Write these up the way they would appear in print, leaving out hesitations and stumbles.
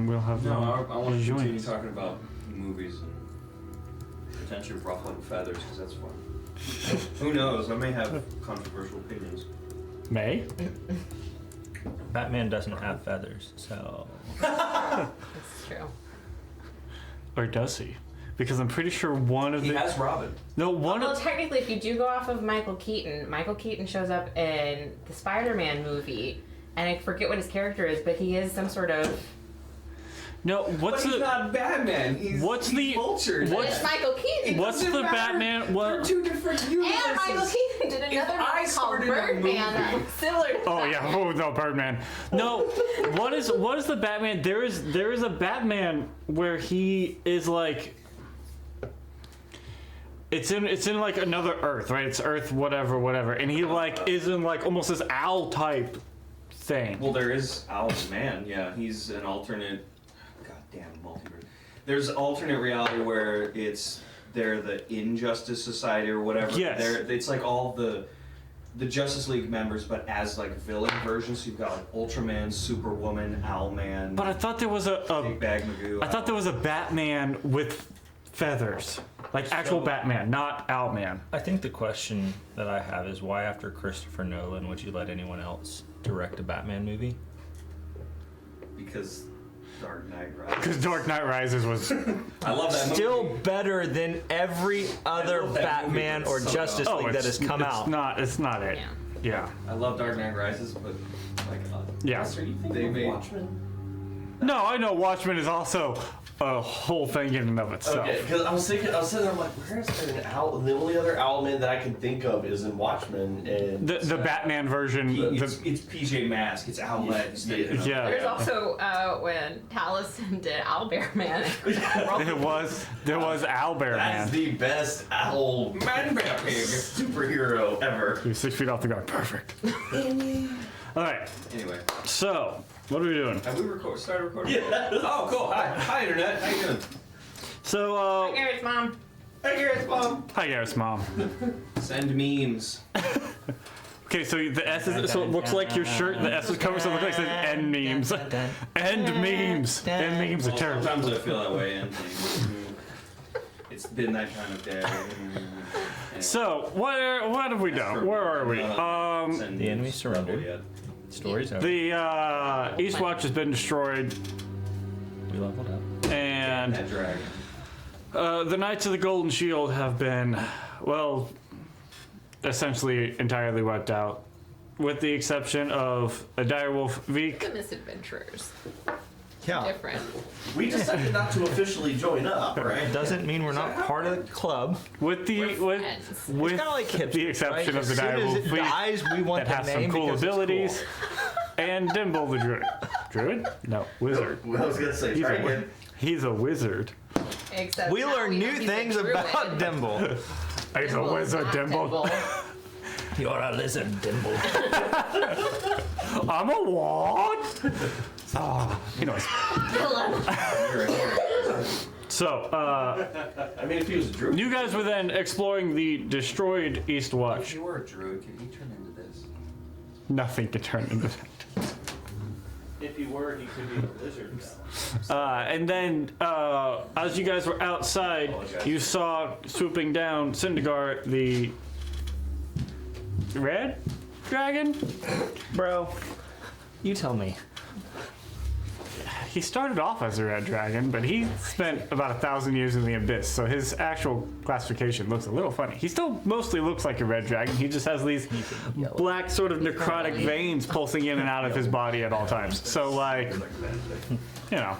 we'll have No, I want to join continue us. talking about movies and potentially ruffling feathers because that's fun. Who knows? I may have controversial opinions. May? Batman doesn't have feathers, so. That's true. Or does he? Because I'm pretty sure one of He the has Robin. no one Well, of technically, if you do go off of Michael Keaton shows up in the Spider-Man movie, and I forget what his character is, but he is some sort of. no what's But he's the not Batman. He's Vulture. It's Michael Keaton. what's the Batman? They're What? two different universes. And Michael Keaton did another I movie called started a Birdman that movie- was similar to Oh that. yeah, oh no, Birdman. No, what is the Batman? There is a Batman where he is like it's in like another Earth, right? It's Earth whatever, and he like is in like almost this owl type thing. Well, there is Owlman. Yeah, he's an alternate. Goddamn multiverse. There's alternate reality where they're the Injustice Society or whatever. Yes. It's like all the Justice League members, but as like villain versions. So you've got like Ultraman, Superwoman, Owlman. But I thought there was a Big Bag Magoo. I thought there was a Batman with feathers, like actual Batman, not Owlman. I think the question that I have is why, after Christopher Nolan, would you let anyone else direct a Batman movie? Because Dark Knight Rises. Because Dark Knight Rises was. I love that Still movie. better than every other love that Batman movie, or but it's so Justice Oh, League that has come out. It's not it. Yeah. Yeah. I love Dark Knight Rises, but like, Yeah. So you think They of made- Watchmen? No, I know Watchmen is also a whole thing in and of itself. Okay, because I was sitting there, I'm like, where is there an owl? The only other Owlman that I can think of is in Watchmen, and The Batman version. it's PJ Mask. It's Owlette. He's thinking of. Yeah. There's also when Taliesin did Owlbear Man. There was Owlbear that's Man. the best owl Man Bear Pig. superhero ever. He was 6 feet off the ground. Perfect. All right. Anyway, So, what are we doing? have we started recording? Yeah. Oh, cool. Hi, Internet. How you doing? So, Garrett's mom. Hey, Garrett's mom. hi, Garrett's mom. Send memes. Okay, so the S is, so it looks like your shirt, the S is covered, so it looks like it says end memes. End memes. End memes are Well, terrible. sometimes I feel that way, and it's been that kind of day. Anyway. So, what have we done? Where are we? Send The enemy memes. surrendered. Yet. Stories over. The Eastwatch has been destroyed, We leveled up. and That dragon. the Knights of the Golden Shield have been, well, essentially entirely wiped out, with the exception of a direwolf Veek. The misadventurers. Yeah. Different. We decided not to officially join up, right? Doesn't mean we're not part of the club. With the with, friends. with It's kind of like hipsters, the exception right? of the As soon as direwolf it Veek dies, we want that the has some name cool because it's abilities, and Dimble the druid. Druid? No, wizard. I was gonna say, He's try a, again. he's a wizard. Except We now learn know new he's a things druid. about Dimble. He's a Dimble, wizard, not Dimble. You're a lizard, Dimble. I'm a what? Ah, anyways. So, I mean, if he was a druid. you guys were then exploring the destroyed If Eastwatch. you were a druid, could he turn into this? Nothing could turn into that. If he were, he could be a lizard now. And then, as you guys were outside, you saw swooping down Sindigar, the red dragon? Bro, you tell me. He started off as a red dragon, but he spent about 1,000 years in the abyss, so his actual classification looks a little funny. He still mostly looks like a red dragon. He just has these black sort of necrotic veins pulsing in and out of his body at all times. So, like, you know.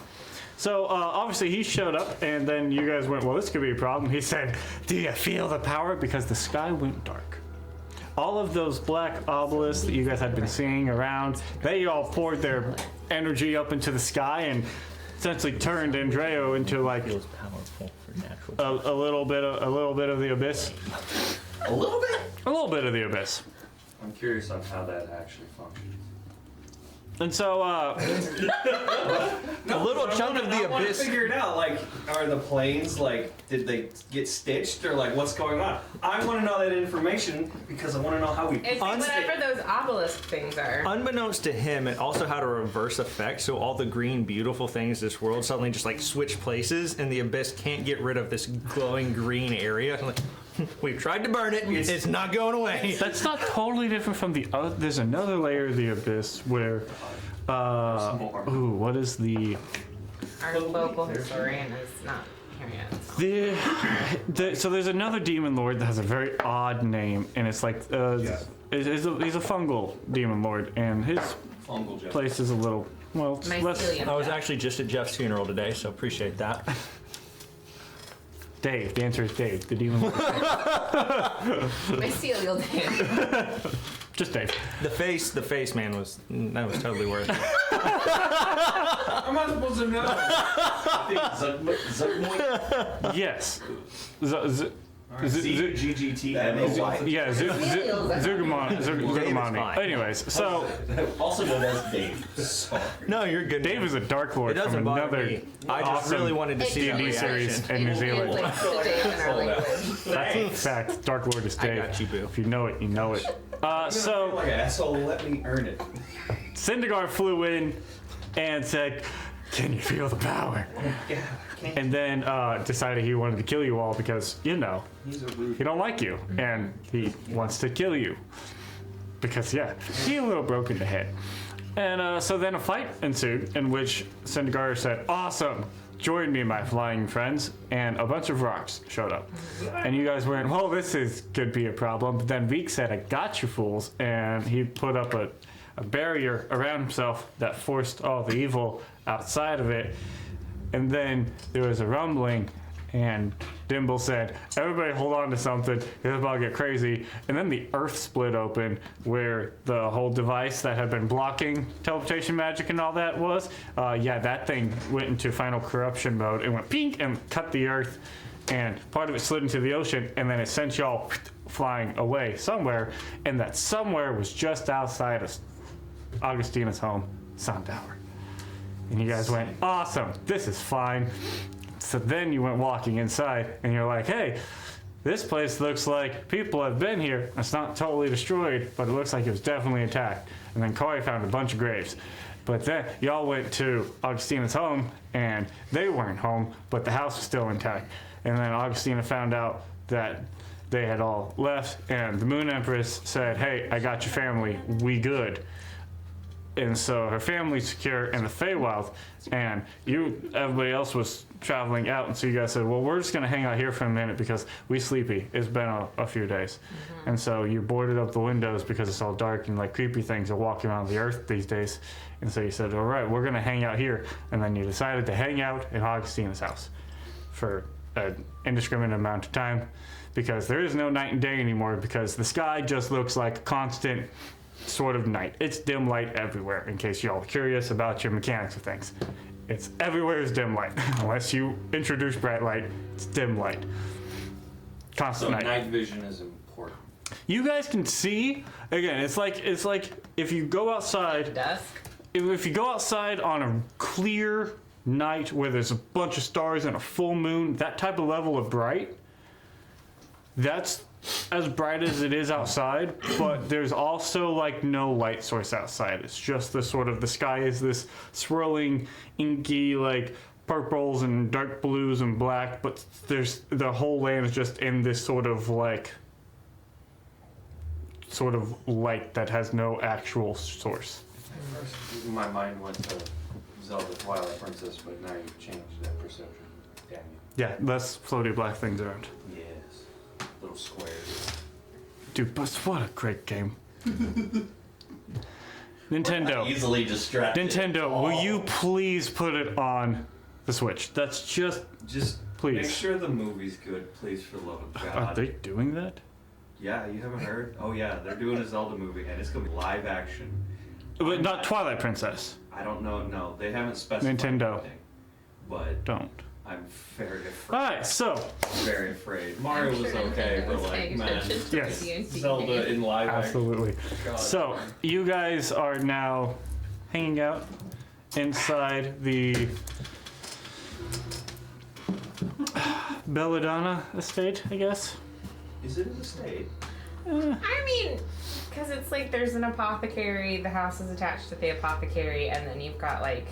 So, obviously, he showed up, and then you guys went, well, this could be a problem. He said, do you feel the power? Because the sky went dark. All of those black obelisks that you guys had been seeing around, they all poured their energy up into the sky and essentially turned Andreo into like Feels powerful for natural. a little bit of the abyss. A little bit? A little bit of the abyss. I'm curious on how that actually functions. And so, a little chunk of the I want to abyss. figure it out. Like, are the planes like? Did they get stitched or like what's going on? I want to know that information because I want to know how we. It's like whatever those obelisk things are. Unbeknownst to him, it also had a reverse effect. So all the green, beautiful things this world suddenly just like switch places, and the abyss can't get rid of this glowing green area. Like, we've tried to burn it. It's not going away. that's not totally different from the other. There's another layer of the abyss where, ooh, what is the Our local historian is not here yet. So. so there's another demon lord that has a very odd name, and it's like he's a fungal demon lord, and his Fungal Jeff. place is a little it's less. Mycelium. I was actually just at Jeff's funeral today, so appreciate that. Dave. The answer is Dave, the demon lord. Mycelial damage. Just Dave. The face, man was totally worth it. Am I supposed to know? Zugmoy. Yes. GGT. Yeah, Zugamani. fine. Anyways, so Also known as Dave. No, you're good. Dave is a dark It lord doesn't from bother another me. I just awesome really wanted to see that D&D reaction. series in New Zealand. Like the Dave in our language. That's a fact. Dark Lord is Dave. got you, boo. If you know it, you know it. So Like an asshole, let me earn it. Sindigar flew in and said, "Can you feel the power?" Yeah. And then decided he wanted to kill you all because, He's a rude. he don't like you and he wants to kill you because he a little broken in the head. And so then a fight ensued in which Sindigar said, "Awesome, join me, my flying friends," and a bunch of rocks showed up. And you guys went, "Well, could be a problem." But then Veek said, "I got you fools," and he put up a barrier around himself that forced all the evil outside of it. And then there was a rumbling, and Dimble said, "Everybody hold on to something, it's about to get crazy." And then the earth split open where the whole device that had been blocking teleportation magic and all that was. That thing went into final corruption mode and went pink and cut the earth, and part of it slid into the ocean, and then it sent y'all flying away somewhere, and that somewhere was just outside of Augustina's home, Sundower. And you guys went, "Awesome, this is fine." So then you went walking inside, and you're like, "Hey, this place looks like people have been here. It's not totally destroyed, but it looks like it was definitely attacked." And then Corey found a bunch of graves. But then y'all went to Augustina's home, and they weren't home, but the house was still intact. And then Augustina found out that they had all left, and the Moon Empress said, "Hey, I got your family, we good." And so her family's secure in the Feywild, and everybody else was traveling out, and so you guys said, "Well, we're just gonna hang out here for a minute because we sleepy. It's been a few days." And so you boarded up the windows because it's all dark and like creepy things are walking around the earth these days. And so you said, "All right, we're gonna hang out here," and then you decided to hang out in Augustina's house for an indiscriminate amount of time because there is no night and day anymore because the sky just looks like a constant sort of night. It's dim light everywhere, in case y'all are curious about your mechanics of things. It's everywhere is dim light. Unless you introduce bright light, it's dim light. Constant So night. night vision is important. You guys can see, again, it's like if you go outside, Dusk. if you go outside on a clear night where there's a bunch of stars and a full moon, that type of level of bright, that's as bright as it is outside, but there's also like no light source outside. It's just the sky is this swirling, inky, like purples and dark blues and black, but the whole land is just in this sort of light that has no actual source. First, my mind went to Zelda Twilight Princess, but now you've changed that perception. Damn you. Yeah, less floaty black things around. Yes. Little squares. Dude, but what a great game. Nintendo. Easily distracted. Nintendo, will you please put it on the Switch? That's just please. Make sure the movie's good, please, for the love of God. Are they doing that? Yeah, you haven't heard? Oh yeah, they're doing a Zelda movie, and it's gonna be live action. But not Twilight Princess. I don't know. No, they haven't specified Nintendo. anything, but don't. I'm very afraid. Alright, so. Very afraid. Mario was okay, but like, man, Yes. Zelda in live Absolutely. action. God. So, you guys are now hanging out inside the Belladonna estate, I guess. Is it in the state? I mean, because it's like there's an apothecary, the house is attached to the apothecary, and then you've got like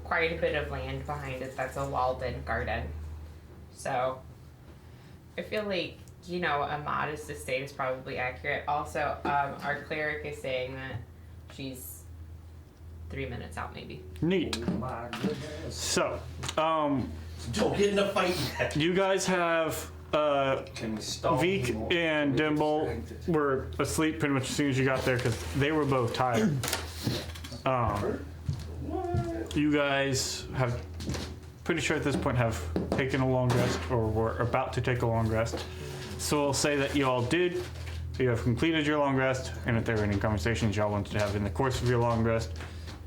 quite a bit of land behind it that's a walled-in garden. So I feel like, you know, a modest estate is probably accurate. Also, our cleric is saying that she's 3 minutes out, maybe. Neat. Oh my goodness. So, Don't get in a fight yet. you guys have Can we stall Veek anymore? and Dimble were asleep pretty much as soon as you got there because they were both tired. You guys have, pretty sure at this point, have taken a long rest or were about to take a long rest. So we'll say that you all did. You have completed your long rest, and if there were any conversations y'all wanted to have in the course of your long rest,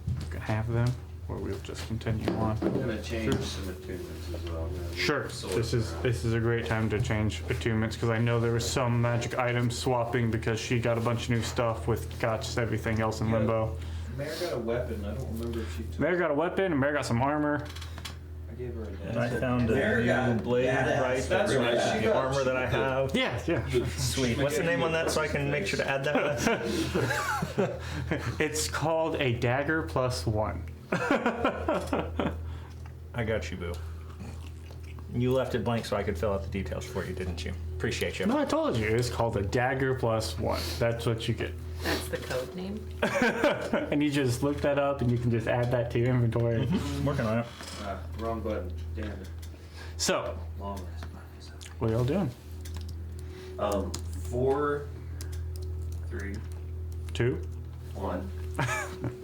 you can have them, or we'll just continue on. I'm gonna change some attunements as well. I'm gonna Sure. sort This is around. this is a great time to change attunements because I know there was some magic items swapping because she got a bunch of new stuff with Gotch's everything else in Yeah. limbo. Mare got a weapon. I don't remember if she took. Mare got a weapon and Mare got some armor. I gave her a And dance. I found a There you new go. blade, Badass. right? That's that right, matches she the got- armor that I have. Yeah, yeah. Sweet. What's the name on that so I can make sure to add that? It's called a dagger +1. I got you, boo. You left it blank so I could fill out the details for you, didn't you? Appreciate you. No, I told you it's called a dagger +1. That's what you get. That's the code name. And you just look that up and you can just add that to your inventory. I'm working on it. Wrong button. Damn it. So, Long rest. what are y'all doing? 4, 3. 2? 1.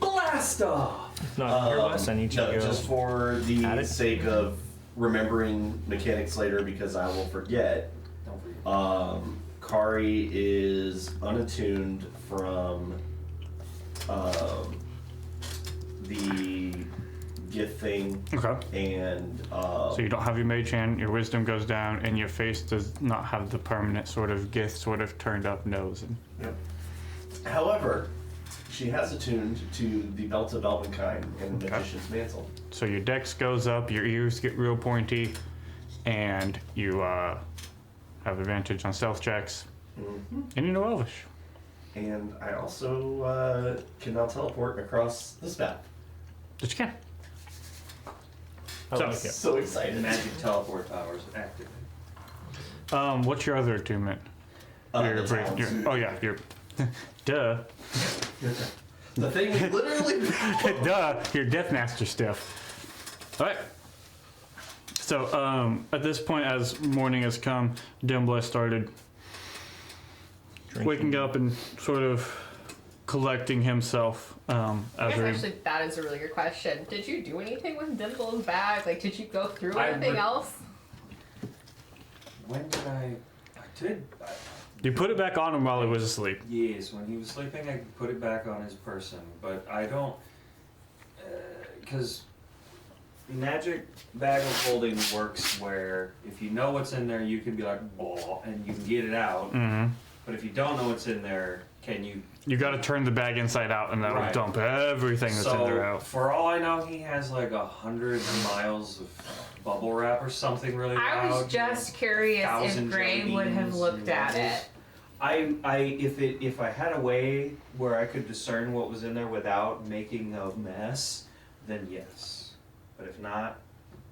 Blast off! No, here, Wes, I need you No, to go. just for the Add it? sake of remembering mechanics later because I will forget. Don't forget. Kari is unattuned from the gift thing, Okay. and So you don't have your mage hand, your wisdom goes down, and your face does not have the permanent sort of gift sort of turned up nose. And yep. However, she has attuned to the belt of Elvenkind and the Okay. magician's mantle. so your dex goes up, your ears get real pointy, and you have advantage on stealth checks. And you know Elvish. And I also can now teleport across this map. But you can. I So- like it. So excited. Magic teleport powers activate. What's your other attunement? Your The brain- talents. your- oh yeah, your duh. The thing is literally. Duh, your Death Master stuff. Alright. So, at this point, as morning has come, Dimble has started waking up and sort of collecting himself I as guess we. actually that is a really good question. Did you do anything with Dimble's bag? Like, did you go through I anything would- else? When did I did. You put it back on him while he was asleep. Yes, when he was sleeping, I put it back on his person, but I don't, because magic bag of holding works where if you know what's in there, you can be like, "Blah," and you can get it out. Mm-hmm. But if you don't know what's in there, can you? You got to turn the bag inside out, and that will Right. dump everything that's in there out. For all I know, he has like 100 miles of bubble wrap or something really I was loud. just curious if 1,000 Gray jelly would have beans looked and at bubbles. it. If I had a way where I could discern what was in there without making a mess, then yes. But if not,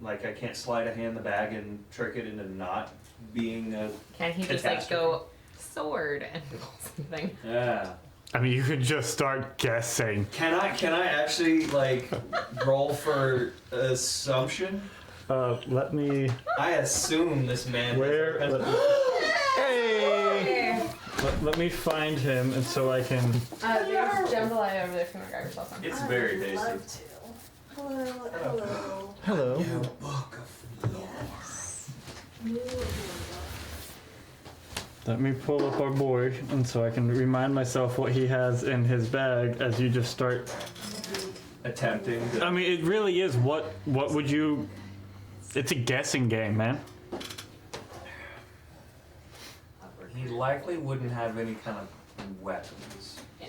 like I can't sleight of hand the bag and trick it into not being a Can he just like go sword and pull something? yeah. I mean, you could just start guessing. Can I actually like roll for assumption? Let me. I assume this man. Where? Hey! Let me find him, and so I can. There's jambalaya over there if you want to grab yourself some. It's very tasty. Love to. Hello, hello. Hello. Book Yes. Let me pull up our board, and so I can remind myself what he has in his bag as you just start. attempting. I mean, it really is. What would you? It's a guessing game, man. He likely wouldn't have any kind of weapons. Yeah.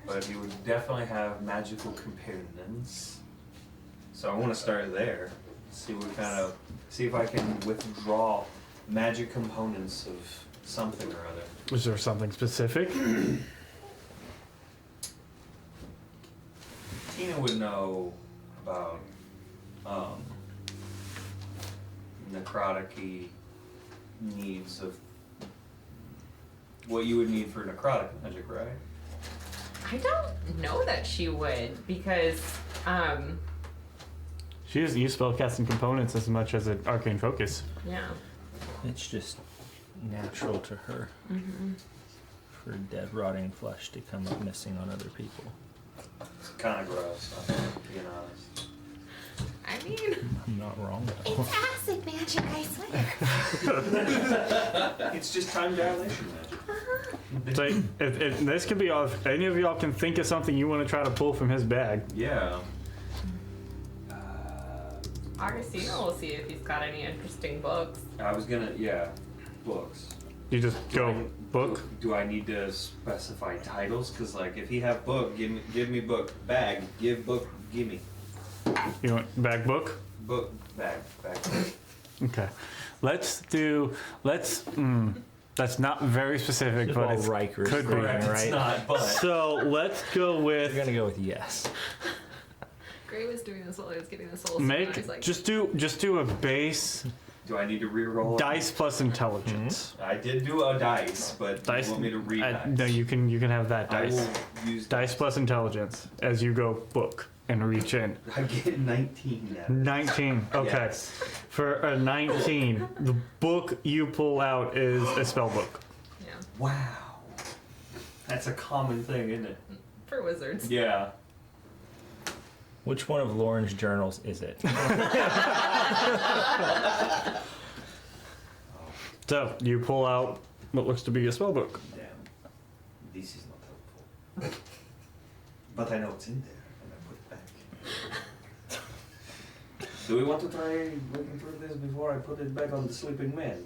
but he would definitely have magical components. So I want to start there. See if I can withdraw magic components of something or other. Is there something specific? Tina would know about necrotic-y needs of what you would need for necrotic magic, right? I don't know that she would because She doesn't use spellcasting components as much as an arcane focus. yeah. It's just natural to her for dead, rotting flesh to come up missing on other people. It's kind of gross, I'm being honest. I mean, I'm not wrong though. It's acid magic, I swear. It's just time dilation magic. So if this could be all. If any of y'all can think of something you want to try to pull from his bag, Yeah. Augustino will see if he's got any interesting books. I was gonna, books. you just go book. Do I need to specify titles? Cause like if he have book, give me book. Bag, give book, give me. You want bag book? Book, bag. Okay. That's not very specific, but All it Riker's could be, thing, Correct, right? it's not, but. So let's go We're with gonna go with yes. Gray was doing this while I was getting the soul. make. So I was like, Just do a base Do I need to re-roll? dice plus intelligence. I did do a dice, but Dice. you want me to re-dice? No, you can have that I dice. will use Dice plus intelligence as you go book and reach in. I get 19 now. 19. Okay. Yes. For a 19, the book you pull out is a spell book. yeah, Wow. That's a common thing, isn't it? for wizards. Yeah. Which one of Lauren's journals is it? So you pull out what looks to be a spell book. Damn. This is not helpful. But I know it's in there, and I put it back. Do we want to try looking through this before I put it back on the sleeping man?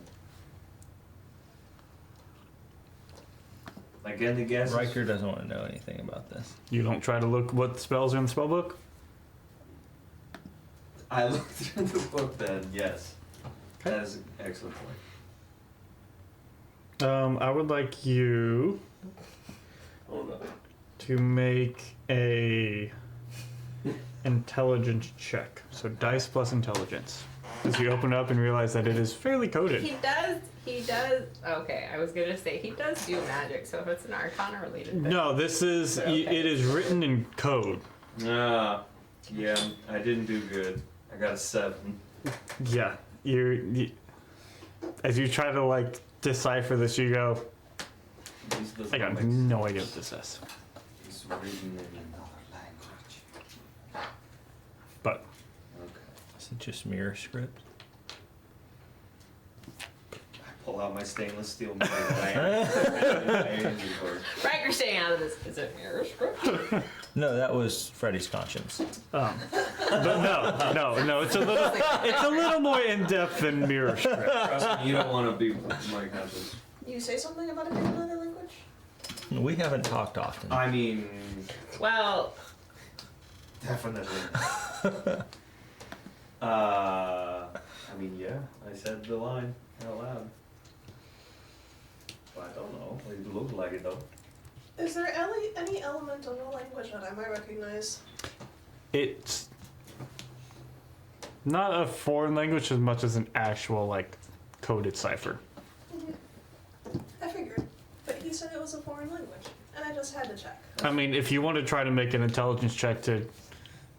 Like any guesses? Riker doesn't want to know anything about this. You don't try to look what spells are in the spell book. I looked through the book then, yes. Okay. That is an excellent point. I would like you Hold on. to make a intelligence check. So dice plus intelligence. As you open it up and realize that it is fairly coded. He does. Okay, I was gonna say he does do magic. So if it's an Arcana related thing. No, this is it is written in code. Yeah, I didn't do good. I got a 7. Yeah, you as you try to like decipher this, you go, This does I not got make sense. no idea what this is. It's written in another language. But Okay. Is it just mirror script? I pull out my stainless steel mirror lamp. Riker, staying out of this. Is it mirror script? No, that was Freddy's conscience. but no, it's a little more in depth than mirror script. Trust me, you don't want to be my conscience. You say something about it in another language? We haven't talked often. I mean, Well, definitely. I mean, yeah, I said the line out loud. But I don't know. It looked like it though. Is there any element of a language that I might recognize? It's not a foreign language as much as an actual like coded cipher. I figured. But he said it was a foreign language, and I just had to check. I mean, if you want to try to make an intelligence check to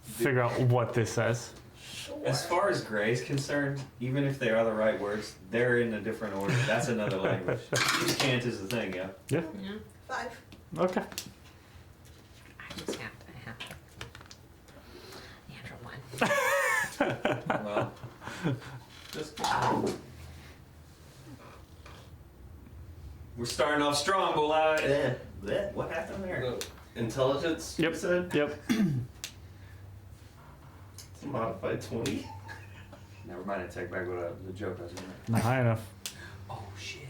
figure out what this says. Sure. As far as Gray's concerned, even if they are the right words, they're in a different order. That's another language. Each cant is the thing, yeah. Yeah. yeah. 5. Okay. I just have to. Natural one. Well, just we're starting off strong, but what happened there? Intelligence, you Yep. said? Yep. It's a modified 20. Never mind, I take back what the joke I was gonna make. Not high enough. Oh shit.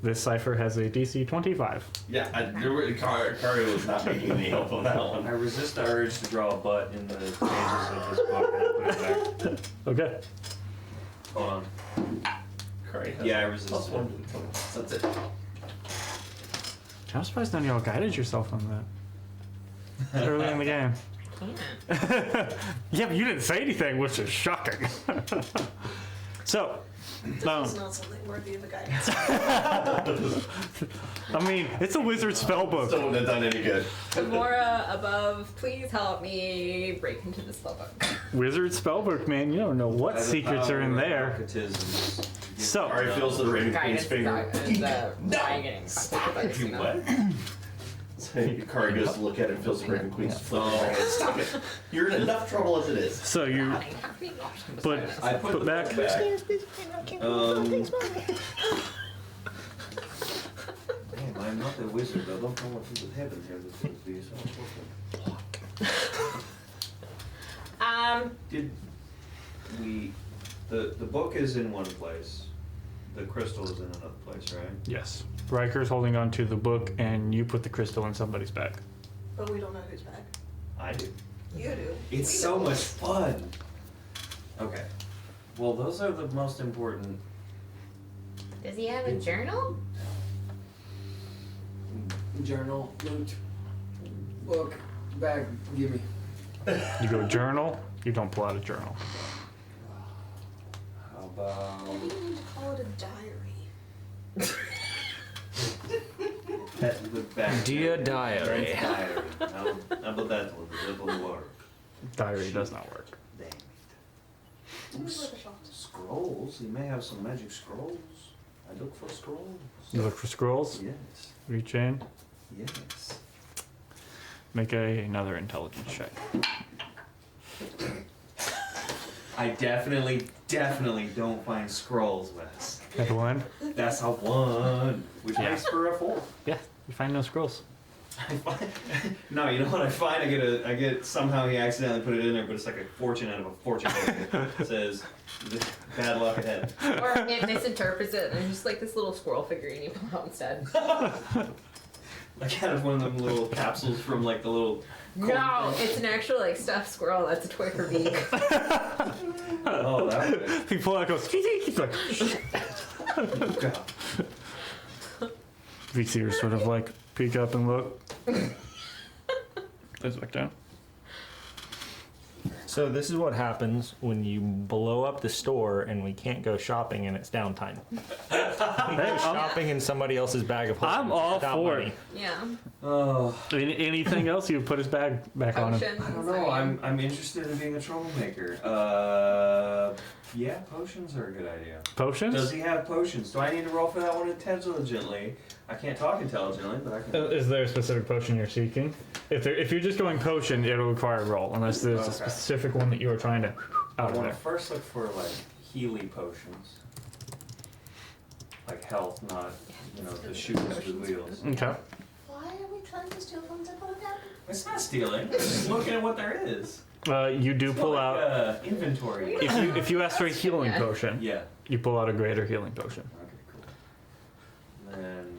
This cipher has a DC 25. Yeah, Kari was not making any help on that I one. resist the urge to draw a butt in the pages of this book and put it back. Okay. Hold on. Kari has Yeah, I resist plus it. 1 to the total. That's it. I'm surprised none of y'all guided yourself on that. Early in the game. Can't. Yeah, but you didn't say anything, which is shocking. So, It's not something worthy of a guidance. I mean, it's a wizard spell book. Still wouldn't have done any good. Gamora above, please help me break into the spellbook. Wizard spell book, man. You don't know what By the secrets are in power of there. occultism. So, Kari feels the Raven Queen's Guidance finger. is getting Stop it! You what? So Kari goes to look at it and feels the Raven Queen's flip. Stop it! You're in enough trouble as it is. so you put I put the back. book back. Damn, I'm not the wizard. I don't know what to the heaven here. This would be so Did we? The book is in one place. The crystal is in another place, right? Yes. Riker's holding on to the book, and you put the crystal in somebody's bag. But we don't know who's back. I do. You do. It's We so don't. much fun. Okay. Well, those are the most important. Does he have a journal? Journal, loot, book, bag, give me. You go journal. You don't pull out a journal. How about Maybe you need to call it a diary. the back? Dear diary. Diary. How about that one? That will work. Diary does not work. Dang it. It was worth a shot. Scrolls. You may have some magic scrolls. I look for scrolls. You look for scrolls. Yes. Reach in. Yes. Make another intelligence check. I definitely don't find scrolls, Wes. At one. That's a 1, which Yeah. makes for a 4. Yeah. You find no scrolls. I find, no, you know what I find? I get somehow he accidentally put it in there, but it's like a fortune out of a fortune book. It says bad luck ahead. Or it misinterprets it and it's just like this little squirrel figurine you pull out instead. Like out of one of them little capsules from like the little. No, it's an actual like stuffed squirrel. That's a toy for Beak. Oh, that would He pull out, goes. He's like. be. God. VCers sort of like peek up and look. Goes back down. So this is what happens when you blow up the store and we can't go shopping and it's downtime. Hey, Shopping in somebody else's bag of holding I'm all without for money. it. Yeah. Oh, Anything else? You put his bag back on him. Potions. I don't know. I'm interested in being a troublemaker. Yeah, potions are a good idea. Potions? Does he have potions? Do I need to roll for that one intelligently? I can't talk intelligently, but I can. Is there a specific potion you're seeking? If you're just going potion, it'll require a roll, unless there's Okay. a specific one that you are trying to I out of want there. to first look for like Healy potions, like health, not the shoes with wheels. Okay. Why are we trying to steal from Zippo again? It's not stealing. It's just looking at what there is. You do It's pull like, out. inventory. If you ask for a healing Yeah. potion, Yeah. you pull out a greater healing potion. Okay, cool. Then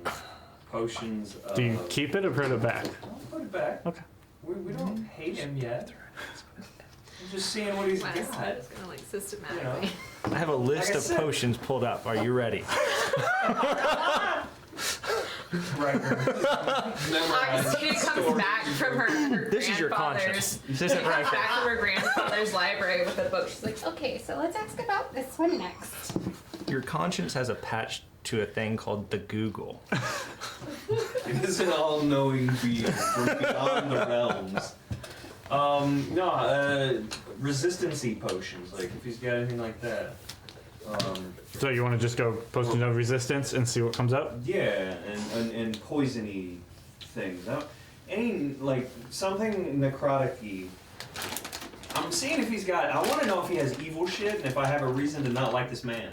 potions. Do you keep it or put it back? I'll put it back. Okay. We don't hate him yet. I'm just seeing what he's Wes, got. I'm just gonna like systematically. I have a list Like I of said- potions pulled up. Are you ready? Right. She comes back from her This is your grandfather's. conscience. This isn't Comes right. back from her grandfather's library with a book. She's like, Okay, so let's ask about this one next. Your conscience has a patch to a thing called the Google. It is an all-knowing being from beyond the realms. Resistancy potions, like if he's got anything like that. So you want to just go potion of resistance and see what comes up? Yeah, and poisony things. Any like something necrotic-y. I'm seeing if he's got. I want to know if he has evil shit and if I have a reason to not like this man.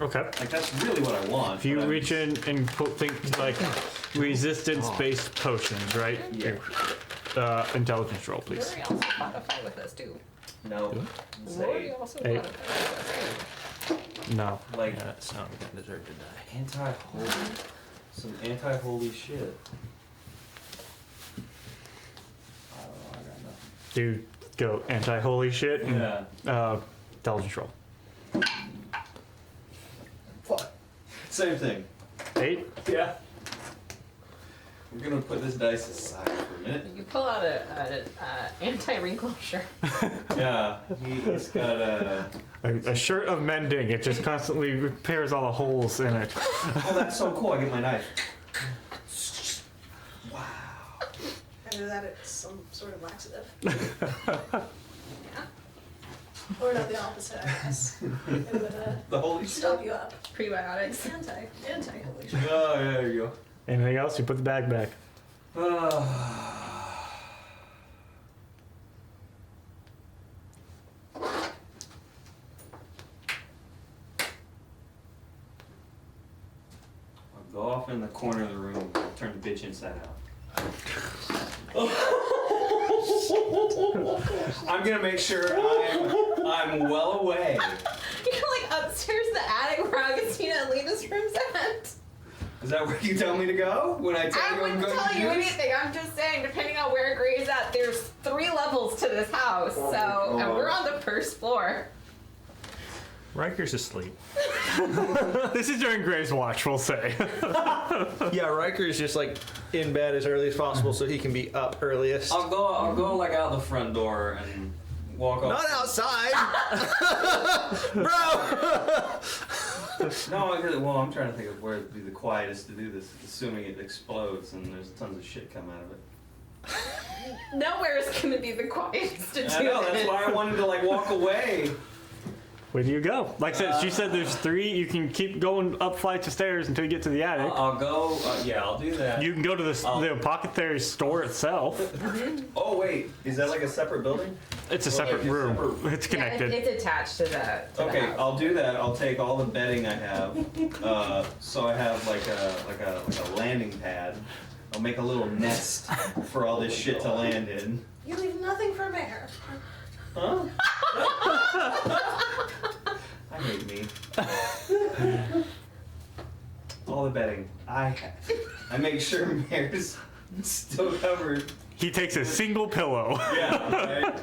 Okay. Like that's really what I want. If you but I'm- reach in and think like resistance-based potions, right? Yeah. Intelligence roll, please. Rory also fought a fight with us too. No. Rory Say also Eight. fought a fight with us. No. like That's not what I deserve to die. anti-holy. Some anti-holy shit. I don't know, I got nothing. Do go anti-holy shit. And, Yeah. intelligence roll. Fuck. Same thing. 8. Yeah. We're gonna put this dice aside for a minute. You pull out a anti-wrinkle shirt. Yeah, he's got A shirt of mending. It just constantly repairs all the holes in it. Oh, that's so cool. I get my knife. Wow. Either that it's some sort of laxative. Or not the opposite, I guess. It would The holy stop you up. Prebiotics. It's anti-holy. Oh, yeah, there you Anything else? You put the bag back. go. I'll go off in the corner of the room, turn the bitch inside out. I'm gonna make sure I'm well away. You're like upstairs in the attic where Augustina and Lena's room's at. Is that where you tell me to go? When I tell I you I'm wouldn't going tell to you use? anything. I'm just saying, depending on where Gray's at, there's 3 levels to this house. Oh my So, and God. we're on the first floor. Riker's asleep. This is during Gray's watch, we'll say. Yeah, Riker's just like in bed as early as possible so he can be up earliest. I'll go like out the front door and walk off. Not outside, bro. No, I'm trying to think of where would be the quietest to do this, assuming it explodes and there's tons of shit come out of it. Nowhere is going to be the quietest to do I know, that's this. why I wanted to like walk away. Where do you go? Like I said, she said there's 3. You can keep going up flights of stairs until you get to the attic. I'll go, yeah, I'll do that. You can go to the apothecary store itself. Oh wait, is that like a separate building? It's a separate Okay, room. separate. It's connected. Yeah, it's attached to the Okay, house. I'll do that. I'll take all the bedding I have, so I have like a landing pad. I'll make a little nest for all this shit to land in. You leave nothing for Mayor. Huh? I hate me. All the bedding I have. I make sure Mare's still covered. He takes a single pillow. Yeah, right?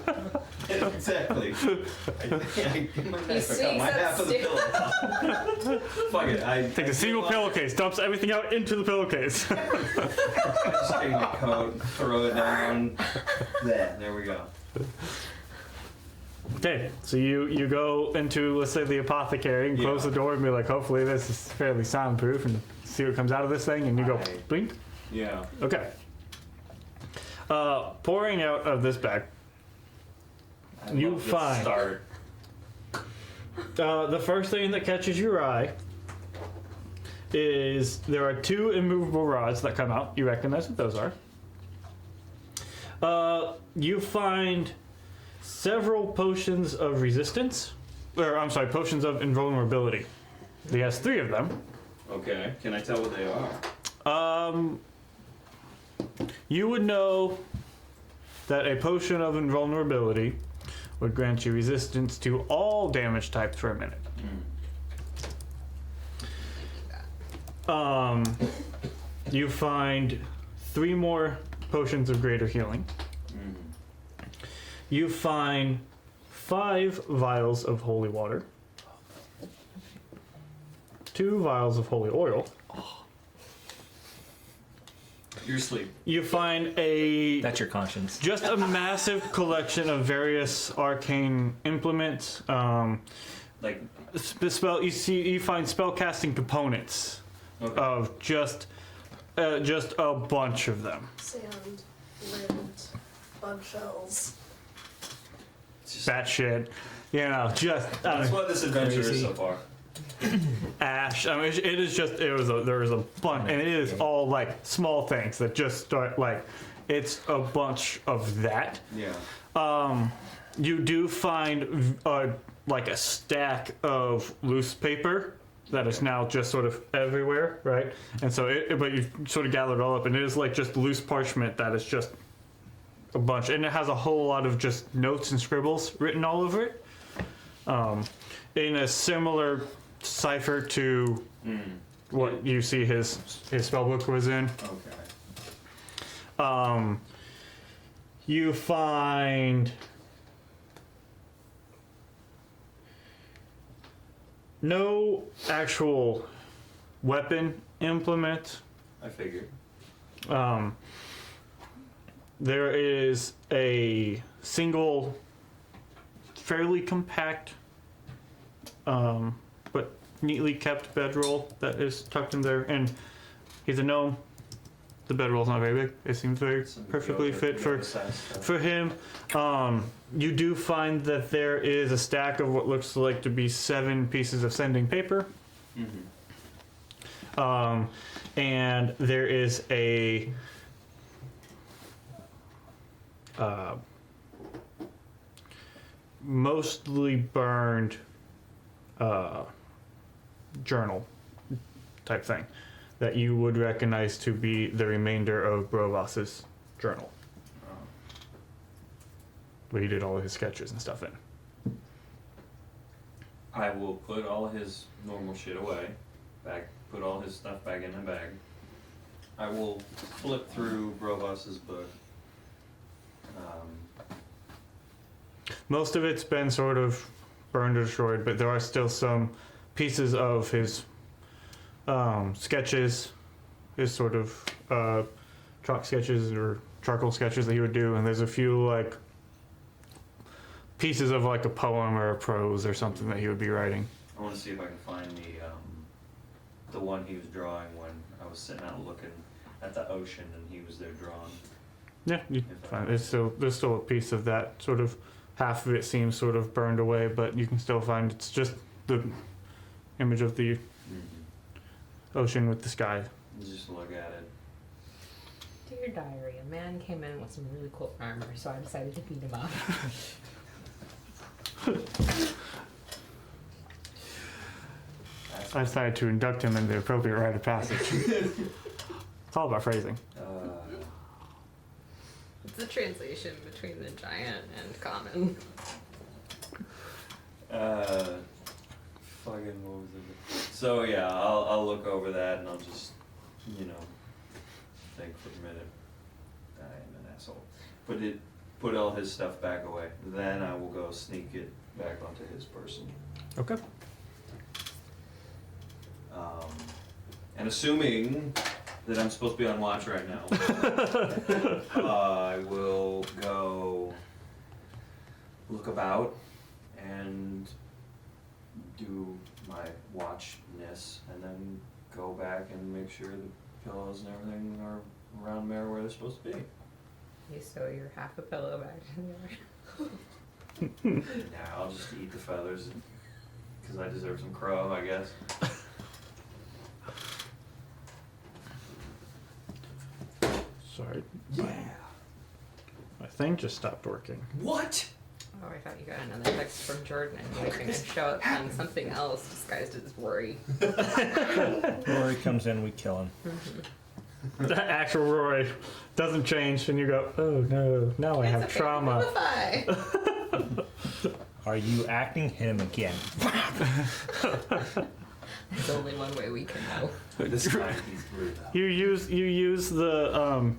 Exactly. I get my knife, I cut sneaks my half of the pillow. Fuck it. I Takes a single pillowcase, dumps everything out into the pillowcase. I just take my coat, throw it down. There we go. Okay, so you go into, let's say, the apothecary and close Yeah. the door and be like, hopefully this is fairly soundproof, and see what comes out of this thing, and you go Right. blink. Yeah. Okay. Pouring out of this bag, I You love this find- start. the first thing that catches your eye is there are 2 immovable rods that come out. You recognize what those are. You find several potions of resistance, or I'm sorry, potions of invulnerability. He has 3 of them. Okay. Can I tell what they are? You would know that a potion of invulnerability would grant you resistance to all damage types for a minute. You find 3 more potions of greater healing. You find 5 vials of holy water, 2 vials of holy oil. You're asleep. You find That's your conscience. just a massive collection of various arcane implements. Like, You find spellcasting components okay. of just a bunch of them. Sand, wind, bug shells. Bat shit, just That's what this adventure is so far. ash. I mean, it is just there is a bunch, and it is all like small things that just start like it's a bunch of that. Yeah. You do find like a stack of loose paper that is now just sort of everywhere, right? And so, but you sort of gathered it all up, and it is like just loose parchment that is just a bunch, and it has a whole lot of just notes and scribbles written all over it, in a similar cipher to what you see his spellbook was in. Okay. You find no actual weapon implement. I figured. There is a single, fairly compact, but neatly kept bedroll that is tucked in there, and he's a gnome. The bedroll's not very big. It seems very Some perfectly yoga- fit yoga size stuff. for him. You do find that there is a stack of what looks like to be 7 pieces of sending paper. Mm-hmm. And there is a mostly burned journal type thing that you would recognize to be the remainder of Brovos's journal, where he did all of his sketches and stuff in. I will put all his normal shit away, put all his stuff back in the bag. I will flip through Brovos's book. Most of it's been sort of burned or destroyed, but there are still some pieces of his sketches, his sort of chalk sketches or charcoal sketches that he would do, and there's a few like pieces of like a poem or a prose or something that he would be writing. I want to see if I can find the one he was drawing when I was sitting out looking at the ocean and he was there drawing. Yeah, you find there's still a piece of that sort of, half of it seems sort of burned away, but you can still find it's just the image of the ocean with the sky. Just look at it. Dear diary, a man came in with some really cool armor, so I decided to beat him up. I decided to induct him in the appropriate rite of passage. It's all about phrasing. It's a translation between the giant and common. Fucking what was it? So yeah, I'll look over that and I'll just, think for a minute. I am an asshole. Put all his stuff back away. Then I will go sneak it back onto his person. Okay. And assuming that I'm supposed to be on watch right now, I will go look about and do my watchness, and then go back and make sure the pillows and everything are around there where they're supposed to be. You sew your half a pillow back in there. Yeah, I'll just eat the feathers because I deserve some crow, I guess. Sorry. My thing just stopped working. What? Oh, I thought you got another text from Jordan and you were going to show up saying something else disguised as Rory. Rory comes in, we kill him. The actual Roy doesn't change, and you go, oh no, now I have trauma. Are you acting him again? There's only one way we can know. This time he's rude. You use the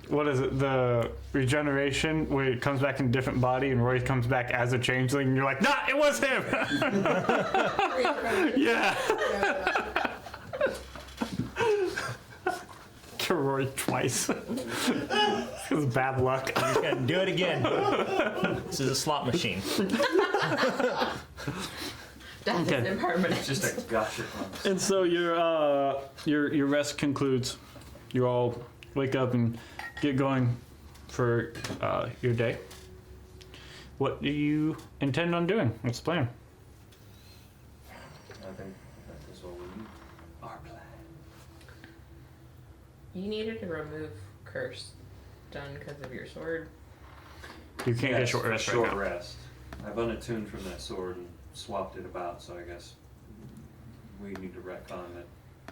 what is it? The regeneration where it comes back in a different body, and Roy comes back as a changeling, and you're like, nah, it was him. Yeah. To Roy twice. It's bad luck. You just gotta do it again. This is a slot machine. Death is impermanent. It's just a gotcha. And so your rest concludes. You all wake up and get going for your day. What do you intend on doing? What's the plan? I think that is what we need. Our plan. You needed to remove curse done because of your sword. You can't get short rest right now. rest. I've unattuned from that sword and swapped it about, so I guess we need to retcon it. I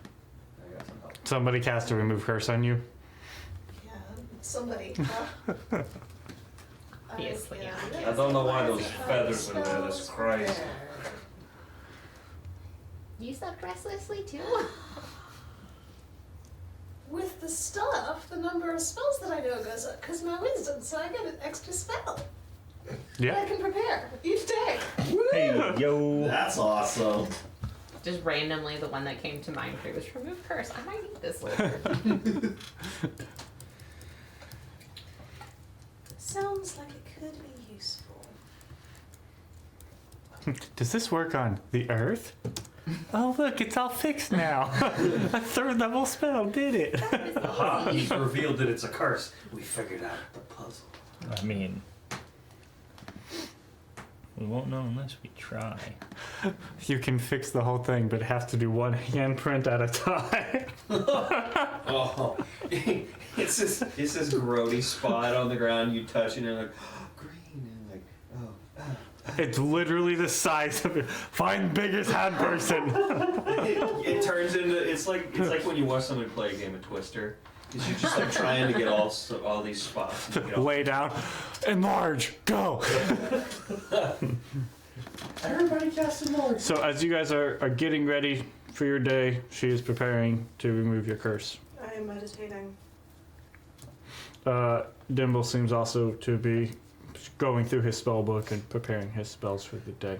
got some help. Somebody cast a remove curse on you. Yeah, somebody. Obviously, yeah. I don't know why those feathers are there. That's crazy. You slept restlessly too? the stuff, the number of spells that I know goes up because my wisdom, so I get an extra spell. I Yeah. can prepare each day. Hey, yo. That's awesome. Just randomly, the one that came to mind for you was remove curse. I might need this later. Sounds like it could be useful. Does this work on the Earth? Oh, look, it's all fixed now. A third level spell did it. Aha, he's revealed that it's a curse. We figured out the puzzle. I mean, we won't know unless we try. You can fix the whole thing, but it has to do one handprint at a time. Oh, it's this grody spot on the ground. You touch it and you're like, oh, green, and like, oh. It's literally the size of it. Find biggest hand person. It turns into it's like when you watch somebody play a game of Twister. Is you're just like trying to get all these spots. And you get all, Lay down. Enlarge. Go. Everybody cast enlarge. So as you guys are getting ready for your day, she is preparing to remove your curse. I am meditating. Dimble seems also to be going through his spell book and preparing his spells for the day.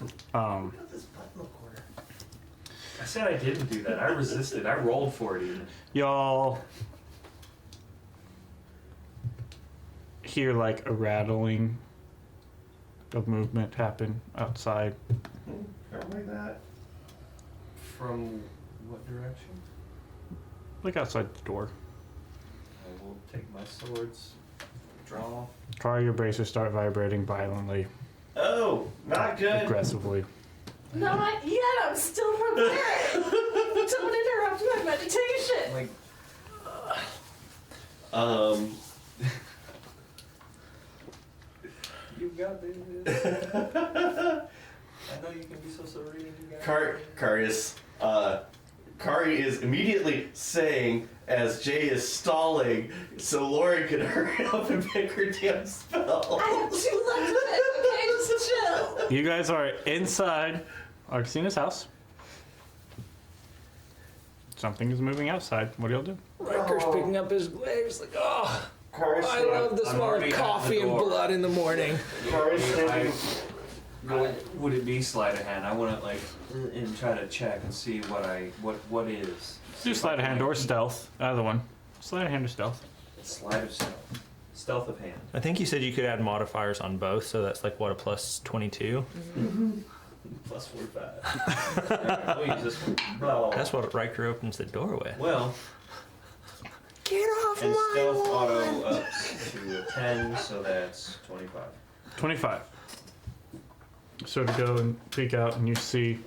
This button in the corner. I said I didn't do that. I resisted. I rolled for it even. Y'all hear like a rattling of movement happen outside. Something like that. From what direction? Like outside the door. I will take my swords, draw. Car, your bracers start vibrating violently, Oh, not good. aggressively. Not yet. I'm still preparing. Don't interrupt my meditation. Like, you got this. I know you can be so serene. You got Kari is immediately saying as Jay is stalling so Lauren can hurry up and make her damn spell. I have 2 left of it. Okay, just chill. You guys are inside Arcasina's house. Something is moving outside. What do y'all do? Riker's picking up his legs like, oh, Kari's I love the smell of coffee and blood in the morning. Would it be sleight of hand? I want to like and try to check and see what is. Do sleight of hand or stealth. Either one. Sleight of hand or stealth. Sleight of stealth. Stealth of hand. I think you said you could add modifiers on both, so that's like what, a plus 22? Plus 45. We'll use this one. Blah. That's what Riker opens the door with. Well, Get off and stealth auto ups to a 10, so that's 25. 25. So to go and peek out, and you see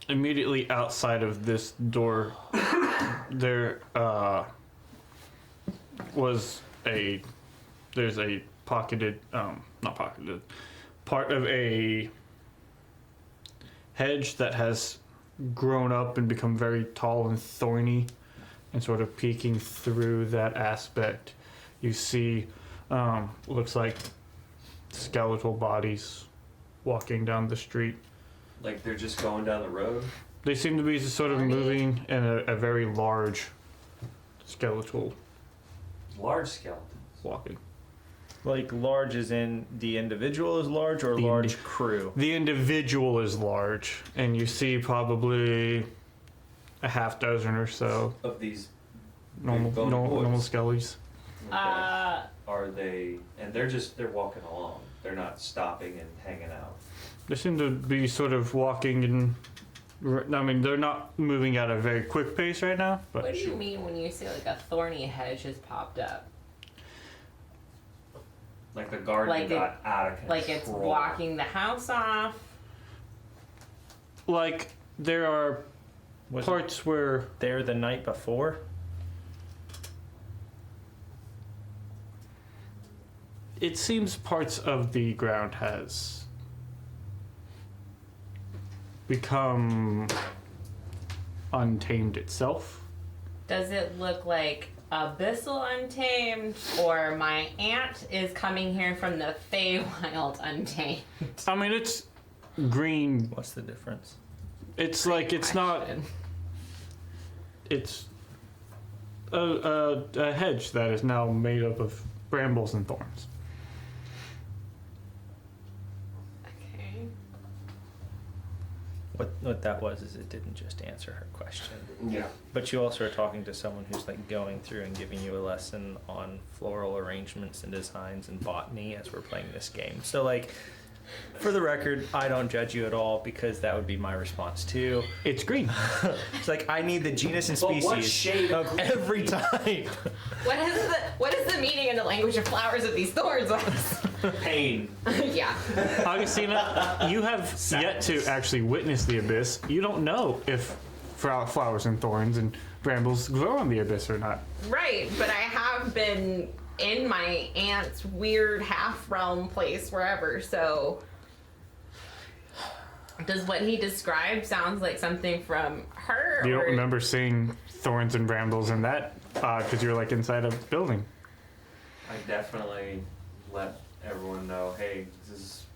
immediately outside of this door, there there's a pocketed, not pocketed, part of a hedge that has grown up and become very tall and thorny, and sort of peeking through that aspect, you see looks like skeletal bodies walking down the street. Like they're just going down the road. They seem to be sort of moving in a very large skeletal Large skeleton. walking. Like large as in the individual is large or The large crew? The individual is large, and you see probably a half dozen or so Of these normal big boned boys. normal skellies. Okay. Are they? And they're walking along. They're not stopping and hanging out. They seem to be sort of walking and. I mean, they're not moving at a very quick pace right now, but What do you mean when you say like a thorny hedge has popped up? Like the garden Like got out of control. Like it's blocking the house off? like there are Was parts where it there the night before? it seems parts of the ground has become untamed itself. Does it look like Abyssal Untamed, or my aunt is coming here from the Feywild Untamed? I mean, it's green. What's the difference? It's like it's not. Question. It's a hedge that is now made up of brambles and thorns. Okay. What that was is it didn't just answer her question. Yeah. But you also are talking to someone who's like going through and giving you a lesson on floral arrangements and designs and botany as we're playing this game. So like, for the record, I don't judge you at all because that would be my response too. It's green. It's like I need the genus and But what species shade of of every type. What is the meaning in the language of flowers of these thorns? pain? Yeah. Augustina, you have yet to actually witness the abyss. You don't know if flowers and thorns and brambles grow on the abyss or not. Right, but I have been in my aunt's weird half realm place wherever, so does what he described sounds like something from her? You don't or- remember seeing thorns and brambles in that because you're like inside a building. I definitely let everyone know, hey,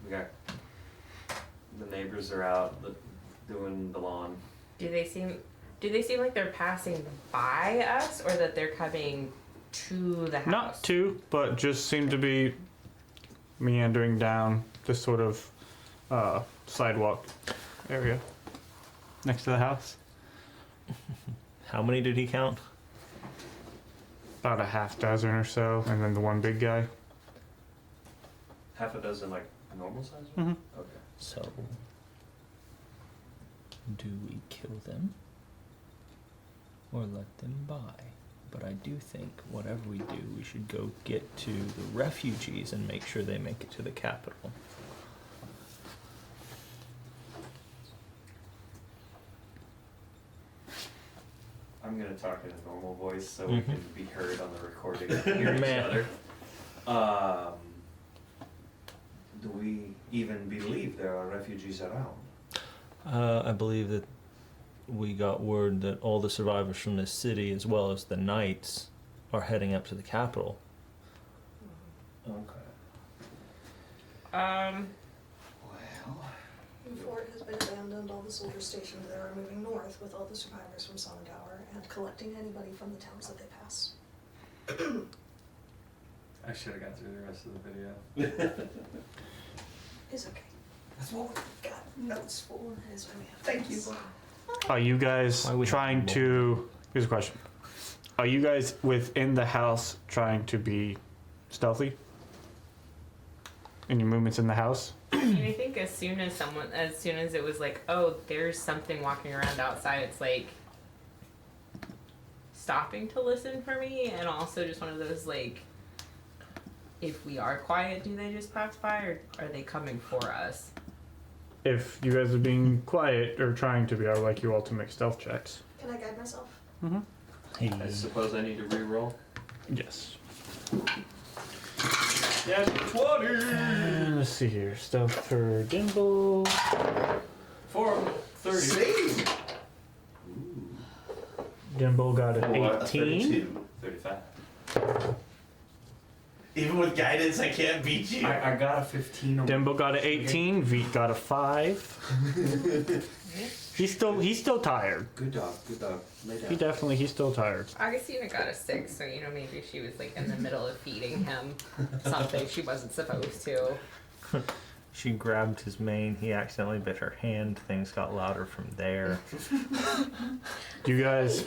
we got the neighbors are out doing the lawn. Do they seem like they're passing by us, or that they're coming to the house? Not two, but just seem to be meandering down this sort of sidewalk area next to the house. How many did he count? About a half dozen or so, and then the one big guy. Half a dozen, like normal size? Mhm. Okay. So, do we kill them or let them by? But I do think whatever we do, we should go get to the refugees and make sure they make it to the capital. I'm gonna talk in a normal voice so we can be heard on the recording and hear each Man. other. Do we even believe there are refugees around? I believe that we got word that all the survivors from this city, as well as the knights, are heading up to the capital. Okay. Well, The fort has been abandoned, all the soldiers stationed there are moving north with all the survivors from Sindigar and collecting anybody from the towns that they pass. I should have got through the rest of the video. It's okay. That's what we've got notes for. Is what we have. Thank you. Are you guys Why we trying have to... Here's a question. Are you guys within the house trying to be stealthy? In your movements in the house? And I think as soon as it was like, oh, there's something walking around outside, it's like stopping to listen for me, and also just one of those like, if we are quiet, do they just pass by, or are they coming for us? If you guys are being quiet or trying to be, I would like you all to make stealth checks. Can I guide myself? I suppose I need to re-roll. Yes. Yeah, 20! And let's see here. Stealth for Dimble. 30. Save! Dimble got an Oh, a 18. 35. Even with guidance, I can't beat you. I got a 15. on- Dimble got an 18. Veet got a 5. He's still tired. Good dog, good dog. Lay down. He's still tired. Augustina got a 6, so maybe she was like in the middle of feeding him something she wasn't supposed to. She grabbed his mane, he accidentally bit her hand, things got louder from there. You guys,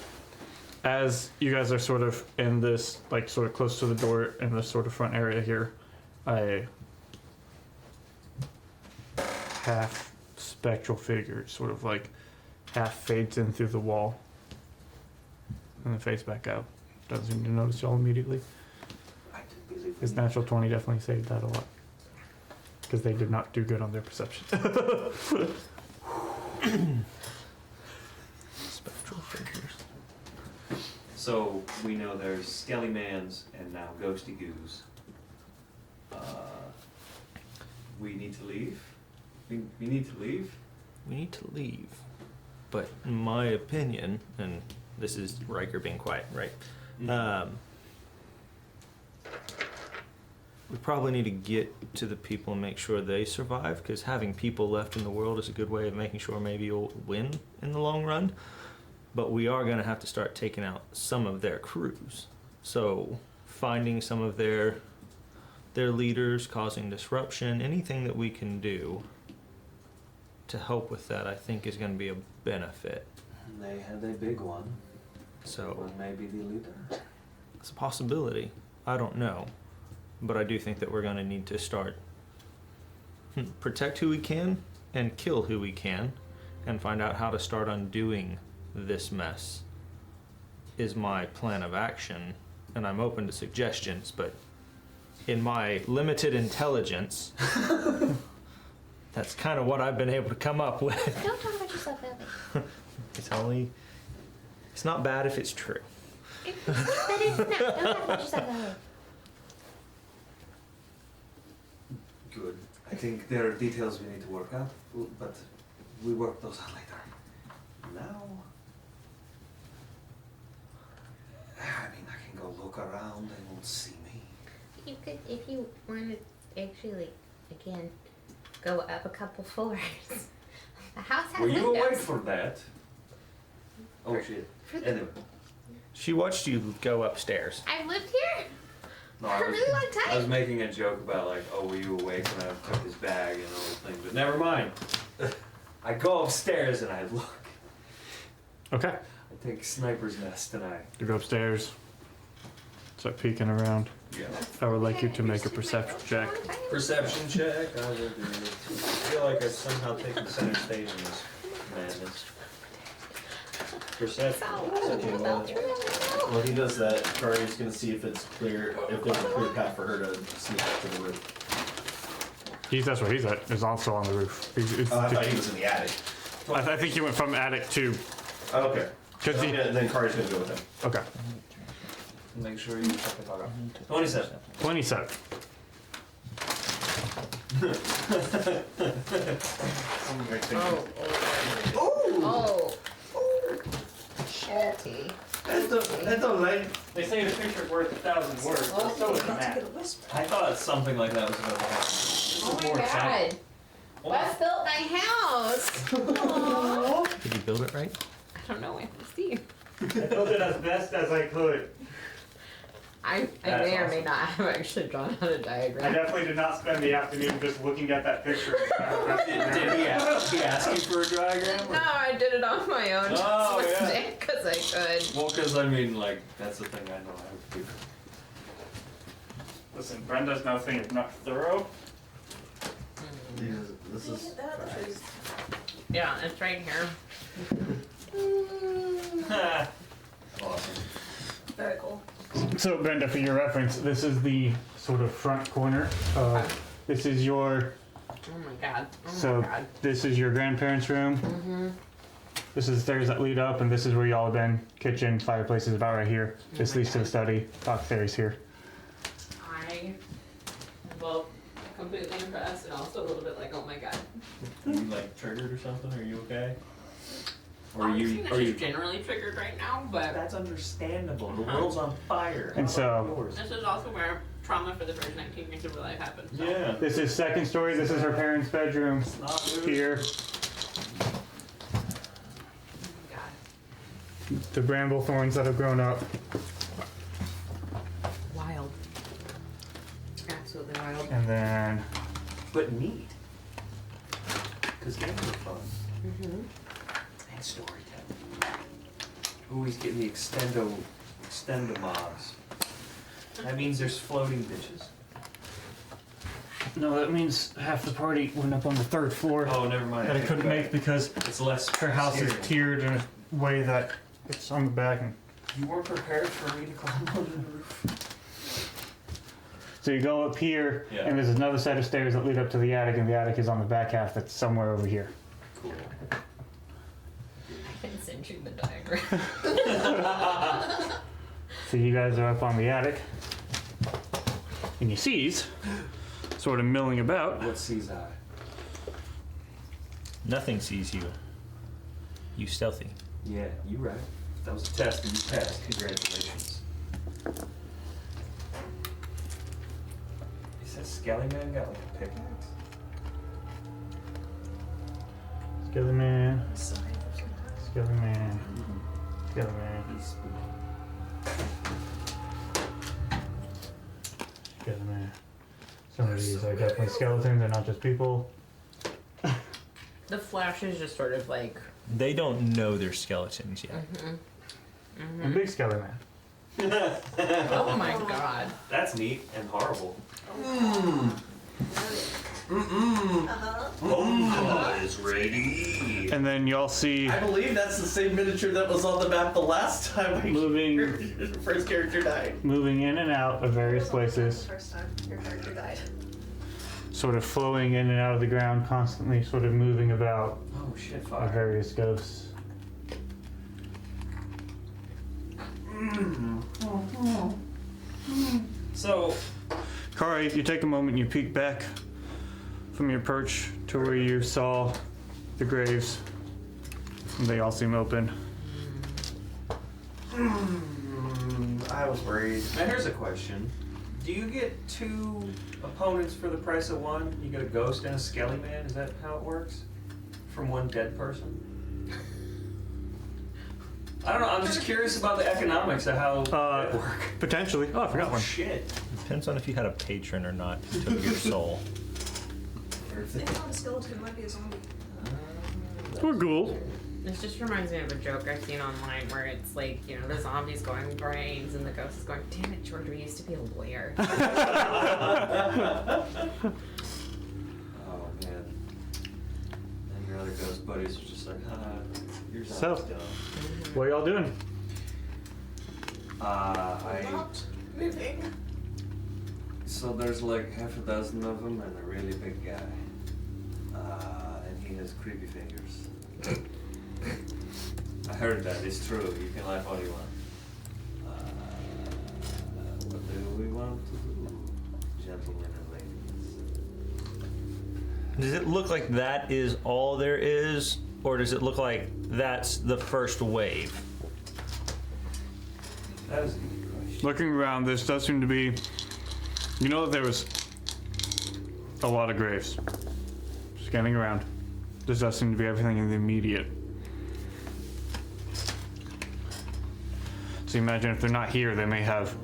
as you guys are sort of in this, like sort of close to the door in this sort of front area here, a half spectral figure sort of like half fades in through the wall and then fades back out. Doesn't seem to notice y'all immediately. I did believe His natural 20 definitely saved that a lot. Because they did not do good on their perception. Spectral figures. So we know there's Skelly Mans and now Ghosty Goose. We need to leave. We need to leave. We need to leave. But in my opinion, and this is Riker being quiet, right? We probably need to get to the people and make sure they survive, because having people left in the world is a good way of making sure maybe you'll win in the long run. but we are going to have to start taking out some of their crews. So finding some of their leaders, causing disruption, anything that we can do to help with that, I think is going to be a benefit. They had a big one. So One may be the leader. it's a possibility. I don't know. But I do think that we're going to need to start protect who we can and kill who we can and find out how to start undoing this mess is my plan of action. And I'm open to suggestions, but in my limited intelligence, that's kind of what I've been able to come up with. Don't talk about yourself that way. It's not bad if it's true. But it's not. Don't talk about yourself that way. Good. I think there are details we need to work out, but we work those out later. Now, I mean, I can go look around. They won't see me. You could, if you wanted to actually, again, go up a couple floors. The house has Were you windows. awake for that? Oh shit. Anyway, She watched you go upstairs. I've lived here no, for a really long I was time. making a joke about like, oh, were you awake when I took his bag and all the thing, but never mind. I go upstairs and I look. Okay. I take Sniper's Nest and I. You go upstairs. Start peeking around. Yeah. I would like you to make a perception check. Perception check. I will do it. I feel like I've somehow taken center stage in this madness. Perception. Okay, well, he does that. Kari's gonna see if it's clear, if there's a clear path for her to sneak up to the roof. That's where he's at. Is also on the roof. I thought he was in the attic. I think he went from attic to. Okay. Cause he, Then Kari's gonna go with him. okay. Make sure you check the dog out. 27. 27. Oh. Shitty. That's all right. They say the picture's worth 1,000 words. but so is About to get a whisper. I thought something like that was about to happen. Oh my god. Wes built my house. Did you build it right? I don't know. I have to see. I built it as best as I could. I That's may or may awesome. not have actually drawn out a I diagram. definitely did not spend the afternoon just looking at that picture. Did he ask you for a diagram? No, I did it on my own. Oh, just yeah. because I could. Well, because I mean, like, that's the thing I know how to do. Listen, Brenda's nothing if not thorough. This is. That at the trees. Yeah, it's right here. Awesome. Very cool. So, Brenda, for your reference, this is the sort of front corner. This is your. Oh my god. Oh So my god. this is your grandparents' room. Mm-hmm. This is the stairs that lead up, and this is where y'all have been. Kitchen, fireplace is about right here. This my leads to the God. study. Talk fairies here. I am both completely impressed and also a little bit like, oh my god. Are you like triggered or something? Are you okay? Or Honestly, are I'm you? just generally triggered right now, but That's understandable. The world's on fire. And so- Yours? this is also where trauma for the first 19 years of my life happened. So. Yeah. This is second story. This is her parents' bedroom. It's not rude. Here, Oh my god. the bramble thorns that have grown up. Wild. Absolutely wild. And then But neat. Because games are fun. Mm-hmm. And storytelling. Ooh, he's getting the extendo mobs. That means there's floating bitches. no, that means half the party went up on the third floor Oh, never mind. that I couldn't make because It's less. her house is scary. tiered in a way that it's on the back. And You weren't prepared for me to climb onto the roof. so you go up here, Yeah. and there's another set of stairs that lead up to the attic, and the attic is on the back half. That's somewhere over here. Cool. I can send you the diagram. So you guys are up on the attic, and you sees sort of milling about. What sees I? Nothing sees you. You stealthy. Yeah, you right. That was a test and you passed. Congratulations. Is that Skelly Man got like a pickaxe? Skelly man, Sorry, there's some Skelly man. Skeleton Man. Skeleton Man. Some of these are definitely skeletons, they're not just people. The Flash is just sort of like. They don't know they're skeletons yet. And Big Skeleton Man. Oh my god. That's neat and horrible. Bomba is ready. And then y'all see I believe that's the same miniature that was on the map the last time moving first character died. moving in and out of various places, The first time your character died. sort of flowing in and out of the ground, constantly sort of moving about Oh shit, of fire. various ghosts. So, Kari, you take a moment and you peek back from your perch to where you saw the graves. They all seem open. I was worried. now here's a question. Do you get 2 opponents for the price of 1? You get a ghost and a skelly man? Is that how it works? From 1 dead person? I don't know, I'm just curious about the economics of how it work. Potentially. Oh, I forgot Oh one. shit. Depends on if you had a patron or not who took your soul. It's not a skeleton, it might be a zombie. Or ghoul. This just reminds me of a joke I've seen online where it's like, you know, the zombie's going brains and the ghost is going, damn it, George, we used to be a lawyer. Oh man. And your other ghost buddies are just like, you're So- dumb. What y'all doing? Not moving. So there's like half a dozen of them and a really big guy. And he has creepy fingers. I heard that, it's true. You can laugh all you want. What do we want to do, gentlemen and ladies? Does it look like that is all there is, or does it look like that's the first wave? That is a good question. Looking around, this does seem to be. You know that there was a lot of graves. Scanning around, this does seem to be everything in the immediate. So imagine if they're not here, they may have.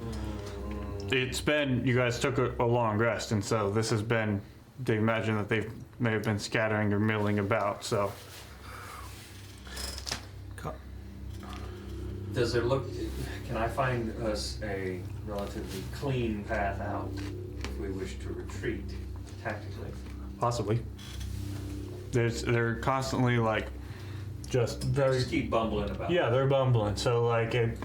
It's been, you guys took a long rest, and so this has been. They imagine that they may have been scattering or milling about. So Does it look, can I find us a relatively clean path out if we wish to retreat tactically? possibly, they're constantly like, just very. Just keep bumbling about. Yeah, they're bumbling. So like it.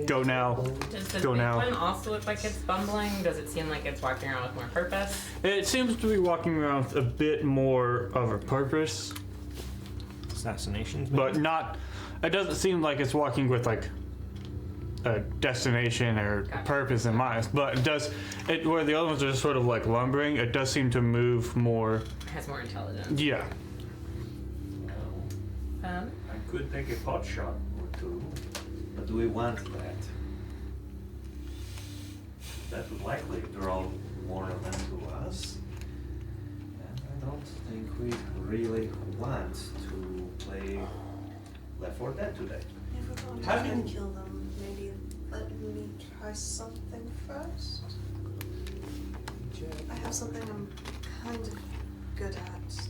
Go now. Does the Go big now. one also look like it's bumbling? Does it seem like it's walking around with more purpose? It seems to be walking around with a bit more of a purpose, Assassinations? but not. It doesn't seem like it's walking with like a destination or Gotcha. purpose in mind. But it does. It where the other ones are just sort of like lumbering. It does seem to move more. It has more intelligence. Yeah. I could take a pot shot or 2, but do we want that? That would likely draw more of them to us. And I don't think we really want to play Left 4 Dead today. If we're going to How try do to you- kill them, maybe let me try something first. I have something I'm kind of good at.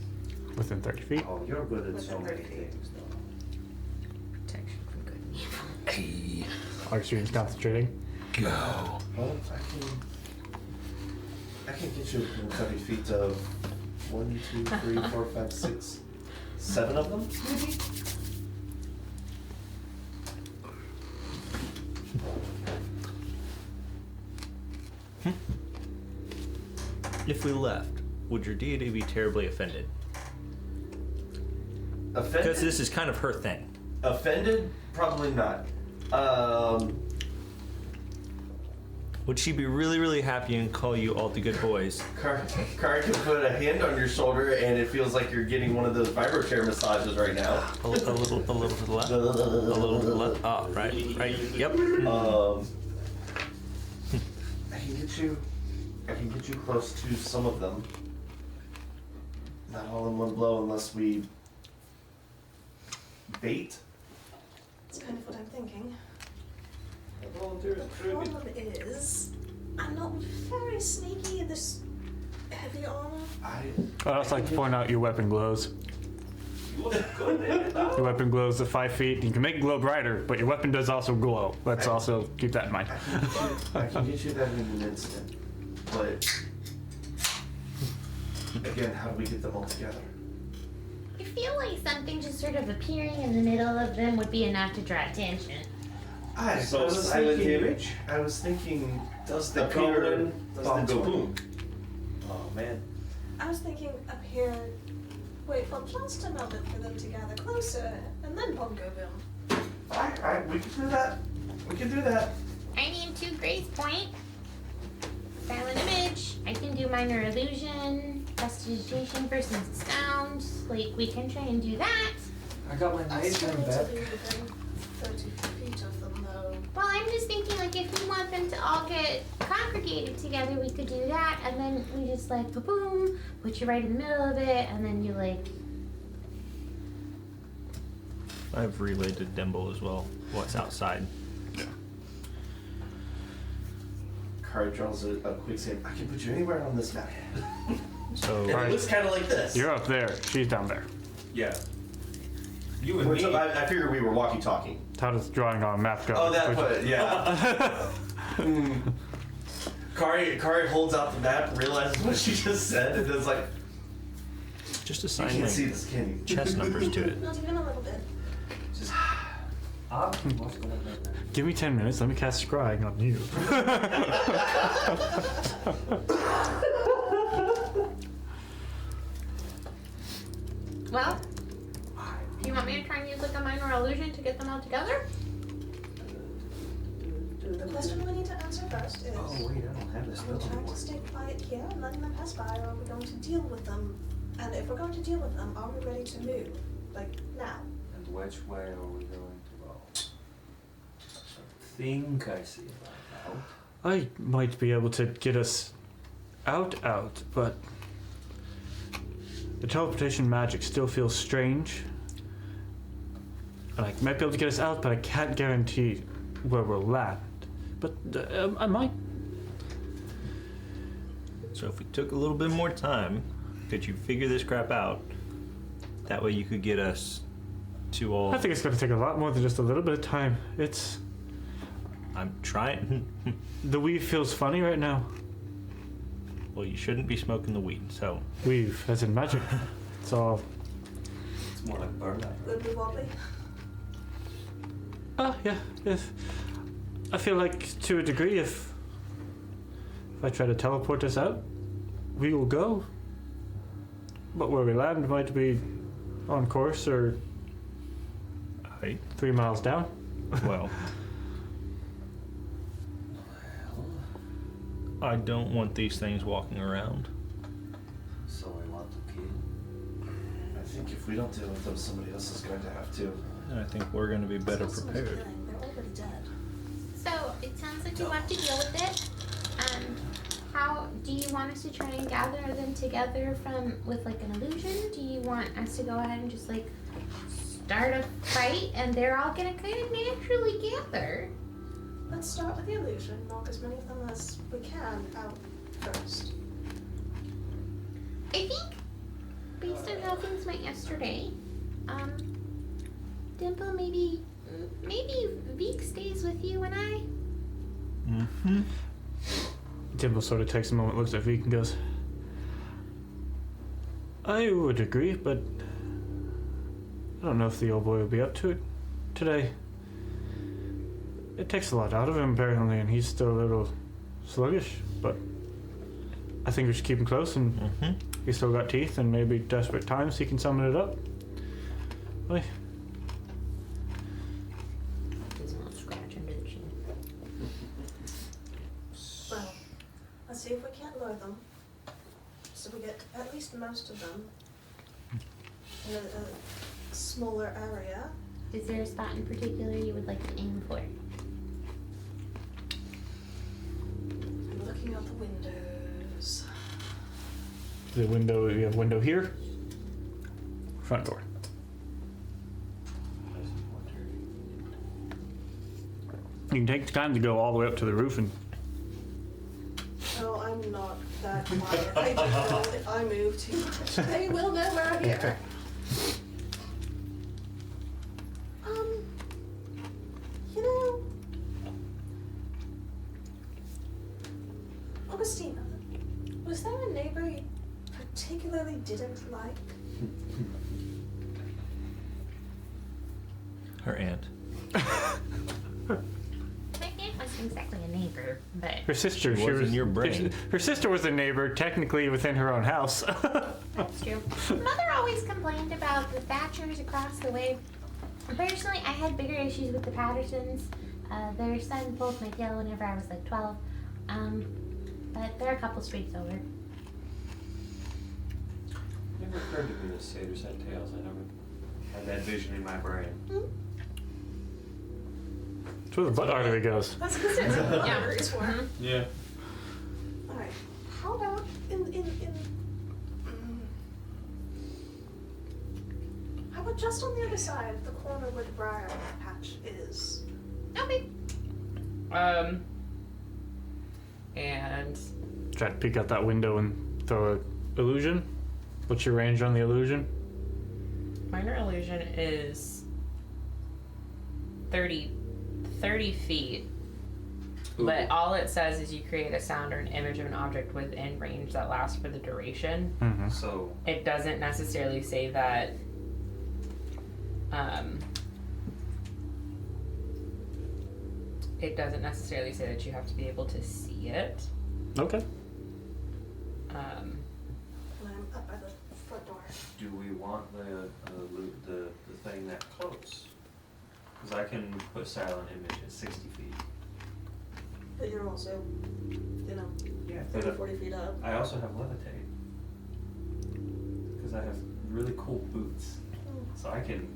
Within 30 feet. Oh, you're good at so Within many 30 feet. things, though. Protection from good and evil. Are students concentrating? Well, I can get you within 30 feet of 1, 2, 3, 4, 5, 6, 7 of them, maybe? If we left, would your deity be terribly offended? Because Offended? this is kind of her thing. Offended? Probably not. Would she be really, really happy and call you all the good boys? Car can put a hand on your shoulder and it feels like you're getting one of those vibro chair massages right now. A little to the left. A little to the left. Oh, right. Yep. I can get you close to some of them. Not all in one blow unless we bait That's kind of what I'm thinking. I volunteer The as tribute. problem is, I'm not very sneaky in this heavy armor. I'd also like to point out your weapon glows. You look good in it. Your weapon glows at 5 feet. You can make it glow brighter, but your weapon does also glow. Let's also keep that in mind. I can get you that in an instant. But again, how do we get them all together? I feel like something just sort of appearing in the middle of them would be enough to draw attention. So silent image? I was thinking, does the goblin bomb go boom? Oh man. I was thinking up here, wait for just a moment for them to gather closer, and then bomb go boom. We can do that. We can do that. I mean, to Grace's point, silent image. I can do minor illusion, prestidigitation for sense of sound. Like, we can try and do that. I got my I mace still gun need to back. be within 30 feet of them, though. Well, I'm just thinking, like, if we want them to all get congregated together, we could do that, and then we just, like, boom, put you right in the middle of it, and then you, like... I've relayed to Dimble as well what's outside. Kari draws a quick save. I can put you anywhere on this map. So And it looks kind of like this. You're up there. She's down there. Yeah. You and me. I figured we were walkie-talking. How does drawing on a map go? Oh, that put yeah. Kari holds out the map, realizes what she just said, and is like, just you assign can't see like this, can you? chess numbers to it. Not even a little bit. Just, What's going on there? Give me 10 minutes. Let me cast scrying on you. Well, do you want me to try and use, like, a minor illusion to get them all together? The question we need to answer first is, Oh wait, I don't have this are we spell trying anymore. to stay quiet here and letting them pass by, or are we going to deal with them? And if we're going to deal with them, are we ready to move? Like, now? And which way are we going to go? I think I see it right now. I might be able to get us out, but the teleportation magic still feels strange. And I might be able to get us out, but I can't guarantee where we'll land. But I might. So if we took a little bit more time, could you figure this crap out? That way you could get us to all. I think it's going to take a lot more than just a little bit of time. I'm trying. The weave feels funny right now. Well, you shouldn't be smoking the weed, so. Weave, as in magic. It's all. It's more like burnout. Wibbly wobbly? Oh yeah. If I feel like to a degree, if I try to teleport us out, we will go. But where we land might be on course or Right. 3 miles down. Well. I don't want these things walking around. So I want to kill. I think if we don't deal with them, somebody else is going to have to. And I think we're going to be better It's not so much prepared. killing, they're already dead. So, it sounds like you want to deal with it. How do you want us to try and gather them together with, like, an illusion? Do you want us to go ahead and just, like, start a fight and they're all gonna kind of naturally gather? Let's start with the illusion, knock as many of them as we can out first. I think, based on how things went yesterday, Dimple, maybe Veek stays with you and I. Mm-hmm. Dimple sort of takes a moment, looks at Veek and goes, I would agree, but I don't know if the old boy will be up to it today. It takes a lot out of him, apparently, and he's still a little sluggish, but I think we should keep him close, and Mm-hmm. he's still got teeth, and maybe desperate times he can summon it up. Oi. There's a little scratch under the chin. Well, let's see if we can't lure them. So we get at least most of them in a smaller area. Is there a spot in particular you would like to aim for? I'm looking out the windows. The window, you have a window here. Front door. You can take the time to go all the way up to the roof and. Oh, I'm not that quiet. I just know if I move too much, they will know we're here. You know, Augustina, was there a neighbor you particularly didn't like? Her aunt. My aunt wasn't exactly a neighbor, but Her sister, She was in your brain. Her sister was a neighbor, technically within her own house. that's true. Mother always complained about the Thatchers across the way. Personally, I had bigger issues with the Pattersons. Their son pulled my tail whenever I was like 12. But they're a couple streets over. It never occurred to me that satyrs had tails. I never had that vision in my brain. That's where the butt artery goes. That's because it's Yeah. arteries for. Yeah. Alright, how about how about just on the other side of the corner where the briar patch is? Okay. And Try to peek out that window and throw a illusion. What's your range on the illusion? minor illusion is 30 feet. But all it says is you create a sound or an image of an object within range that lasts for the duration. Mm-hmm. So It doesn't necessarily say that it doesn't necessarily say that you have to be able to see it. Okay. And I'm up by the front door. do we want the thing that close? Because I can put silent image at 60 feet. But you're also, you know, Yeah, 30, 40 feet up. I also have levitate. Because I have really cool boots. So I can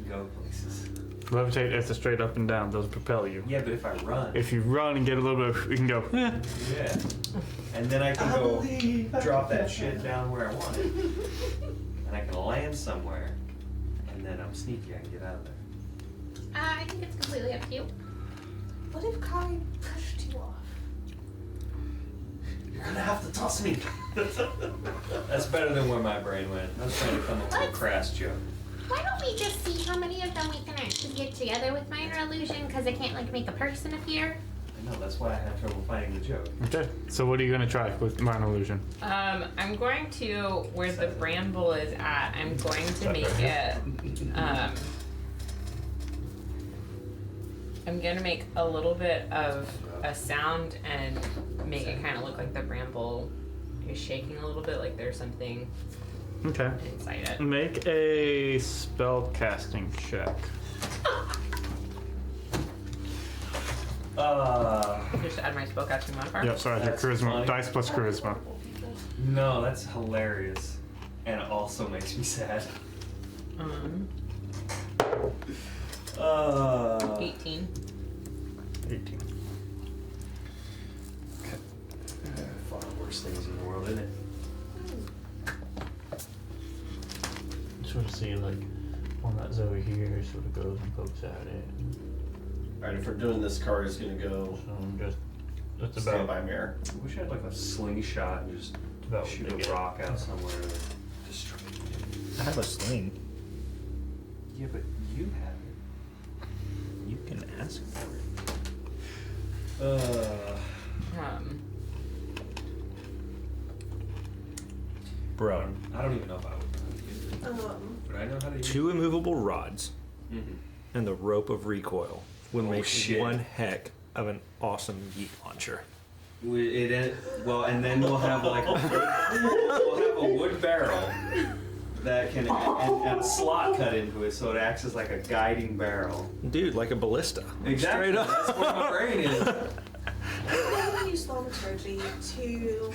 go places. Levitate is a straight up and down. Those propel you. Yeah, but if I run. If you run and get a little bit, you can go. Eh. Yeah. And then I can go drop that shit down where I want it. And I can land somewhere. And then I'm sneaky, I can get out of there. I think it's completely up to you. What if Kari pushed you off? You're gonna have to toss me. That's better than where my brain went. I was trying to come up with a crass joke. Why don't we just see how many of them we can actually get together with minor illusion? Because I can't like make a person appear. I know, that's why I had trouble finding the joke. Okay. So what are you gonna try with minor illusion? I'm going to, where the bramble is at, I'm going to make it, I'm gonna make a little bit of a sound and make it kind of look like the bramble is shaking a little bit, like there's something Okay. inside it. Make a spell casting check. Just add my spellcasting modifier. Yep. Sorry, your That's charisma. funny. Dice plus charisma. No, that's hilarious. And it also makes me sad. 18. 18. Far worse things in the world, isn't it? Sort of see like one that's over here sort of goes and pokes at it. Alright, if we're doing this, Kari's gonna go So I'm just that's stand about by mirror. I wish I had like a slingshot and just about shoot what they a get. rock out somewhere and destroy it. I have a sling. Yeah, but you have it. You can ask for it. Bro, I don't even know if I would know how to use it. But I know how to use 2 immovable rods it. Mm-hmm. and the rope of recoil would Oh, make shit. one heck of an awesome yeet launcher. Well, and then we'll have like we'll have a wood barrel that can and a slot cut into it, so it acts as like a guiding barrel. Dude, like a ballista. Exactly. Straight up. That's where my brain is. I'm going to use thaumaturgy to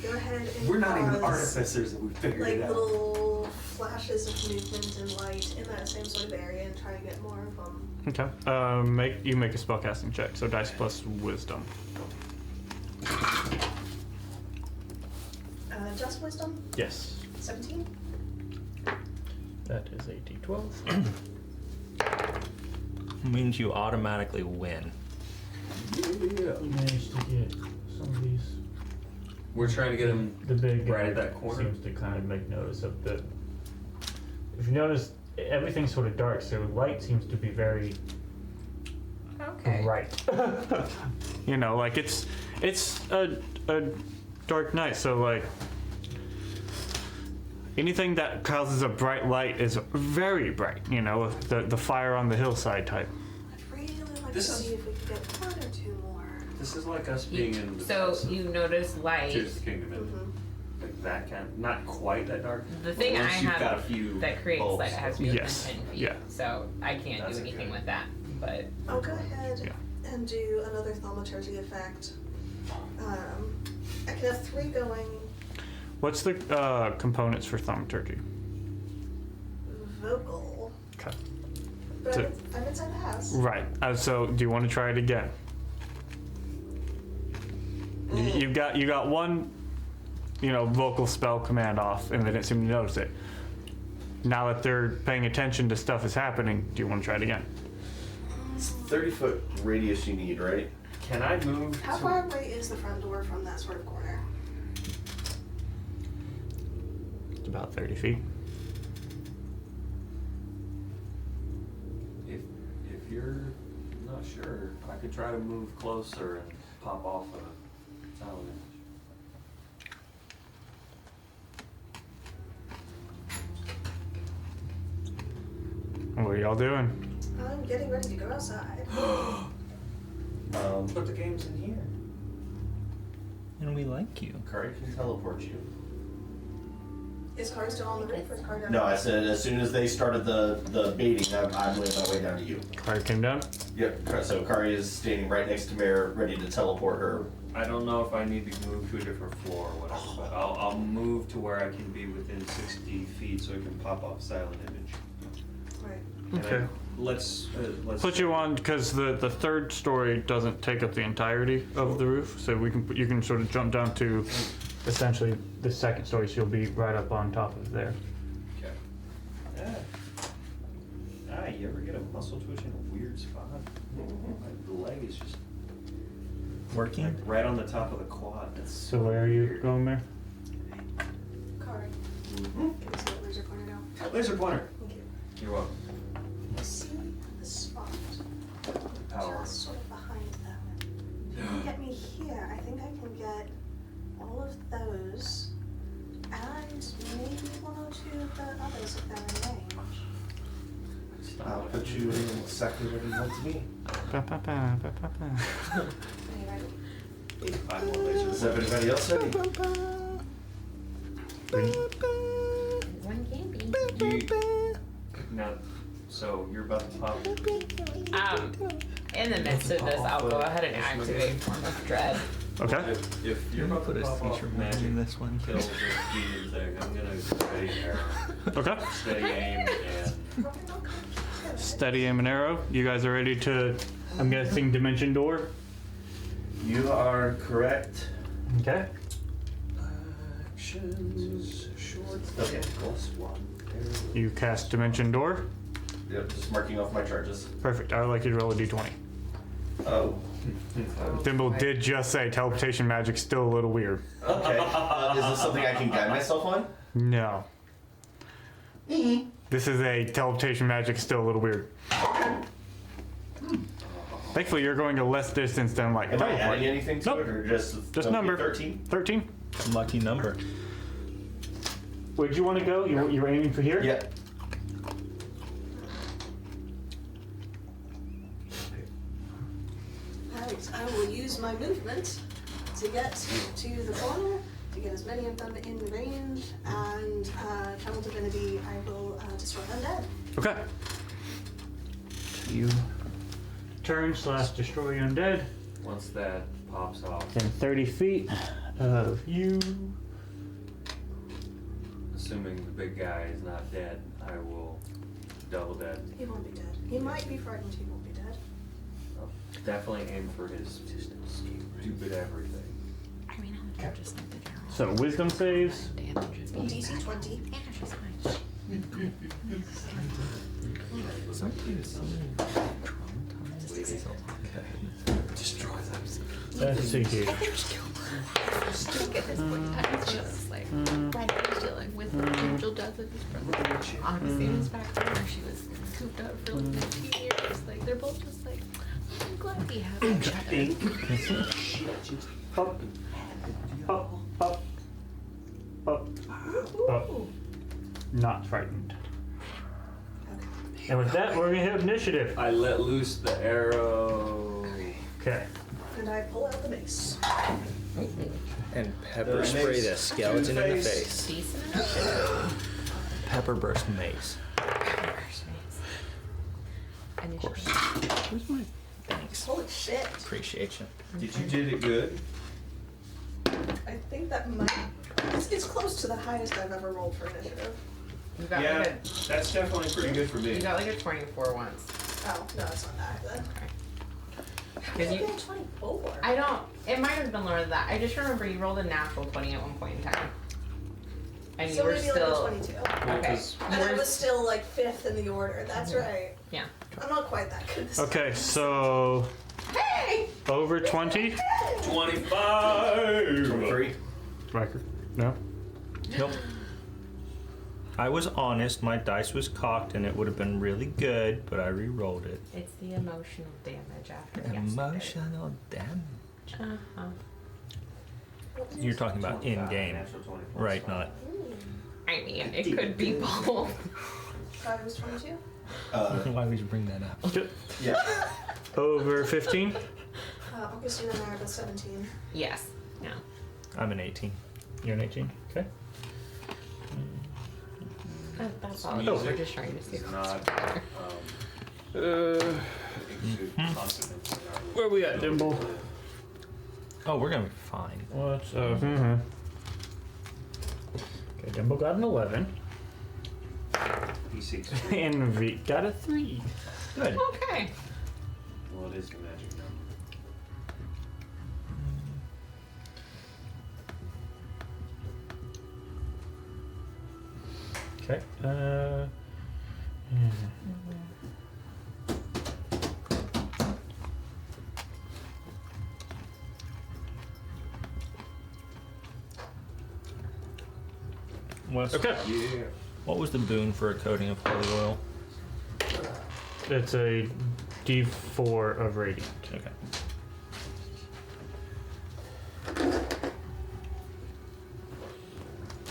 go ahead and We're not even cause, artificers, and we figured like it out. little flashes of movement and light in that same sort of area and try to get more of them. Okay. Make a spellcasting check. So dice plus wisdom. Just wisdom, Yes. 17. That is a d12. means you automatically win. Managed to get some of these. We're trying to get him The big right guy at that corner. seems to kind of make notice of the. If you notice, everything's sort of dark, so light seems to be very Okay. bright. You know, like it's a dark night, so like anything that causes a bright light is very bright. You know, the fire on the hillside type. I'd really like This to is- see if we could get one or two more. This is like us being in the So depths of you notice light. Tears of the Kingdom. Mm-hmm. Like that kind, not quite that dark. The but thing I once you've got a have few that creates bulbs, light has to be Yes. within 10 feet. Yeah. So I can't That's do anything okay. with that. But I'll go ahead Yeah. and do another thaumaturgy effect. I can have 3 going. What's the components for thaumaturgy? Vocal. Okay. But So- I'm inside the house. Right. So do you want to try it again? You got one, vocal spell command off, and they didn't seem to notice it. Now that they're paying attention to stuff is happening, do you want to try it again? It's 30-foot radius you need, right? Can I move? How to- far away is the front door from that sort of corner? It's about 30 feet. If you're not sure, I could try to move closer and pop off a sound image. What are y'all doing? I'm getting ready to go outside. Put the games in here. And we like you. Kari can teleport you. Is Car still on the roof or is Car down? No, I said as soon as they started the baiting, I'm on my way down to you. Card came down? Yep. So Kari is standing right next to Mare, ready to teleport her. I don't know if I need to move to a different floor or whatever, but I'll move to where I can be within 60 feet so I can pop off silent image. Right. And Okay. Let's Put you on, because the third story doesn't take up the entirety of the roof, so you can sort of jump down to essentially the second story, so you'll be right up on top of there. Okay. You ever get a muscle twitch in a weird spot? My leg is just Working? like right on the top of the quad. That's So where are you going there? Car, Mm-hmm. can you see that laser pointer now? Laser pointer. Thank you. You're welcome. See the spot Power. just sort of behind them. If you can get me here, I think I can get all of those and maybe 1 or 2 of the others if they're in range. I'll put you in exactly where you want to be. Ba, ba, ba, ba, ba, ba. Are you ready? I'm more laser. Is everybody else ready? One can be. Now, so you're about to pop. in the midst of this, I'll go ahead and activate Form of Dread. Okay. If you're about to pop off magic this one. kill this demon thing, I'm gonna steady arrow, Okay. steady aim, and Probably not gonna kill it. Steady aim and arrow. You guys are ready to, I'm guessing, dimension door? You are correct. Okay. actions short. Okay. +1. You cast dimension door. Yep, just marking off my charges. Perfect. I would like you to roll a d20. Oh. Thimble did just say teleportation magic's still a little weird. Okay. Is this something I can guide myself on? No. This is a teleportation magic still a little weird. Thankfully, you're going to less distance than like Am I teleport. adding anything to Nope. it, or just Just okay, number. 13? 13. Lucky number. Where'd you want to go? You were aiming for here? Yep. Alright, I will use my movement to get to the corner, to get as many of them in range, and Channel Divinity, I will destroy undead. Okay. You turn / destroy undead. Once that pops off, Then 30 feet of you. assuming the big guy is not dead, I will double dead. He won't be dead. He might be frightened, he won't be dead. I'll definitely aim for his stupid everything. I mean, I'm just like the general. So wisdom saves. Damage. DC 20. Yeah, she's fine. Destroy them. Let's see here. Look at this point in time, it's just like Riker's dealing with what Angel does with his brother. Honestly, it was back then where she was cooped up for like 19 years. Like, they're both just like, I'm glad we have each other. Up, up, up, up, up. Not frightened. And with that, we're gonna hit initiative. I let loose the arrow. Okay. And I pull out the mace. And pepper spray the skeleton in the face. Decent enough. Pepper burst mace. Initiative. Where's my? Thanks. Holy shit. Appreciate you. Did it good? I think that might. It's close to the highest I've ever rolled for initiative. You got Yeah, like that's definitely pretty good for a, me. you got like a 24 once. Oh, no, it's not that then. Because you, 24. I don't. It might have been lower than that. I just remember you rolled a natural 20 at one point in time, and you So were maybe still like a 22. okay. And I was still like 5th in the order. That's right. Yeah. I'm not quite that good this Okay, so Hey! over 20. 25. 3. Riker. No. Nope. I was honest, my dice was cocked and it would have been really good, but I re-rolled it. It's the emotional damage after Emotional damage. Uh-huh. You're talking about in-game, Natural 24. right? Not. I mean, it could be both. I was 22. Why would you bring that up? Yeah. Over 15. Augustine and I are both 17. Yes. No. I'm an 18. You're an 18. Okay. That's all. Music We're just trying to see. It's not. Consonants. Where we at, Dimble? Oh, we're gonna be fine. What's up? Okay, Dimble got an 11. D6. And V got a 3. Good. Okay. Well, it is the magic number. Okay. Okay. Yeah. What was the boon for a coating of holy oil? It's a D4 of radiant. Okay.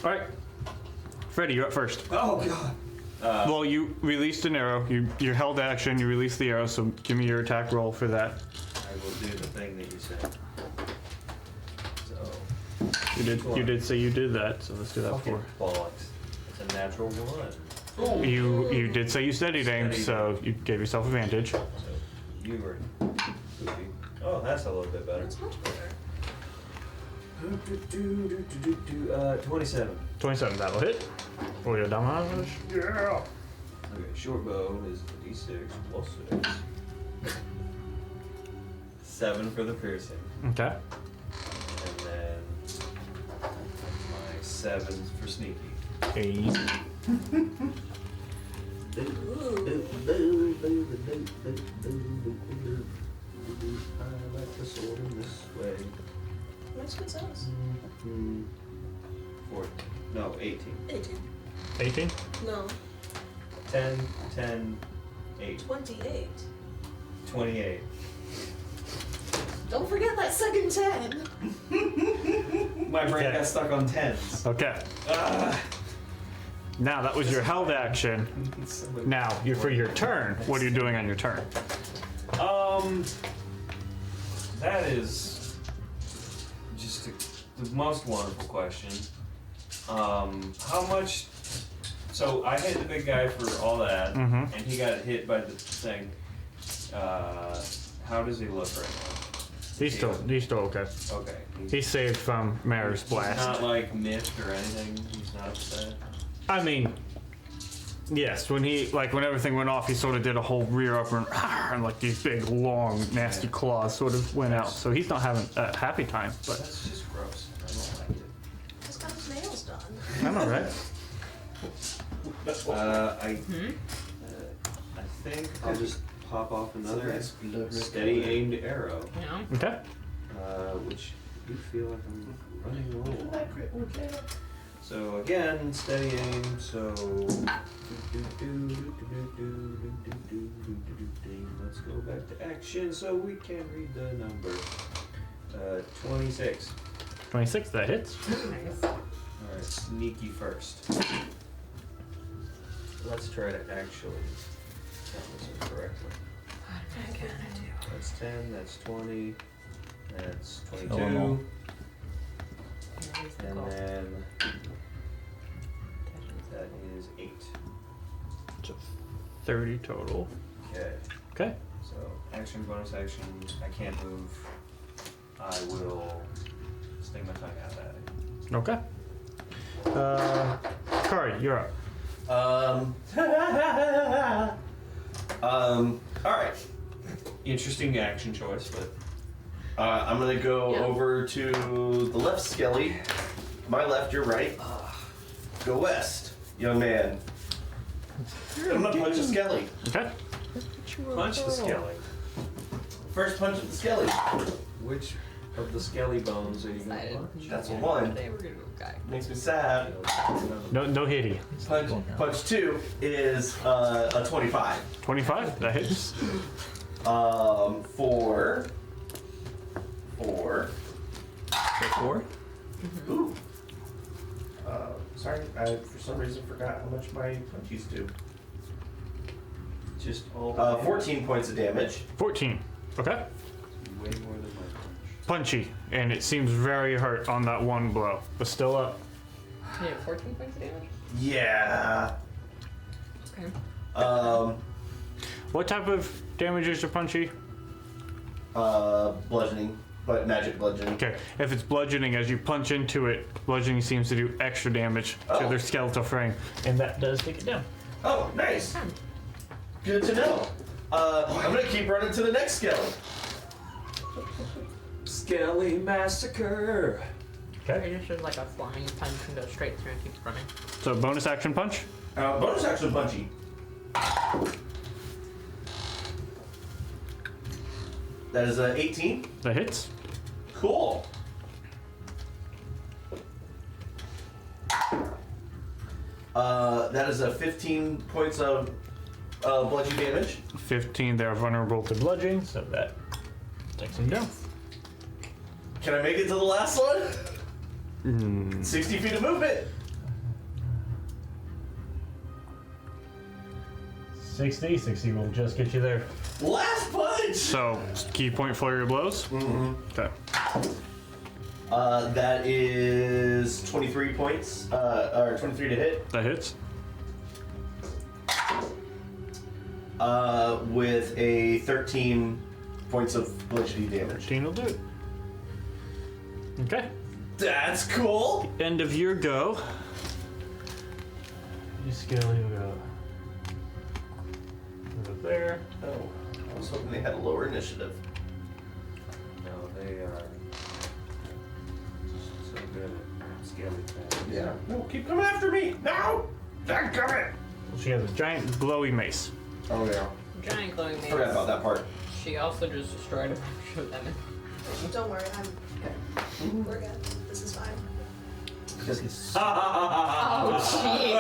All right. Freddy, you're up first. Oh god. Well, you released an arrow. You held action. You released the arrow. So give me your attack roll for that. I will do the thing that you said. So. You did say you did that. So let's do that Okay. for. Bollocks. It's a natural 1. You did say you steadied aim, so you gave yourself advantage. So you were. Goofy. Oh, that's a little bit better. It's much better. 27. 27. That'll hit. Roll your damage. Yeah. Okay, short bow is a d6 plus 6. 7 for the piercing. Okay. And then my 7 for sneaky. 8. I like the sword in this way. Makes good sense. 14. No, 18. 18. 18. No. 10, 10, 8. 28. 28. Don't forget that second 10. My brain Okay. got stuck on 10s. Okay. Now that was your held action. Now you're for your turn. What are you doing on your turn? That is just the most wonderful question. How much? So I hit the big guy for all that, Mhm. and he got hit by the thing. How does he look right now? He's still okay. Okay. He's saved from Mare's He's blast. not like miffed or anything. He's not upset. I mean, yes. When everything went off, he sort of did a whole rear upper and like these big, long, nasty claws sort of went out. So he's not having a happy time. But That's just gross. I don't like it. He's got his nails done. I'm all right. I think I'll just pop off another Nice blood steady red aimed arrow, Yeah. Okay. which I do feel like I'm running low. That crit will kill. So again, steady aim. So let's go back to action so we can read the number. 26. 26, that hits. Nice. Alright, sneaky first. Let's try to actually count this in correctly. What am I gonna do? That's 10, that's 20, that's 22, Normal. Here's the and goal. then that is 8. So 30 total. Okay, Okay. so action, bonus action, I can't move. I will sting my tongue out at it. Okay. Kari, you're up. Alright. Interesting action choice, but I'm gonna go Yeah. over to the left skelly. My left, your right. Go west, young man. I'm gonna punch a skelly. Okay. punch the skelly. First punch of the skelly. Which of the skelly bones are you gonna Decided punch? That's one. Today we're gonna go guy. Makes me sad. No hitty. Punch 2 is a 25. 25, that hits. For 4. Ooh. Sorry, I for some reason forgot how much my punchies do. Just all 14 points of damage. 14. Okay. way more than my punch. Punchy, and it seems very hurt on that one blow, but still up. Yeah, 14 points of damage. Yeah. Okay. What type of damage is your punchy? Bludgeoning, but magic bludgeoning. Okay, if it's bludgeoning, as you punch into it, bludgeoning seems to do extra damage to Oh. their skeletal frame, and that does take it down. Oh, nice. Good to know. I'm gonna keep running to the next skelly. Skelly massacre. Okay. It just does like a flying punch and goes straight through and keeps running. So bonus action punch. Bonus action punchy. That is a 18. That hits. Cool. That is a 15 points of bludgeoning damage. 15. They're vulnerable to bludgeoning, so that takes them down. Can I make it to the last one? 60 feet of movement. 60 will just get you there. Last punch. So key point flurry of blows. Okay. That is 23 points, or 23 to hit. That hits. With a 13 points of bludgeoning damage. 15 will do it. Okay. That's cool. End of your go. You skelly will go over there. Oh, I was hoping they had a lower initiative. No, they are so good at scaly things. Yeah. No, keep coming after me. No. They're coming. She has a giant glowy mace. Oh yeah. Giant glowing mace. Forgot about that part. She also just destroyed a bunch of them. Don't worry, I'm good. We're good. This is fine. Oh, shit.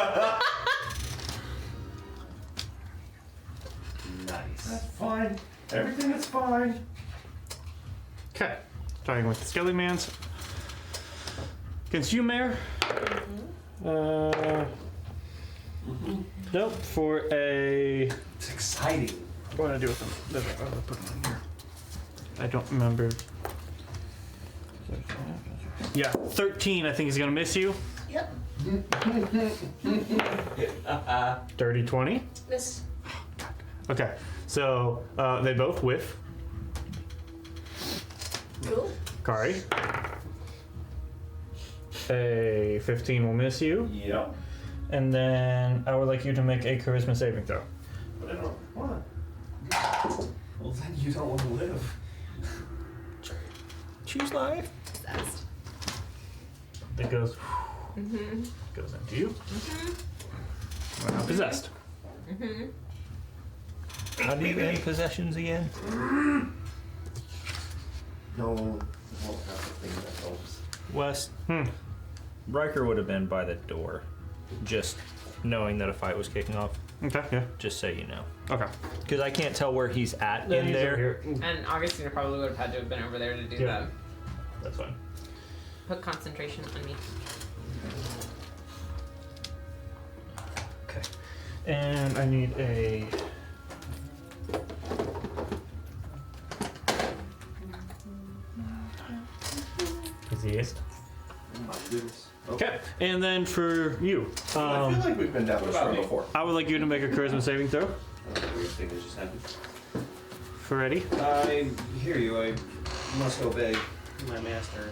Nice. That's fine. Everything is fine. Okay. Starting with the skelly mans. Against you, Mayor. Nope. For a. It's exciting. What do I do with them? I'll put them on here. I don't remember. Yeah, 13. I think is gonna miss you. Yep. Dirty 20. Miss. Okay. So they both whiff. Cool. Kari. A 15 will miss you. Yep. And then I would like you to make a charisma saving throw. But I don't want. Well, then you don't want to live. Choose life. Possessed. It goes. Goes into you. We're not possessed. How do you end possessions again? No, it won't have a thing that helps. Wes, Riker would have been by the door, just knowing that a fight was kicking off. Okay, yeah. Just so you know. Okay. Because I can't tell where he's at in He's there. over here. And Augustina probably would have had to have been over there to do Yeah. that. That's fine. Put concentration on me. Okay. And I need a. Easiest. Oh my goodness. Okay. And then for you, I feel like we've been down this about road me? before. I would like you to make a charisma saving throw. Weird thing that just happened. For Eddie. I hear you. I must obey my master.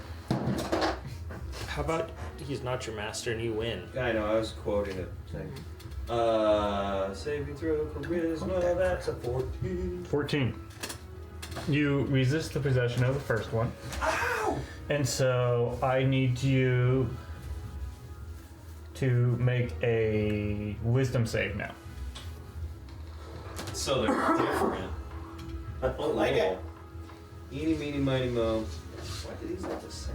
How about he's not your master and you win? I know. I was quoting a thing. Saving throw charisma. That's a 14. 14. You resist the possession of the first one. Ow! And so I need you to make a wisdom save now. So they're different. I don't like it. Eeny, meeny, miny, mo. Why do these look the same?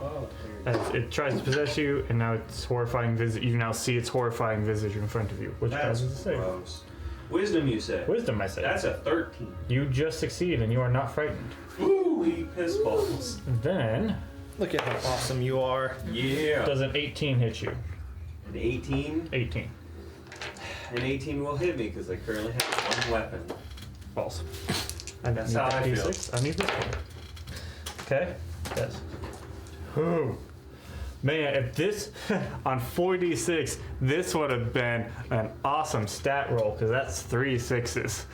Oh, there you As it tries to possess you, and now its horrifying visage. You now see its horrifying visage in front of you. Which That's causes a save. gross. Wisdom, you said. Wisdom, I say. That's a 13. You just succeed, and you are not frightened. Ooh, piss balls. Then Look at how awesome you are. Yeah. does an 18 hit you? An 18? 18. An 18 will hit me because I currently have one weapon. False. I That's need how that I feel. D6. I need this one. Okay. Yes. Whew. Man, if this on 4d6, this would have been an awesome stat roll because that's 3 6s.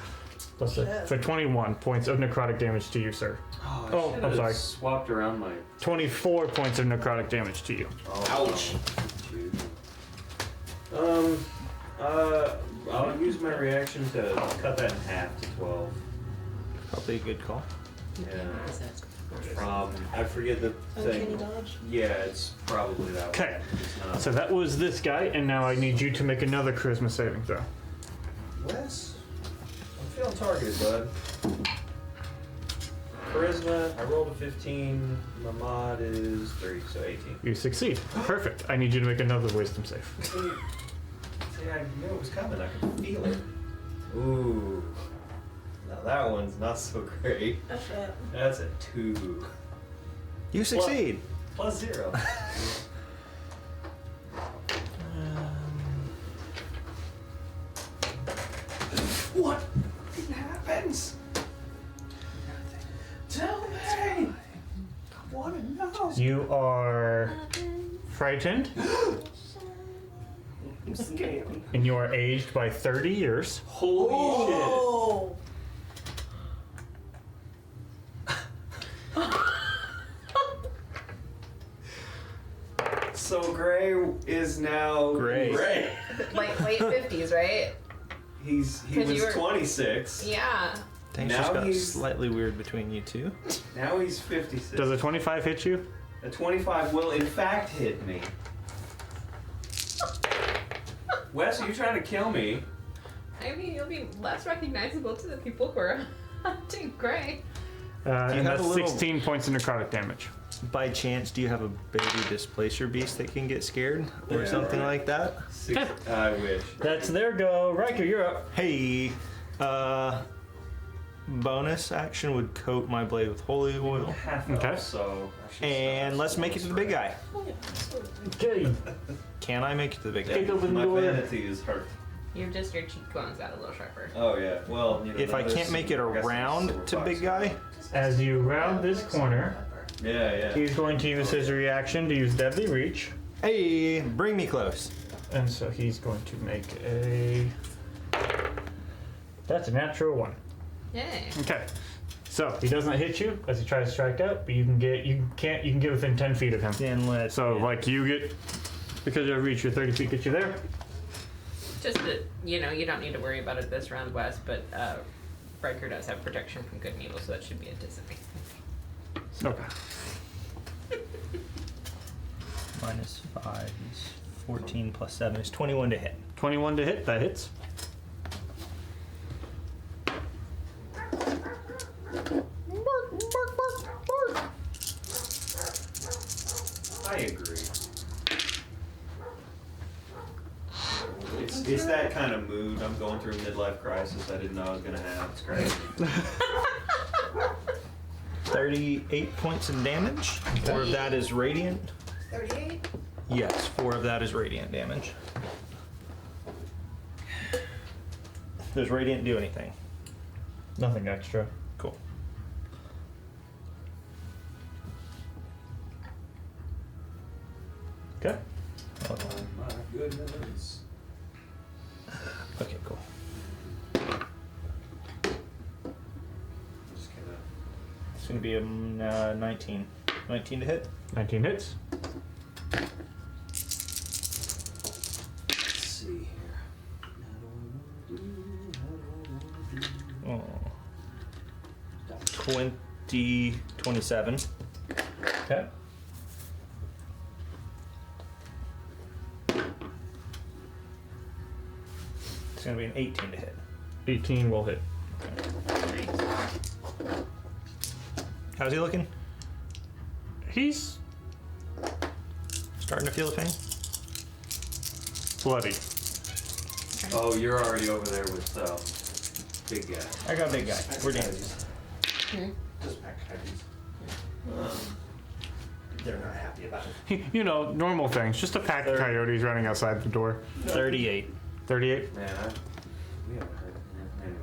Plus for 21 points of necrotic damage to you, sir. Oh, I'm sorry. Swapped around my. 24 points of necrotic damage to you. Ouch. I'll use my reaction to cut that in half to 12. Probably a good call. Yeah. From I forget the thing. Yeah, it's probably that one. Okay. It's not. So that was this guy, and now I need you to make another charisma saving throw. Wes, I'm feeling targeted, bud. Charisma, I rolled a 15. My mod is 3, so 18. You succeed. Perfect. I need you to make another wisdom save. See, I knew it was coming. I could feel it. Ooh. Now that one's not so great. That's a 2. You succeed. Plus 0. What happens? Tell me. I want to know. You are frightened, I'm scared. and you are aged by 30 years. Holy shit. So Gray is now Gray. Like late 50s, right? He 'Cause was you were- 26. Yeah. Things Now just got he's- slightly weird between you two. Now he's 56. Does a 25 hit you? A 25 will in fact hit me. Wes, are you trying to kill me? I mean, you'll be less recognizable to the people who are hunting Gray. Do you And have that's a little- 16 points of necrotic damage. By chance, do you have a baby displacer beast that can get scared or Yeah, something right. like that? I wish. That's their go. Riker, you're up. Hey, bonus action would coat my blade with holy oil. Half Okay. elf, so I should And start. let's make it to the big guy. Okay. Can I make it to the big Take guy? open the My door. vanity is hurt. Your cheekbones got a little sharper. Oh yeah. Well, you know, If I there's can't make it some- I guess there's around silver to fox big guy, As you round this corner, Yeah, yeah. he's going to use his reaction to use Deadly Reach. hey, bring me close. And so he's going to make a... That's a natural 1. Yay. Okay. So he does not hit you as he tries to strike out, but you can get within 10 feet of him. Then let's. So like you get, because you have reach, your 30 feet gets you there. Just that, you don't need to worry about it this round, Wes, but Riker does have protection from good and evil, so that should be anticipated. Okay. Minus 5 is 14 plus 7 is 21 to hit. 21 to hit, that hits. It's that kind of mood. I'm going through a midlife crisis I didn't know I was gonna have. It's crazy. 38 points of damage. 4 of that is radiant. 38. Yes, 4 of that is radiant damage. Does radiant do anything? Nothing extra. Cool. Okay. Oh my goodness. Okay, cool. Just gonna. It's going to be a 19. 19 to hit. 19 hits. Let's see here. Oh. 27. Okay. It's going to be an 18 to hit. 18 will hit. How's he looking? He's Starting to feel the pain? bloody. Oh, you're already over there with big guy. I got a big guy. We're doing Just pack coyotes. They're not happy about it. You know, normal things. Just a pack of coyotes running outside the door. 38. 38. Man, we haven't heard it. Anyway.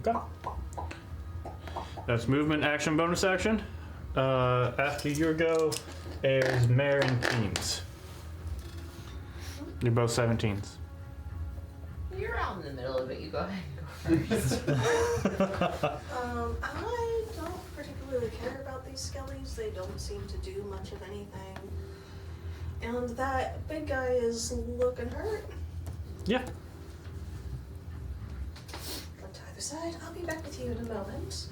Okay. That's movement, action, bonus action. After your go, there's Mare and Teens. You're both 17s. You're out in the middle of it. You go ahead and go first. I don't particularly care about these skellies. They don't seem to do much of anything. And that big guy is looking hurt. Yeah. Look to either side. I'll be back with you in a moment.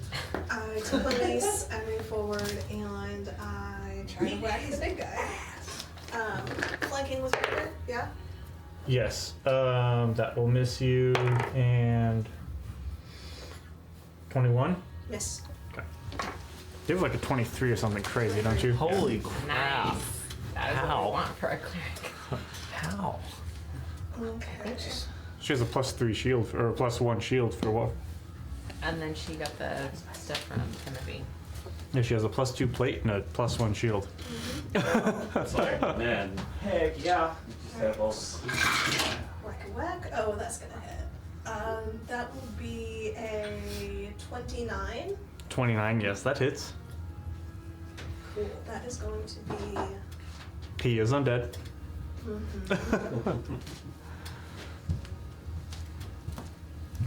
I take my mace, I move forward, and I try to whack the big guy. Flanking with rigor, yeah? Yes. That will miss you. And 21. Miss. You have like a 23 or something crazy, don't you? Holy crap. Nice. That is what Ow. we want for a cleric. How? Okay. She has a +3 shield, or a +1 shield for what? And then she got the stuff from Timothy. Yeah, she has a +2 plate and a +1 shield. It's like, man, heck yeah. You just have all the. Whack a whack. Oh, that's gonna hit. That will be a 29. 29, yes, that hits. Cool. That is going to be. P is undead.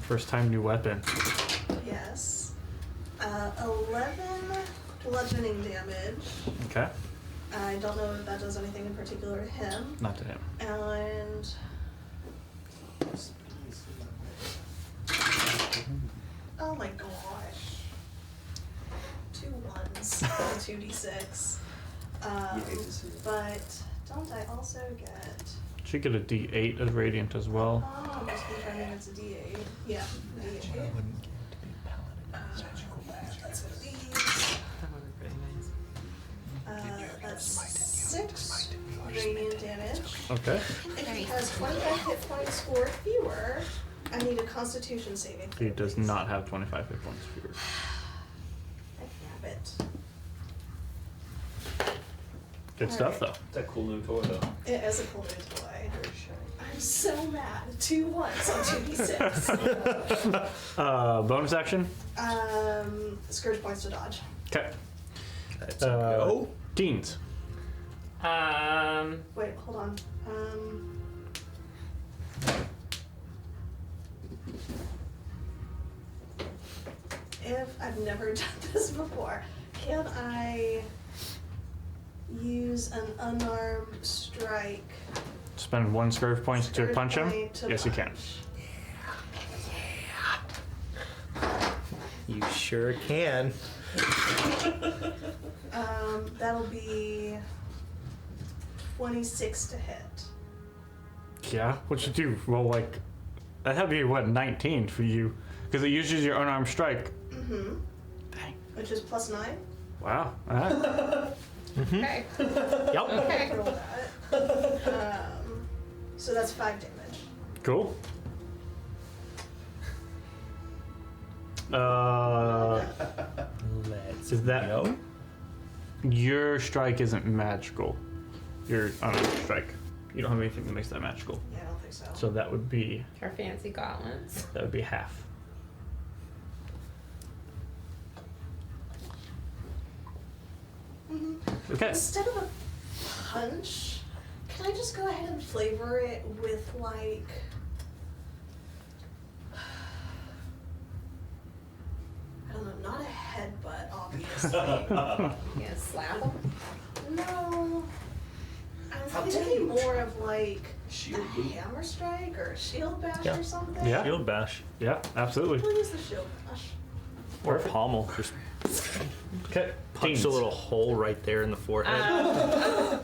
First time new weapon. Yes. 11 bludgeoning damage. Okay. I don't know if that does anything in particular to him. Not to him. And. Oh my gosh. 2 1s and 2d6. But don't I also get. She get a D8 of radiant as well. Oh, I'm just confirming it's a d8. Yeah, d8. That's one of these. That would be pretty nice. That's 6 radiant damage. Okay. If he has 25 hit points or fewer, I need a Constitution saving throw. He does please. not have 25 hit points fewer. I have it. Good stuff though. It's a cool new toy though. It is a cool new toy. Very shiny. I'm so mad. 2 1s on 2d6. Bonus action. Scourge points to dodge. Okay. Let's go. Teens. Wait, hold on. If I've never done this before, can I use an unarmed strike? Spend 1 scourge points to Scourge punch him. point to Yes, you can. punch. You sure can. That'll be 26 to hit. Yeah. What you do? Roll like. That'd be what 19 for you, because it uses your unarmed strike. Mm-hmm. Dang. Which is +9. Wow. All right. Okay. Yep. Okay. Roll that. So that's 5 damage. Cool. Let's Is that go. your strike isn't magical? Your strike. You don't have anything that makes that magical. Yeah, I don't think so. So that would be Our fancy gauntlets. half. Okay. Instead of a punch, can I just go ahead and flavor it with like I don't know, not a headbutt, obviously. Yeah, slap them. No. I'm How thinking more of like Shield a boot. hammer strike or a shield bash Yeah. or something. Yeah. Shield bash. Yeah, absolutely. We'll use the shield bash. Or pommel. Just Okay. punch a little hole right there in the forehead.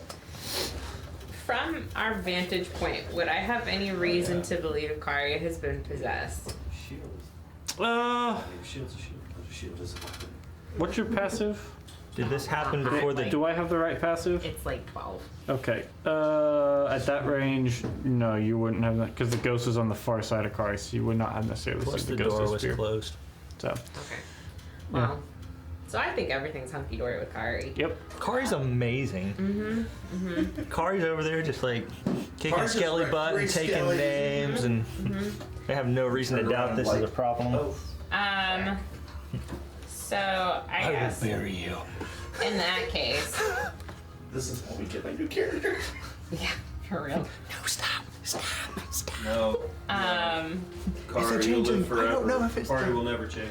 From our vantage point, would I have any reason to believe Karya has been possessed? Shield. Shield's a shield. A shield is a weapon. What's your passive? Did this happen before the... Do I have the right passive? It's like 12. Okay. At that range, no, you wouldn't have that because the ghost is on the far side of Kari, so you would not have necessarily Plus seen the the ghost door was spear. closed. So, Okay. Yeah. Well, so I think everything's hunky dory with Kari. yep. Kari's amazing. Kari's over there just like kicking Kari's just skelly right- butt and right taking skelly. names, and they have no reason to Turn doubt around this is a like- problem. Oh. So I guess bury you. in that case, This is how we get my new character. yeah, for real. No, stop. No. Kari, you'll live forever. I don't know if it's Kari will never change.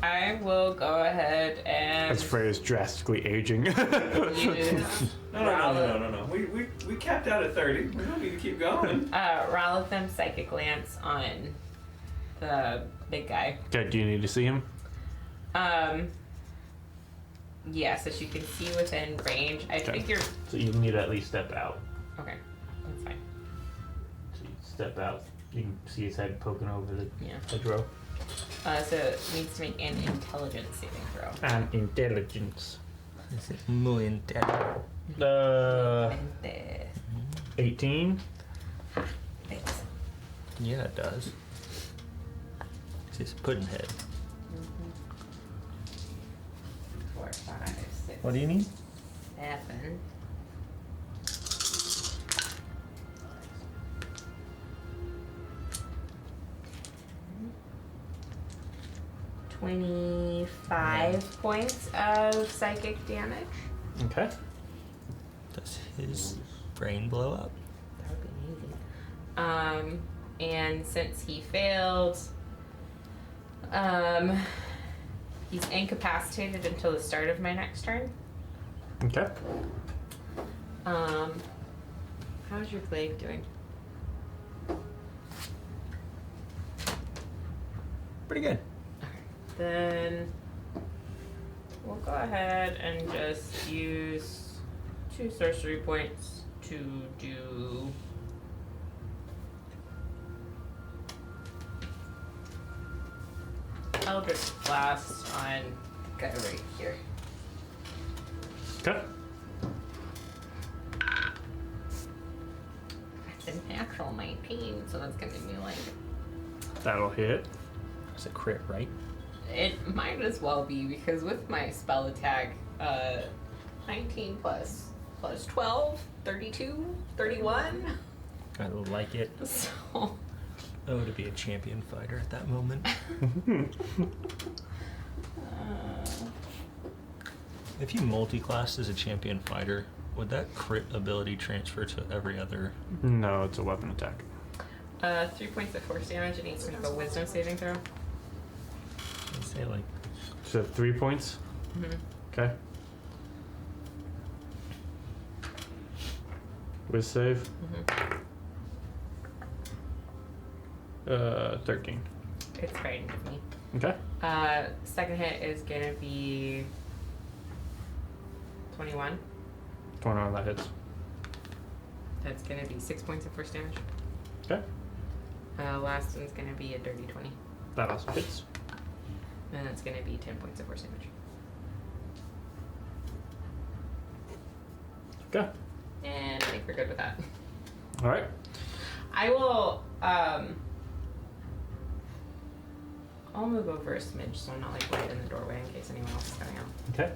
I will go ahead and That's phrase drastically aging. use No. We capped out at 30. We don't need to keep going. Ralatham Psychic Lance on the big guy. Okay, do you need to see him? Yeah, so she can see within range. I Okay. figure. So you need to at least step out. Okay, that's fine. So you step out. You can see his head poking over the Yeah. hedgerow. So it needs to make an intelligence saving throw. And intelligence. This is muy intelligent. 18. Thanks. Yeah, it does. It's his pudding head. 4, 5, 6, What do you need? 7. $25 points of psychic damage. Okay. Does his brain blow up? That would be amazing. And since he failed, he's incapacitated until the start of my next turn. Okay. How's your glaive doing? Pretty good. Then we'll go ahead and just use 2 sorcery points to do Eldritch Blast on the guy right here. Okay. That's an actual 19, so that's gonna be like, That'll hit. It's a crit, right? it might as well be because with my spell attack, 19 plus 12, 32, 31. I like it. So Oh, to be a champion fighter at that moment. If you multi-classed as a champion fighter, would that crit ability transfer to every other? No, it's a weapon attack. 3 points of force damage. It needs to make a wisdom saving throw. I'd say like So 3 points. Mm-hmm. Okay. Wiz save. Mm-hmm. 13. It's frightened of me. Okay. Second hit is gonna be 21. 21 that hits. That's gonna be 6 points of force damage. Okay. Last one's gonna be a dirty 20. That also hits. And that's gonna be 10 points of force damage. Okay. And I think we're good with that. All right. I will, I'll move over a smidge so I'm not like right in the doorway in case anyone else is coming out. Okay.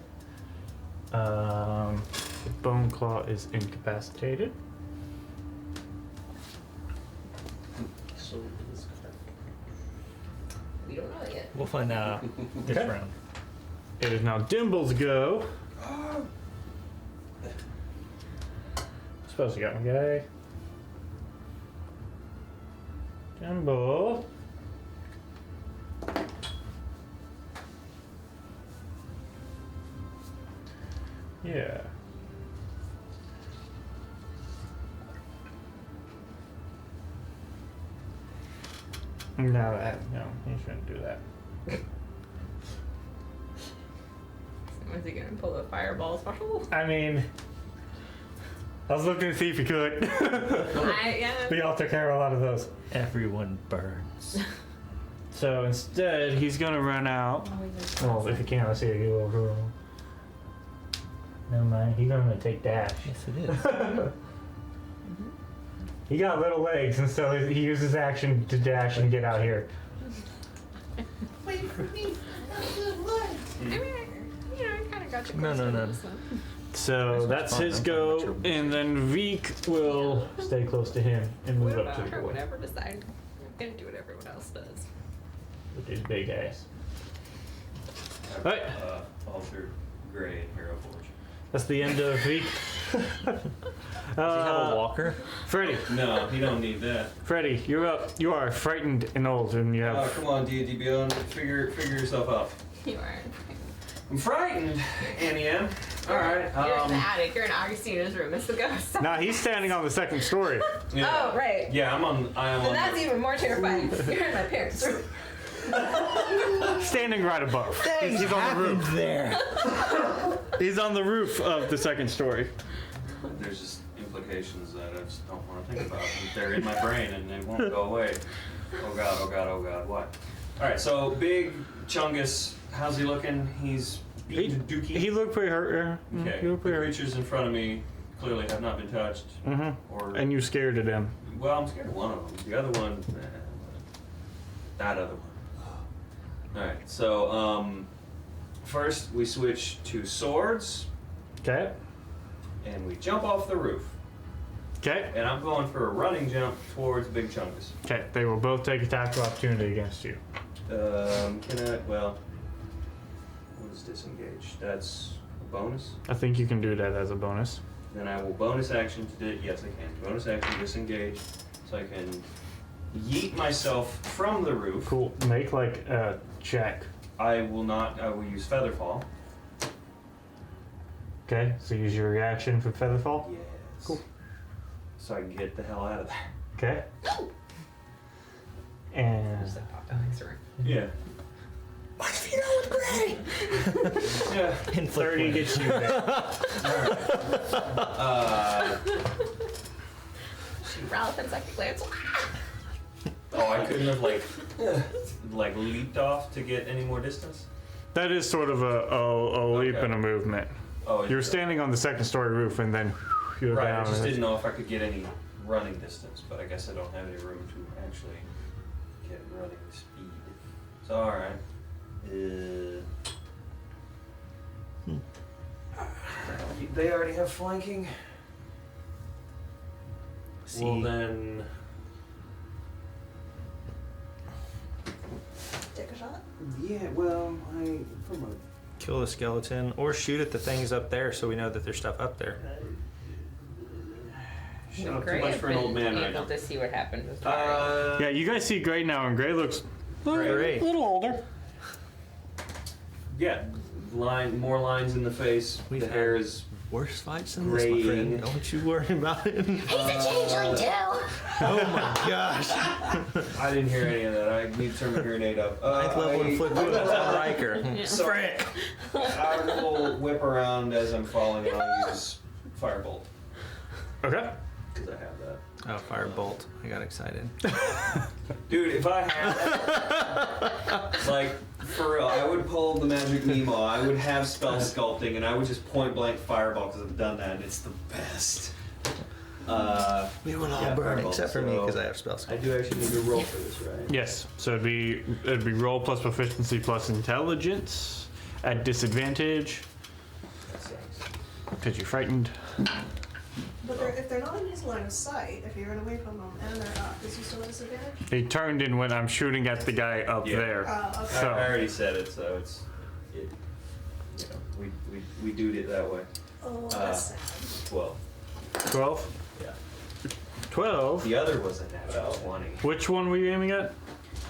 The Bone Claw is incapacitated. So is We don't know it yet. We'll find out this Okay. round. It is now Dimble's go. Suppose you got my guy. Dimble. Yeah. No, you shouldn't do that. Was he gonna pull a fireball special? I mean, I was looking to see if you could. Yeah. We all took care of a lot of those. Everyone burns. So instead, he's gonna run out. Well, if you can't, let's see if you will. Never mind, he's gonna take dash. Yes, it is. He got little legs, and so he uses action to dash and get out here. Wait for me. That's good one. I mean, I kind of got you. No, no, no. So that's his go, and then Veek will stay close to him and move up to the Or door whatever, decide. I'm gonna do what everyone else does. with his big ass. Right. Alter Gray and Hero Forge. That's the end of Veek. Does he have a walker? Freddy, No, you don't need that. Freddy, you're up. You are frightened and old, and you Oh, have. come on, D&D Beyond. Figure yourself out. You are. I'm frightened, Annie M. All right. You're in the attic. You're in Augustina's room. It's the ghost. Nah, he's standing on the second story. Yeah. Oh, right. Yeah, I am Then on. that's even more terrifying. You're in my parents' room. Standing right above. He's on the roof. There. He's on the roof of the second story. There's just implications that I just don't want to think about. They're in my brain and they won't go away. Oh god, oh god, oh god, what? Alright, so big Chungus, how's he looking? He's beaten to dookie. He looked pretty hurt. Yeah. Okay, He looked the pretty hurt. creatures in front of me clearly have not been touched. Or And you scared at him. well, I'm scared of one of them. The other one, that other one. Alright, so first we switch to swords Okay. and we jump off the roof. Okay. And I'm going for a running jump towards Big Chungus. Okay. They will both take attack of opportunity against you. Can I, well, what is disengage? That's a bonus? I think you can do that as a bonus. Then I will bonus action to yes I can. Bonus action disengage. So I can yeet myself from the roof. Cool. Make like a check. I will use Featherfall. Okay. So use your reaction for Featherfall. Yes. Cool. So I can get the hell out of there. Okay. And Just like popped out next to her. Yeah. Yeah. In 30 gets you there. She Ralph and second glance. Oh, I couldn't have like leaped off to get any more distance? That is sort of a leap Okay. and a movement. Oh, You're standing on the second story roof and then you're right, down. I just and- didn't know if I could get any running distance, but I guess I don't have any room to actually get running speed. So, alright. They already have flanking? See. Well then... Take a shot. Yeah, well, from a... Kill the skeleton or shoot at the things up there so we know that there's stuff up there. Shut Would up, too Gray much have for an old man been right able now. to see what happened with Gray? Yeah, you guys see Gray now, and Gray looks Gray. a little older. Yeah, more lines in the face. We've the had- hair is... Worse fights than this, my friend. Graying. Don't you worry about it. He's a changeling too. Oh my gosh. I didn't hear any of that. I need to turn my hearing aid up. Ninth level inflict on Riker. So, I will whip around as I'm falling and I'll use Firebolt. Okay. Because I have that. Oh, firebolt. I got excited. Dude, if I had like For real, I would pull the magic Nemo. I would have spell sculpting, and I would just point blank fireball because I've done that, and it's the best. We will all Yeah, burn fireball, except for me so- because I have spells. I do actually need to roll for this, right? Yes. So it'd be roll plus proficiency plus intelligence at disadvantage That sucks. because you're frightened. But if they're not in his line of sight, if you're away from them and they're up, is he still at disadvantage? He turned in when I'm shooting at the guy up Yeah. there. Oh, okay. So- I already said it, so we do it that way. Oh, that's sad. 12. 12. Yeah. 12. The other was a natural 20. Which one were you aiming at?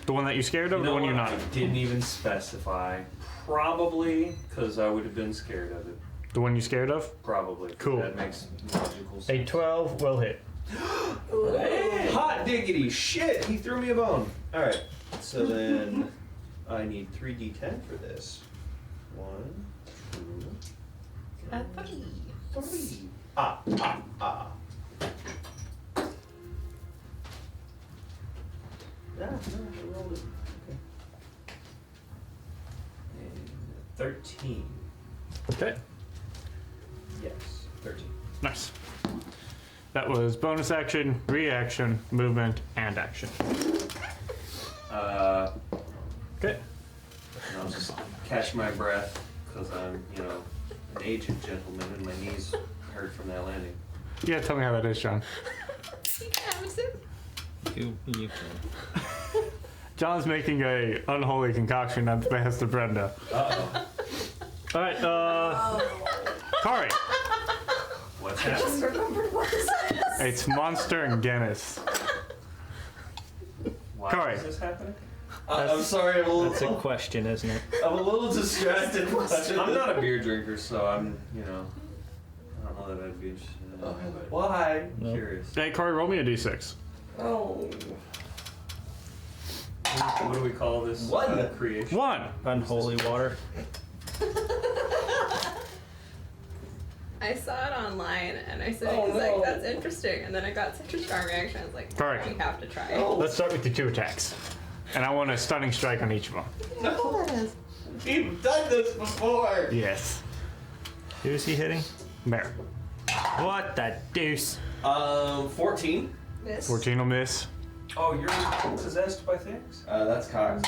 The one that you scared of, You or know the one you're what? not? I didn't even specify. Probably, because I would have been scared of it. The one you scared of? Probably. Cool. That makes logical A sense. 12 will hit. Hot diggity shit! He threw me a bone. Alright, so then I need 3d10 for this. 1, 2, 3. Ah. No, I rolled it. Okay. And 13. Okay. Yes, 13. Nice. That was bonus action, reaction, movement, and action. Okay. And I'll just catch my breath because I'm, an aged gentleman and my knees hurt from that landing. Yeah, tell me how that is, John. You can. John's making a unholy concoction at the behest of Brenda. Uh-oh. All right, Kari. What's that? Just remembered what this is. It's Monster and Guinness. Why Kari. is this happening? I'm sorry, That's a question, isn't it? I'm a little distracted. I'm not a beer drinker, so I'm, I don't know that I'd be interested in that. Why? I'm curious. Hey, Kari, roll me a d6. Oh. What do we call this? One. Creation. 1. Unholy water. I saw it online and I said, Oh, he's no. like, that's interesting. And then I got such a strong reaction. I was like, Correct. we have to try. Oh. Let's start with the 2 attacks. And I want a stunning strike on each of them. No. We've done this before. Yes. Who's he hitting? There. What the deuce? 14. Miss. 14 will miss. Oh, you're possessed by things? That's cocked.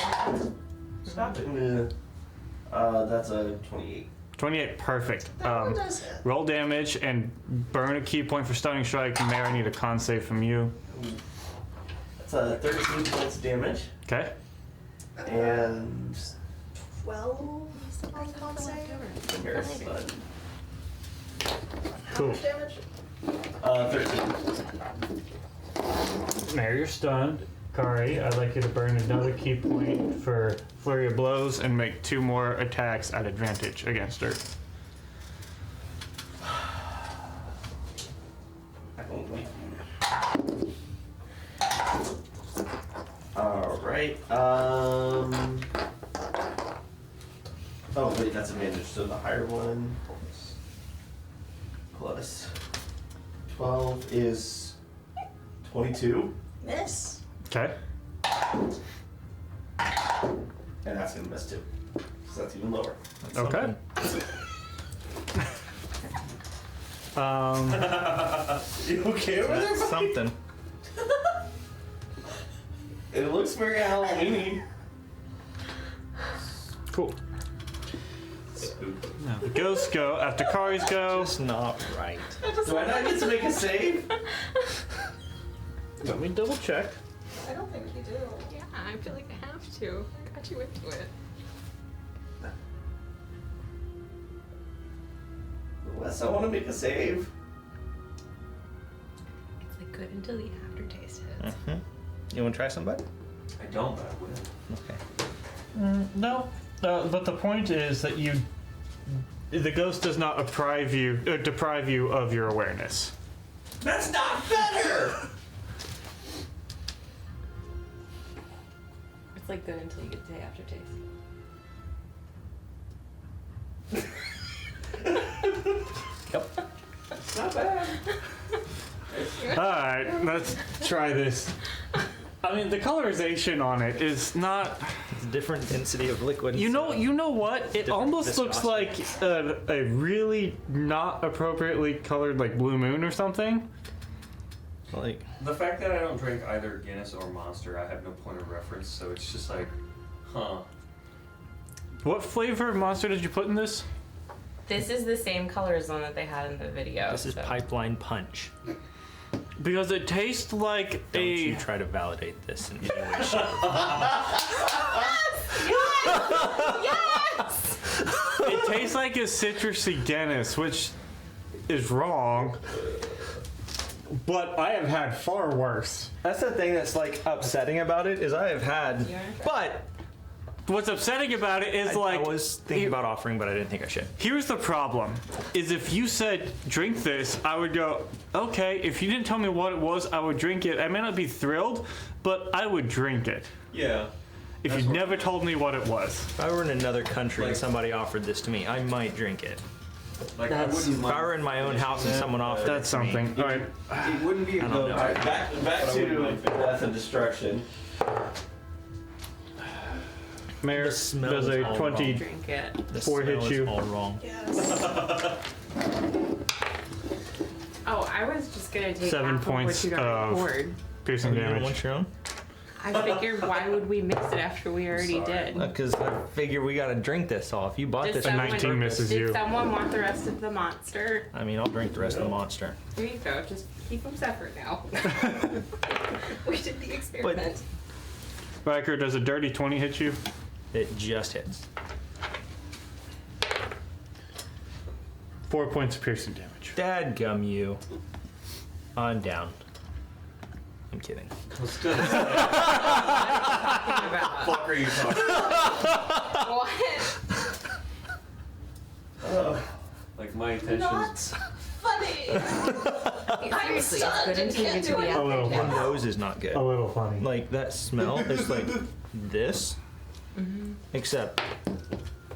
Stop it. That's a 28. 28, perfect. That one does hit. Roll damage and burn a key point for stunning strike. Mare, I need a con save from you. That's 13 points of damage. Okay. And 12 on con save. here's fun. How Cool. much damage? 13. Mare, you're stunned. Kari, I'd like you to burn another key point for flurry of blows and make 2 more attacks at advantage against her. Alright. Oh wait, that's advantage. So the higher one plus 12 is 22. Miss. Okay. And that's gonna miss too. So that's even lower. Okay. You okay over there? That's something. It looks very Halloween-y. Cool. Now the ghosts go after Kari's go. It's not right. Do I not get to make a save? Let me double check. I don't think you do. Yeah, I feel like I have to. I got you into it. Unless I want to make a save. It's like good until the aftertaste hits. Mm-hmm. You want to try somebody? I don't, but I will. Okay. No, but the point is that the ghost does not deprive you of your awareness. That's not better! It's like good until you get the aftertaste. Yep. It's not bad. All right, let's try this. I mean, the colorization on it is not. It's a different density of liquid. You know what? It Different almost looks like a really not appropriately colored like Blue Moon or something. Like The fact that I don't drink either Guinness or Monster, I have no point of reference, so it's just like, huh. What flavor of Monster did you put in this? This is the same color as the one that they had in the video. this is so. pipeline punch. Because it tastes like Don't a. you try to validate this in any way, shape, or Yes! It tastes like a citrusy Guinness, which is wrong. But I have had far worse. That's the thing that's like upsetting about it is I have had, You wanna try? but What's upsetting about it is I was thinking about offering, but I didn't think I should. Here's the problem: is if you said drink this, I would go okay. If you didn't tell me what it was, I would drink it. I may not be thrilled, but I would drink it. Yeah. If That's you what- never told me what it was. If I were in another country and Like- somebody offered this to me, I might drink it. Like, That's- I wouldn't If I were mind. in my own house and someone offered That's it to me, something. All right. It wouldn't be a I don't go. know. Alright, back But I to wouldn't mind. death and destruction. Mayor The smell does is a all 20. Drink it. the Four hit smell you. is all wrong. Yes. Oh, I was just gonna take 7 half points of what you got of poured. piercing You don't damage. want your own? I figured, why would we mix it after we already Sorry. did? Because I figure we gotta drink this all. If you bought Did this, A someone- 19 misses Did you. someone want the rest of the monster? I mean, I'll drink the rest of the monster. There you go. Just keep them separate now. we did the experiment. Riker, does a dirty 20 hit you? It just hits. 4 points of piercing damage. Dadgum you. I'm down. I'm kidding. Talking about. Fuck are you talking about? What? Like, my intentions. Not funny. Seriously, it's good until you get to the A little end. My nose is not good. A little funny. Like that smell is like this, except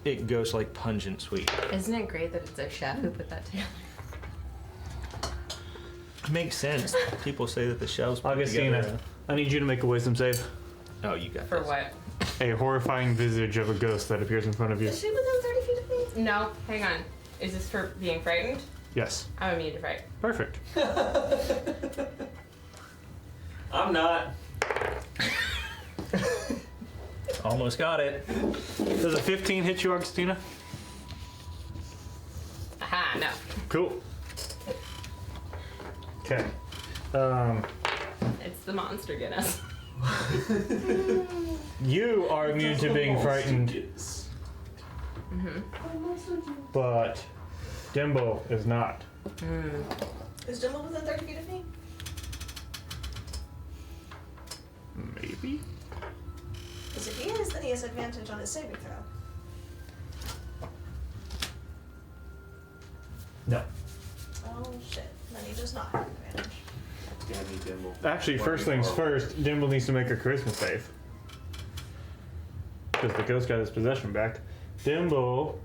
it goes like pungent sweet. Isn't it great that it's a chef who put that together? Makes sense. People say that the shells put Augustina, together. I need you to make a wisdom save. Oh, you got For this. what? A horrifying visage of a ghost that appears in front of you. Is she within 30 feet of me? No, hang on. Is this for being frightened? Yes. I'm immune to fright. Perfect. I'm not. Almost got it. Does a 15 hit you, Augustina? Aha, no. Cool. Okay. It's the monster Guinness. You are immune to being frightened, but Dimbo is not. Is Jimbo within 30 feet of me? Maybe? Because if he is, then he has advantage on his saving throw. No. Oh shit. Then he does not have advantage. Damn you, Dimble. Actually, first things first, Dimble needs to make a charisma save. Because the ghost got his possession back. Dimble.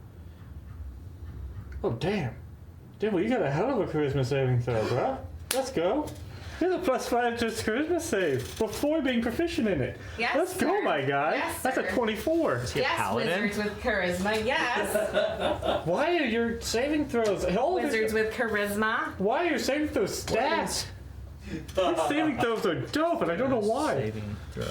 Oh, damn. Dimble, you got a hell of a charisma saving throw, bro. Let's go. Here's a +5 to his charisma save before being proficient in it. Yes, Let's go, sir. my guy. Yes, That's a sir. 24. Is he a Yes, paladin? wizards with charisma, yes. Why are your saving throws? Wizards with charisma. Why are your saving throws stats? Your saving throws are dope, and I don't know why. Saving throw.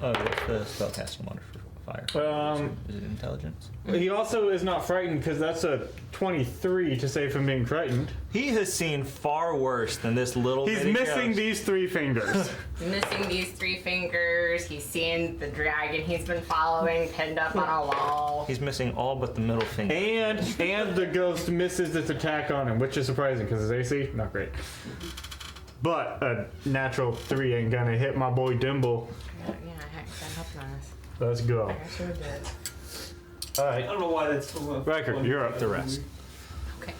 Oh, what's the spellcasting modifier for fire? Is it intelligence? He also is not frightened because that's a 23 to save from being frightened. He has seen far worse than this little. He's bitty missing ghost. these 3 fingers. Missing these 3 fingers. He's seen the dragon he's been following pinned up on a wall. He's missing all but the middle finger. and the ghost misses its attack on him, which is surprising because his AC, not great. But a natural 3 ain't gonna hit my boy Dimble. Yeah, I gotta help you on this. Let's go. I should have did. All I right, don't know why that's so much. Riker, you're up. The rest. Okay.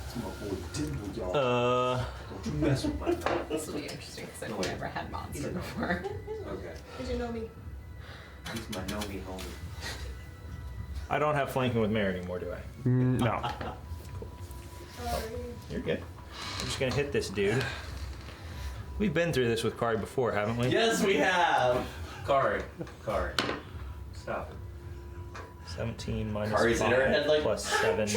It's my boy Dimble, y'all. Don't you mess with my dog. This will be interesting because I've never had monster before. Okay. Did you know me? He's my Nomi homie. I don't have flanking with Mare anymore, do I? No. Sorry. You're good. I'm just gonna hit this dude. We've been through this with Kari before, haven't we? Yes, we have. Kari. Stop it. 17 minus Kari's in 5 her head like, plus 7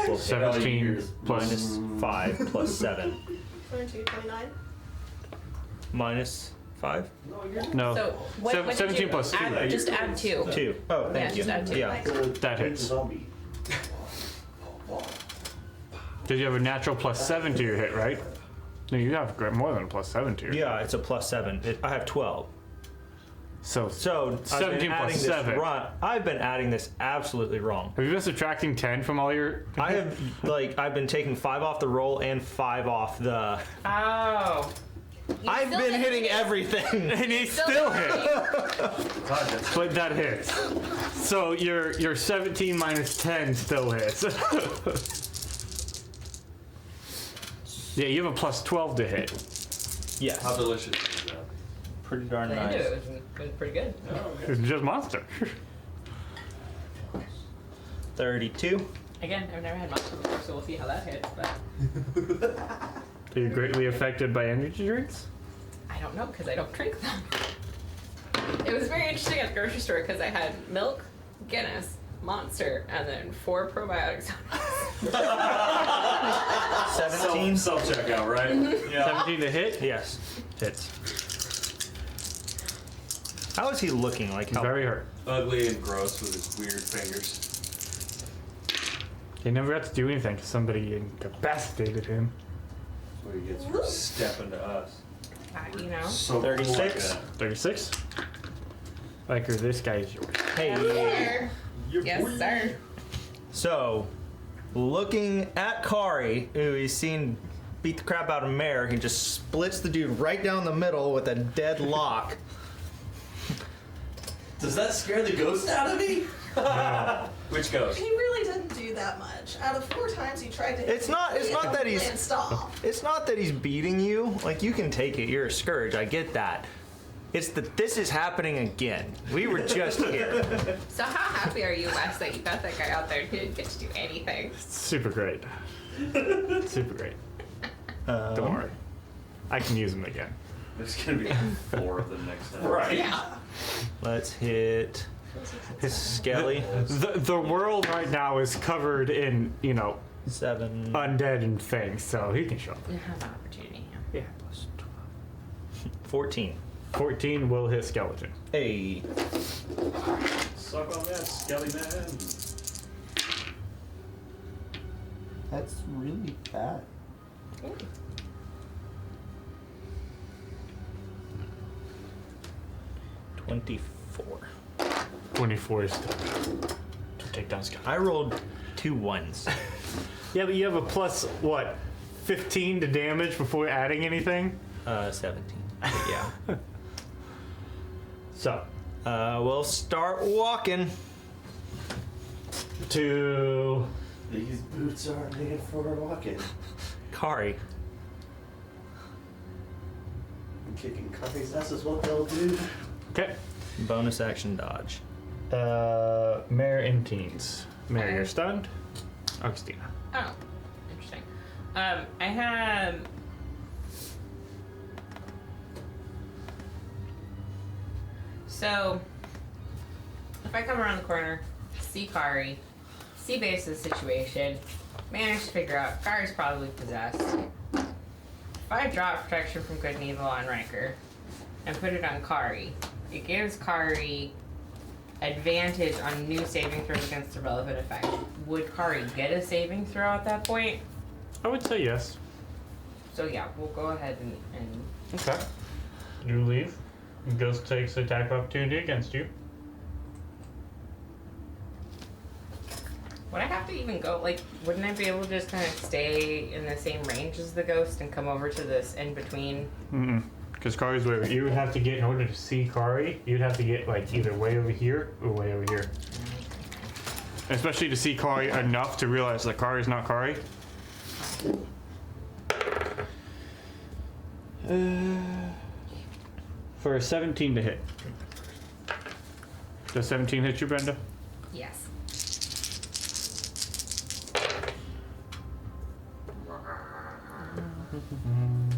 will 17 plus minus 5 plus 7 22, 29. minus 5? no. So what, what did 17 you plus 2. add? Just add 2. 2. Oh, thank you. just add 2. Yeah. That hits. Zombie. Because you have a natural plus 7 to your hit, right? No, you have more than a plus 7 to your hit. Yeah, it's a plus 7. I have 12. So, So 17 plus 7. I've been adding this absolutely wrong. Have you been subtracting 10 from all your... I have I've been taking 5 off the roll and 5 off the. Oh. I've still been didn't hitting hit. everything. And he still hit. But that hits. So your 17 minus 10 still hits. Yeah, you have a plus 12 to hit. Yes. How delicious is that? Pretty darn I nice. did. It was pretty good. It's just monster. 32. Again, I've never had monster before, so we'll see how that hits. But Are you greatly affected by energy drinks? I don't know because I don't drink them. It was very interesting at the grocery store because I had milk, Guinness, Monster, and then 4 probiotics. 17. Self-checkout, right? Yeah. 17 to hit? Yes. Hits. How is he looking? Like He's how? very hurt. Ugly and gross with his weird fingers. He never got to do anything because somebody incapacitated him. That's what he gets for stepping to us. You know. So 36. 36? Like, or this guy is yours. Hey. Yes, sir. So, looking at Kari, who he's seen beat the crap out of Mare, he just splits the dude right down the middle with a dead lock. Does that scare the ghost out of me? Which goes? He really didn't do that much. Out of 4 times he tried to hit It's not that he's- and stop. It's not that he's beating you. Like, you can take it. You're a scourge. I get that. It's that this is happening again. We were just here. So how happy are you, Wes, that you got that guy out there who didn't get to do anything? Super great. Super great. Don't worry. I can use him again. There's gonna be 4 of them next time. Right. Yeah. Let's hit his Skelly. The world right now is covered in, 7. undead and things, so he can show up. You have an opportunity. Yeah. Plus 12. 14. 14 will hit skeleton. Hey. Suck on that, Skelly man. That's really bad. 24. 24 is still to take down skeleton. I rolled 2 1s. Yeah, but you have a plus, 15 to damage before adding anything? 17. But yeah. So, We'll start walking. to... These boots are made for walking. Kari. Kicking Kari's ass is what they'll do. Okay. Bonus action dodge. Mare in teens. Mare, you're stunned. Augustina. Oh, interesting. I have. So, if I come around the corner, see Kari, see Base's situation, manage to figure out Kari's probably possessed. If I drop protection from good and evil on Ranker and put it on Kari, it gives Kari advantage on new saving throws against the relevant effect. Would Kari get a saving throw at that point? I would say yes. So yeah, we'll go ahead and Okay. You leave. Ghost takes attack of opportunity against you. would I have to even go, like, wouldn't I be able to just kind of stay in the same range as the ghost and come over to this in between? Mm-mm. Because Kari's way over. You would have to get, in order to see Kari, you'd have to get, like, either way over here or way over here. Especially to see Kari enough to realize that Kari's not Kari. For a 17 to hit. Does 17 hit you, Brenda? Yes. Mm-hmm.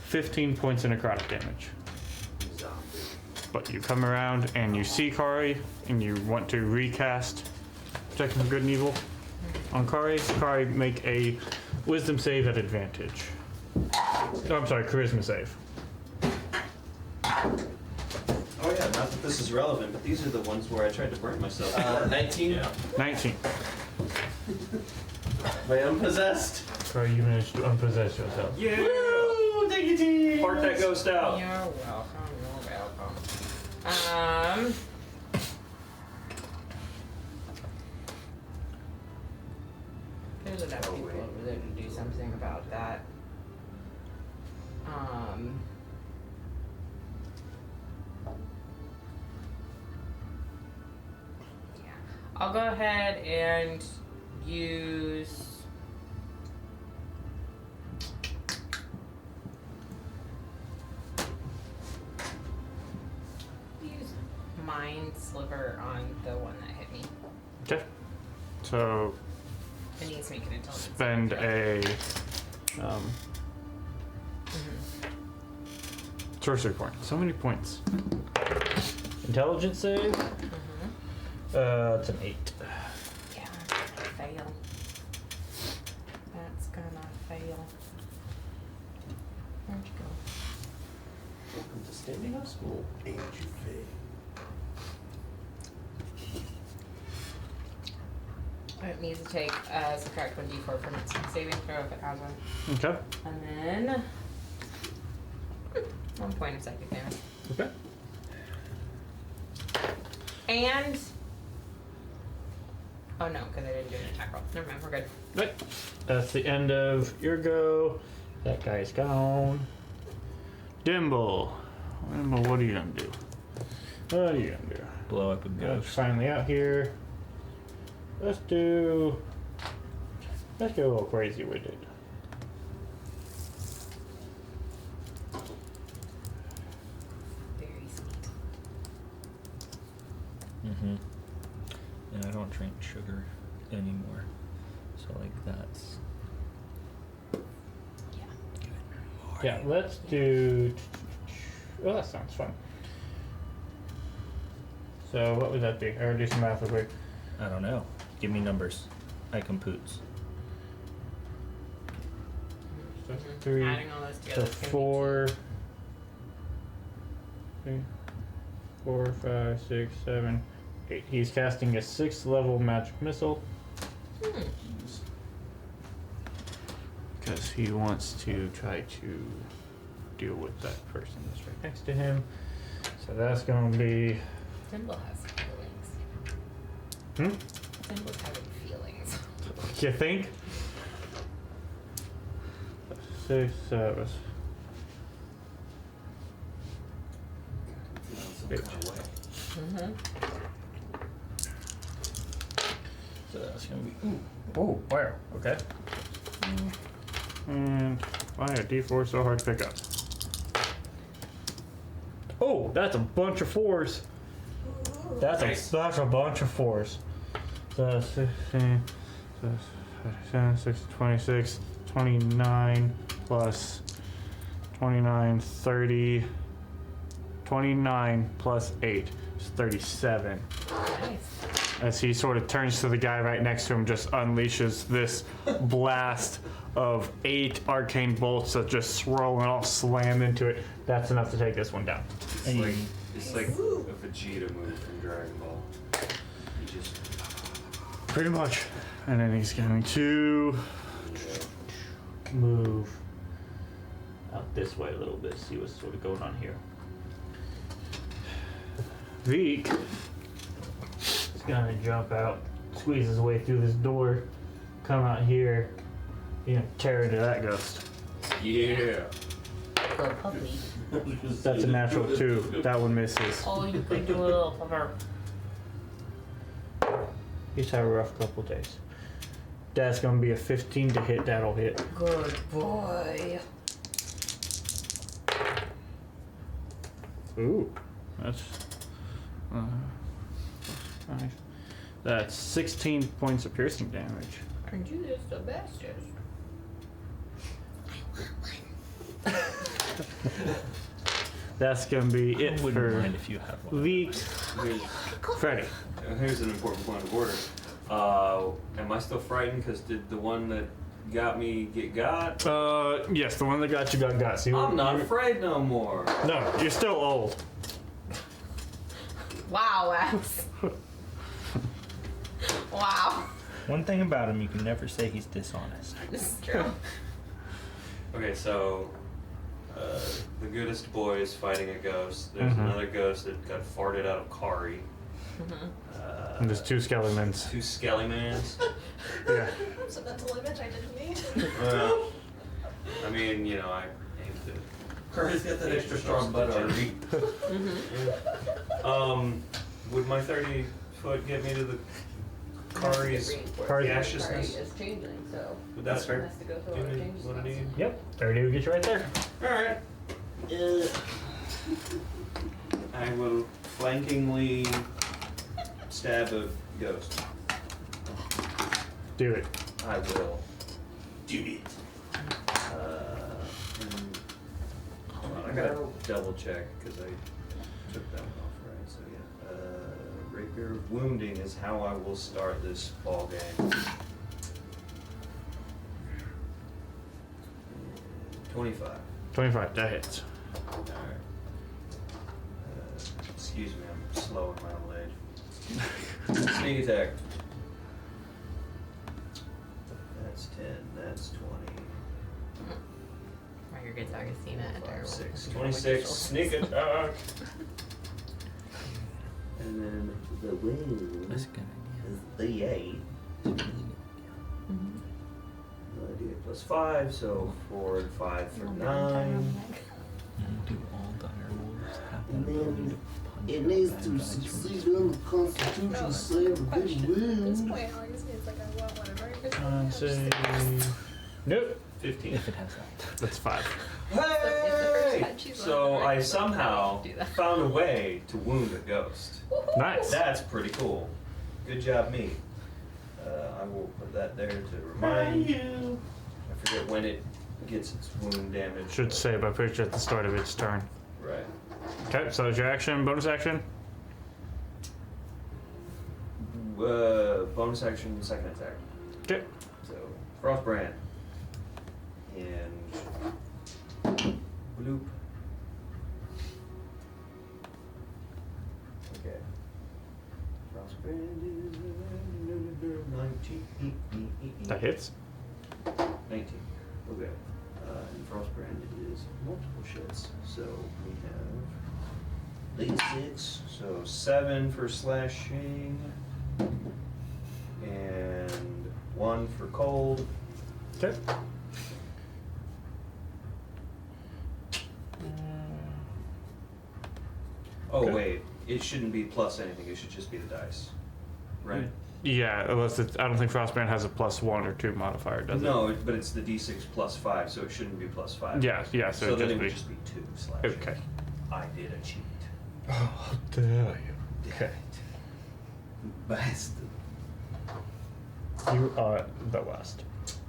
15 points of necrotic damage. but you come around and you see Kari, and you want to recast Protection from Good and Evil on Kari. Kari, make a Wisdom save at advantage. Oh, I'm sorry, Charisma save. Oh yeah, not that this is relevant, but these are the ones where I tried to burn myself. 19. Yeah. 19. Am I unpossessed? Kari, you managed to unpossess yourself. Yeah. Woo! Thank you, team. Park that ghost out. You're welcome. You're welcome. There's enough people over there to do something about that. Yeah. I'll go ahead and use Mind Sliver on the one that hit me. Okay. So It needs to make an intelligence. spend a sorcery point. So many points. Intelligence save. It's an 8. Yeah, fail. That's gonna fail. Where'd you go? Welcome to Standing Up School. Ain't you fail? It needs to take subtract 1d4 from its saving throw if it has one. Okay. And then 1 point of psychic damage. Okay. And oh no, because I didn't do an attack roll. Never mind, we're good. Right. That's the end of your go. That guy's gone. Dimble. Dimble, what are you gonna do? What are you gonna do? Blow up a Ghost ghost. finally out here. Let's go a little crazy with it. Very sweet. Mm-hmm. And I don't drink sugar anymore. So like that's Yeah, let's do. Oh, that sounds fun. So, what would that be? I already do some math real quick. I don't know. Give me numbers. I computes. So 3, Adding all those so together. is gonna be 4, 3, 4, 5, 6, 7, 8. He's casting a 6th level magic missile. Because he wants to try to deal with that person that's right next to him. So that's going to be. Symbol has feelings. Hmm? Symbol's having feelings. You think? 6, 7. So that's going to be. Oh, wow. Okay. And why a D4 so hard to pick up? Oh, that's a bunch of 4s. That's a bunch of 4s. So 16, so 7, 6, 26, 29 plus 29, 30, 29 plus 8 is 37. Nice. As he sort of turns to the guy right next to him, just unleashes this blast of 8 arcane bolts that just swirl and all slam into it. That's enough to take this one down. It's like a Vegeta move from Dragon Ball. He just Pretty much. And then he's going to move out this way a little bit, see what's sort of going on here. Veek is going to jump out, squeeze his way through this door, come out here, tear into that ghost. yeah. Little puppy. That's a natural 2. That one misses. Oh, you could do a little pupper. He's had a rough couple days. That's going to be a 15 to hit. That'll hit. Good boy. Ooh, that's nice. That's 16 points of piercing damage. Aren't you just the bestest? That's gonna be I it wouldn't for mind if you had one. Leek. Here's, Freddy. here's an important point of order. Am I still frightened? Because did the one that got me get got? Yes, the one that got you got. So I'm not afraid no more. No, you're still old. Wow, Wax. Wow. One thing about him, you can never say he's dishonest. This is true. Okay, so the goodest boy is fighting a ghost. There's another ghost that got farted out of Kari. And there's 2 skeletons. 2 skelly-mans. Yeah. That's a mental image I didn't need. Well, I mean, you know, I aim to. Curry's got that extra strong butt already. Would my 30 foot get me to the Kari's gaseousness? is changing, so Would that fair? has to go through Give all the me changes. what I need? Yep. 30 will get you right there. Alright. I will flankingly stab a ghost. Do it. I will. Do it. Hold on, I gotta double check because I took that one off, right? So yeah. Rapier of Wounding is how I will start this ball game. 25. 25. That hits. Alright. Excuse me, I'm slow in my old age. Sneak attack. That's 10, that's 20. Oh, you're good, Augustina. 5, 6, 26, sneak attack. And then the wound That's a good is the 8. D8 plus 5, so 4 and 5 for 9. Do all dire wolves have And that ability then to punch it out needs bad to guys from succeed on the Constitution save a good Question. At this win. point, August, it's like I want whatever. Con save. Nope. 15. if it has that. That's 5. Hey! she's So on the I right, somehow do that. found a way to wound a ghost. Nice. That's pretty cool. Good job, me. I will put that there to remind you. I forget when it gets its wound damage. Should save, I'm pretty sure at the start of its turn. Right. Okay, so it's your action, bonus action. Bonus action, second attack. Okay. So, Frostbrand. And bloop. Okay. Frostbrand is 19. That hits. 19. Okay. And Frostbrand is multiple shits. So we have D6. So 7 for slashing. And 1 for cold. Okay. Oh, Okay. wait. It shouldn't be plus anything. It should just be the dice. Right? Yeah, unless it's, I don't think Frostbrand has a +1 or 2 modifier, does it? No, but it's the D6 plus 5, so it shouldn't be plus 5. Yeah, yeah, So, so then it'd it just would be. just be 2 slashing. Okay. I did a cheat. Oh, how dare you. Okay. Bastard. You are the worst.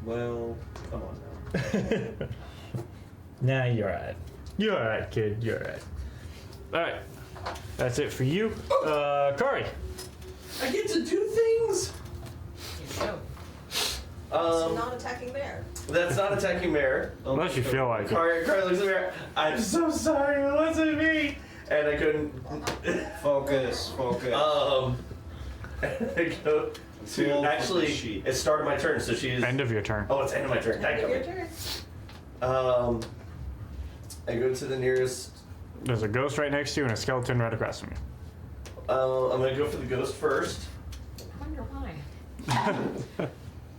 Well, come on now. Nah, you're alright. You're alright, kid. You're alright. Alright. That's it for you. Kari. I get to do things? It's not attacking bear. That's not attacking Mare. Unless you feel like it. Kari looks at Mare. I'm so sorry, it wasn't me. And I couldn't. Focus. I go to. Roll Actually, the sheet. it started my turn, so she's. End of your turn. Oh, it's end of my turn. Thank Your you. turn. I go to the nearest. There's a ghost right next to you and a skeleton right across from you. I'm gonna go for the ghost first. I wonder why.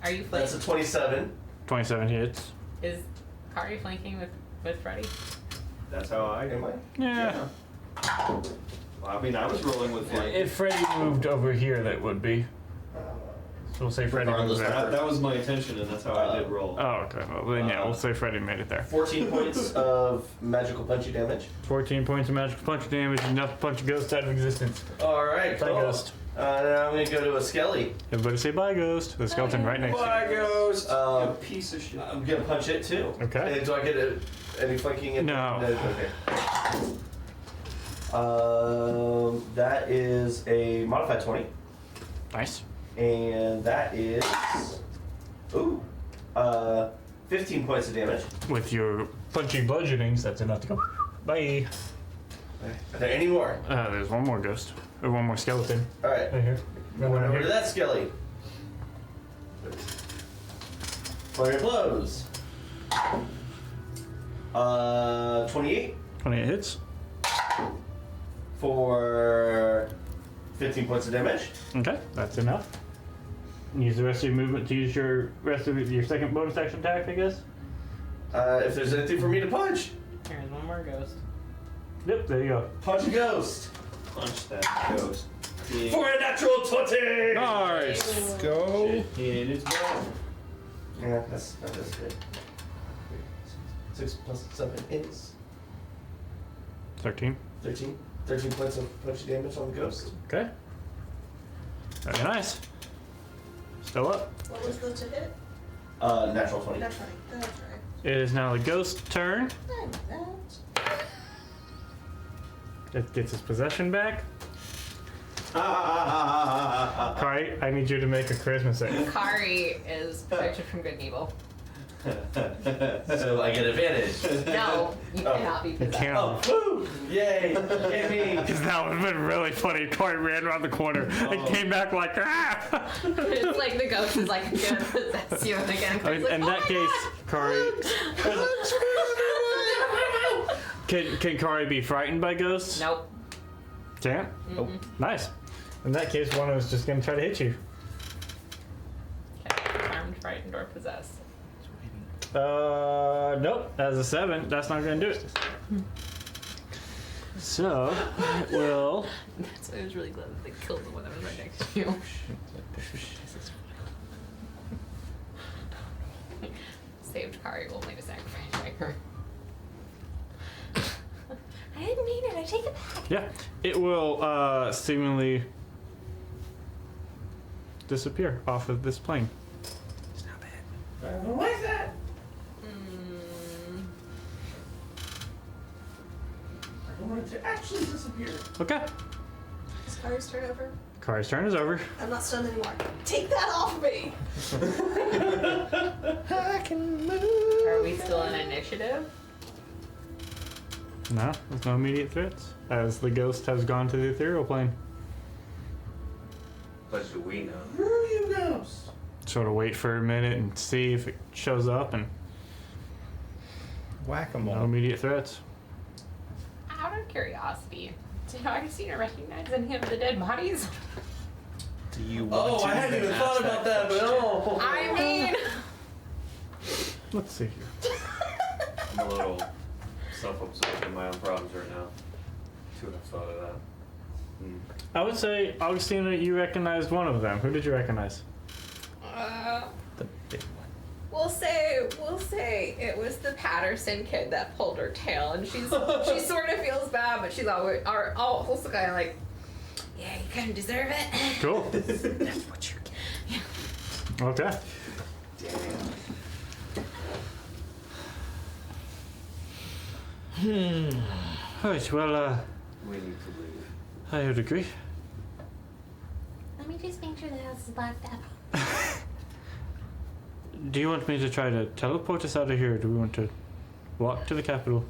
Are you That's a flanking? 27. 27 hits. Is Kari flanking with Freddy? That's how I. Am I? Yeah. Well, I mean, I was rolling with flank. If Freddy moved over here, that would be. So we'll say Freddy moves Regardless, after. That was my intention, and that's how I did roll. Oh, okay. Well, then yeah, we'll say Freddy made it there. 14 points of magical punchy damage. 14 points of magical punch damage, enough to punch a ghost out of existence. Alright, Bye, cool. ghost. Now I'm gonna go to a skelly. Everybody say bye, ghost. The skeleton right next to Bye, ghost. Um, You piece of shit. I'm gonna punch it too. Okay. And do I get any flanking? No. Okay. That is a modified 20. Nice. And that is 15 points of damage. With your punchy bludgeonings, that's enough to go. Bye. Are there any more? There's one more ghost. Or one more skeleton. Alright. Right here. Going over to that skelly. Flurry of blows. 28 28 hits. for 15 points of damage. Okay, that's enough. Use the rest of your movement to use your rest of your second bonus action attack, I guess. If there's anything for me to punch. There's one more ghost. Yep, there you go. Punch a ghost. Punch that ghost. For a natural 20! Nice. Go. It is gone. Yeah, that's good. 6 plus 7 is 13. 13. 13 points of punch damage on the ghost. Okay. Very nice. Still up. What was the to hit? Natural 20. That's right. That's right. It is now the ghost's turn. I know that. It gets its possession back. Kari, I need you to make a charisma save. Kari is protected from good and evil. So I get advantage. No, you cannot be You possessed. can't. Woo! Yay! Yay me! Because that would have been really funny. Kari ran around the corner and came back like, ah! It's like the ghost is like gonna possess you, and again, I mean, in that case, Kari, can Kari be frightened by ghosts? Nope. Can't? Oh, nice. In that case, one of us just gonna try to hit you. Okay, charmed, frightened, or possessed. Nope. As a 7, that's not gonna do it. So, it will. That's why I was really glad that they killed the one that was right next to you. Saved Kari, will need a sacrifice maker. I didn't mean it. I take it back. Yeah, it will seemingly disappear off of this plane. I don't like that. I don't want it to actually disappear. Okay. Is Kari's turn over? Kari's turn is over. I'm not stunned anymore. Take that off me! I can move. Are we still in initiative? No, there's no immediate threats, as the ghost has gone to the ethereal plane. But do we know? Where are you, ghost? Sort of wait for a minute and see if it shows up, and Whack-a-mole. no immediate threats. Out of curiosity, did Augustina recognize any of the dead bodies? Do you want Oh, to I hadn't even thought about that, but oh. I mean, Let's see here. I'm a little self-absorbed in my own problems right now. To have thought of that. I would say, Augustina, you recognized one of them. Who did you recognize? the big one? we'll say it was the Patterson kid that pulled her tail, and she sort of feels bad, but she's always also kind of like, yeah, you kind of deserve it. Cool. That's what you're getting. Okay. Alright, well, We need to leave. I would agree. Let me just make sure the house is locked up. Do you want me to try to teleport us out of here, or do we want to walk to the capital?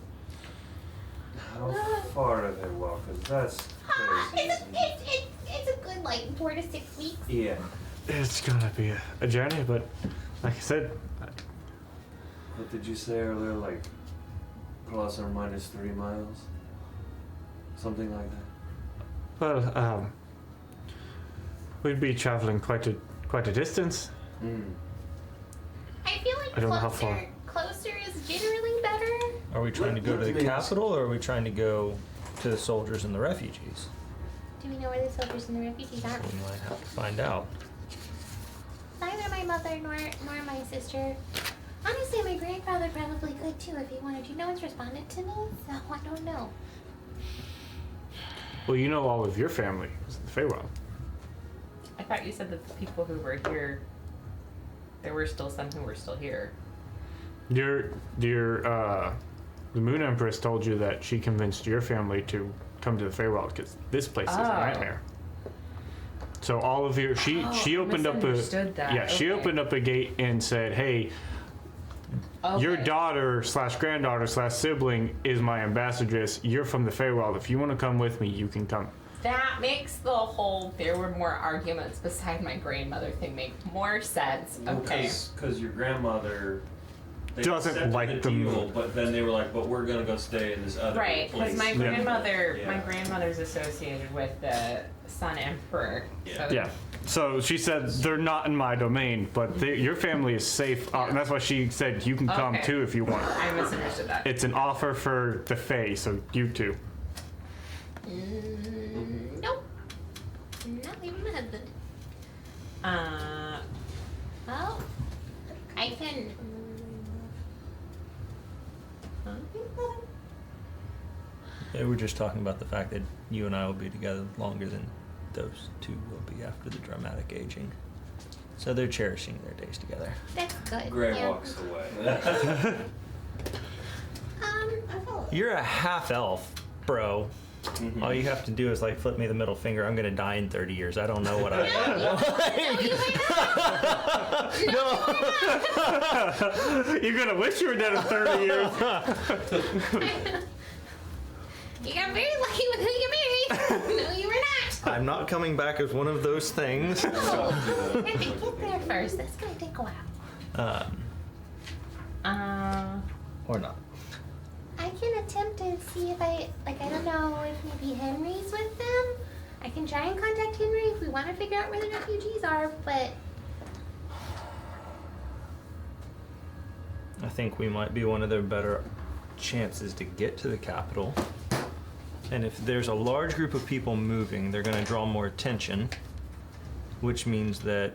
How far are they walk? 'Cause that's crazy. It's a good, like, 4 to 6 weeks. Yeah. It's gonna be a journey, but like I said, What did you say earlier? Like plus or minus 3 miles? Something like that. well, we'd be traveling quite a distance. I feel like I don't know how far. closer is generally better. Are we trying to go to the capital, or are we trying to go to the soldiers and the refugees? Do we know where the soldiers and the refugees are? We might have to find out. Neither my mother nor my sister. Honestly, my grandfather probably could too if he wanted to. No one's responded to me, so I don't know. Well, you know all of your family is in the Feywild. I thought you said that the people who were here, there were still some who were still here. The Moon Empress told you that she convinced your family to come to the Feywild because this place is a Oh. nightmare. So all of your she opened up a misunderstood that. yeah she Okay. opened up a gate and said, hey, your Okay. daughter / granddaughter / sibling is my ambassadress. You're from the Feywild. If you want to come with me, you can come. That makes the whole there were more arguments beside my grandmother thing make more sense. Okay. Because your grandmother they Doesn't accepted like the them. deal, but then they were like, but we're gonna go stay in this other Right, place. because my grandmother, Yeah. my grandmother's associated with the Sun Emperor. Yeah. So Yeah. So she said they're not in my domain, but your family is safe, and that's why she said you can come Okay. too if you want. I misunderstood that. It's an offer for the Fae, so you two. Nope. Not leaving my husband. Well, I can. They were just talking about the fact that you and I will be together longer than those two will be after the dramatic aging. So they're cherishing their days together. That's good. Gray yeah. walks away. I follow. You're a half elf, bro. Mhm. All you have to do is like flip me the middle finger. I'm gonna die in 30 years. I don't know what I. You're gonna wish you were dead in 30 years. You got very lucky with who you married. No, you were not. I'm not coming back as one of those things. Oh, I have to get there first. That's gonna take a while. Or not. I can attempt to see if I don't know if maybe Henry's with them. I can try and contact Henry if we want to figure out where the refugees are, but I think we might be one of their better chances to get to the capital. And if there's a large group of people moving, they're going to draw more attention, which means that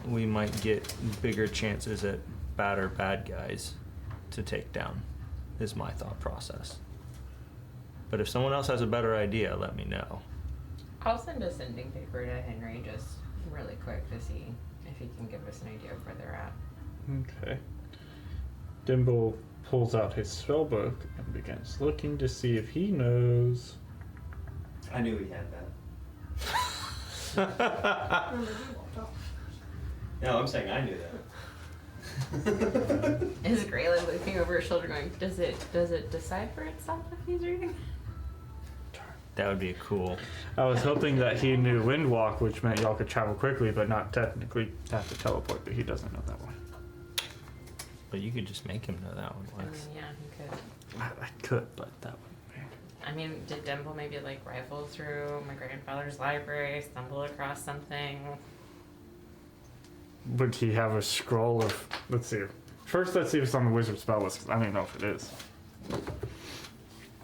we might get bigger chances at bad guys to take down, is my thought process. But if someone else has a better idea, let me know. I'll send a sending paper to Henry just really quick to see if he can give us an idea of where they're at. Okay. Dimble pulls out his spell book and begins looking to see if he knows. I knew he had that. Remember, he walked off. No, I'm saying I knew that. Is Graylin looking over her shoulder going, does it decipher itself if he's reading? That would be cool. I was hoping that he knew Windwalk, which meant y'all could travel quickly, but not technically have to teleport, but he doesn't know that one. But you could just make him know that one, I mean, Lex. yeah, he could. I could, but that would be. I mean, did Dimple maybe like rifle through my grandfather's library, stumble across something? Would he have a scroll of. Let's see. First, let's see if it's on the wizard spell list, 'cause I don't even know if it is.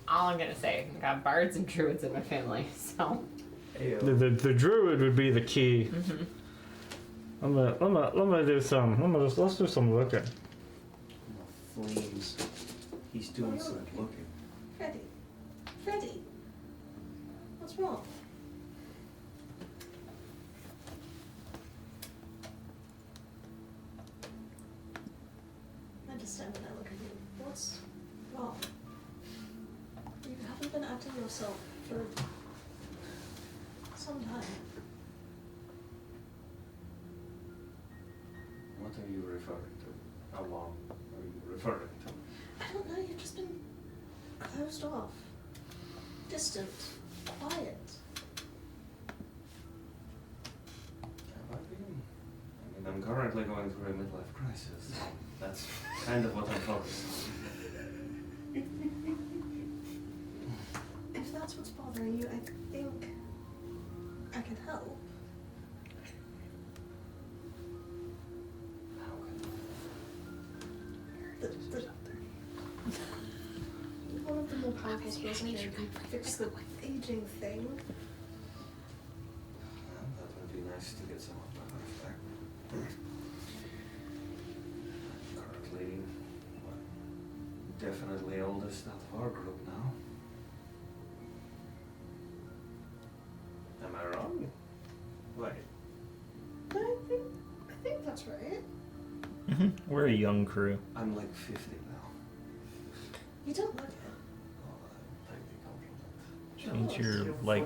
All I'm gonna say, I got bards and druids in my family, so. Ayo. The druid would be the key. Mm-hmm. I'm gonna do some. Let's do some looking. Flames. He's doing some looking. Freddy, what's wrong? I understand when I look at you. What's wrong? You haven't been acting yourself for some time. What are you referring to? How long are you referring to? I don't know, you've just been closed off. Distant. Quiet. Have I been? I mean, I'm currently going through a midlife crisis. That's kind of what I'm focused on. If that's what's bothering you, I think I can help. How can One of the more powerful spells I know can fix the aging thing. that would be nice to get some of my life back. Currently, definitely oldest out of our group now. Am I wrong? Wait. I think that's right. Mm-hmm. We're a young crew. I'm like 50 now. You don't look it. Oh, take the compliment. Means you're like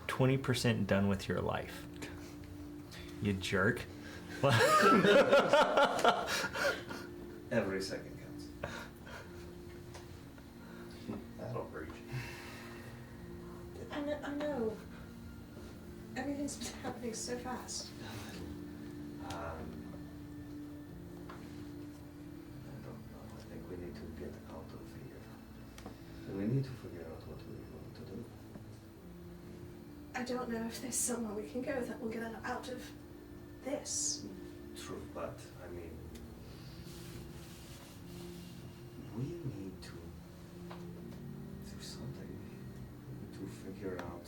20% done with your life. You jerk. Every second counts. That'll breach. I know. Everything's been happening so fast. I don't know. I think we need to get out of here. And we need to figure out what we're going to do. I don't know if there's somewhere we can go that will get us out of this. True, but I mean, we need to do something. We need to figure out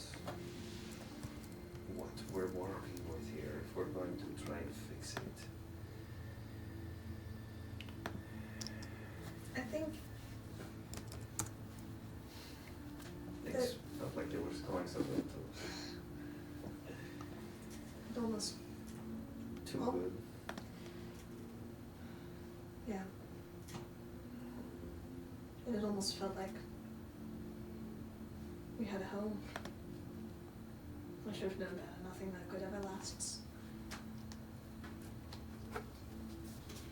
what we're working with here if we're going to try and fix it. I think Things felt like they were going somewhere it almost, too Oh. good. yeah. It almost felt like we had a home. I should have known better. Nothing that good ever lasts.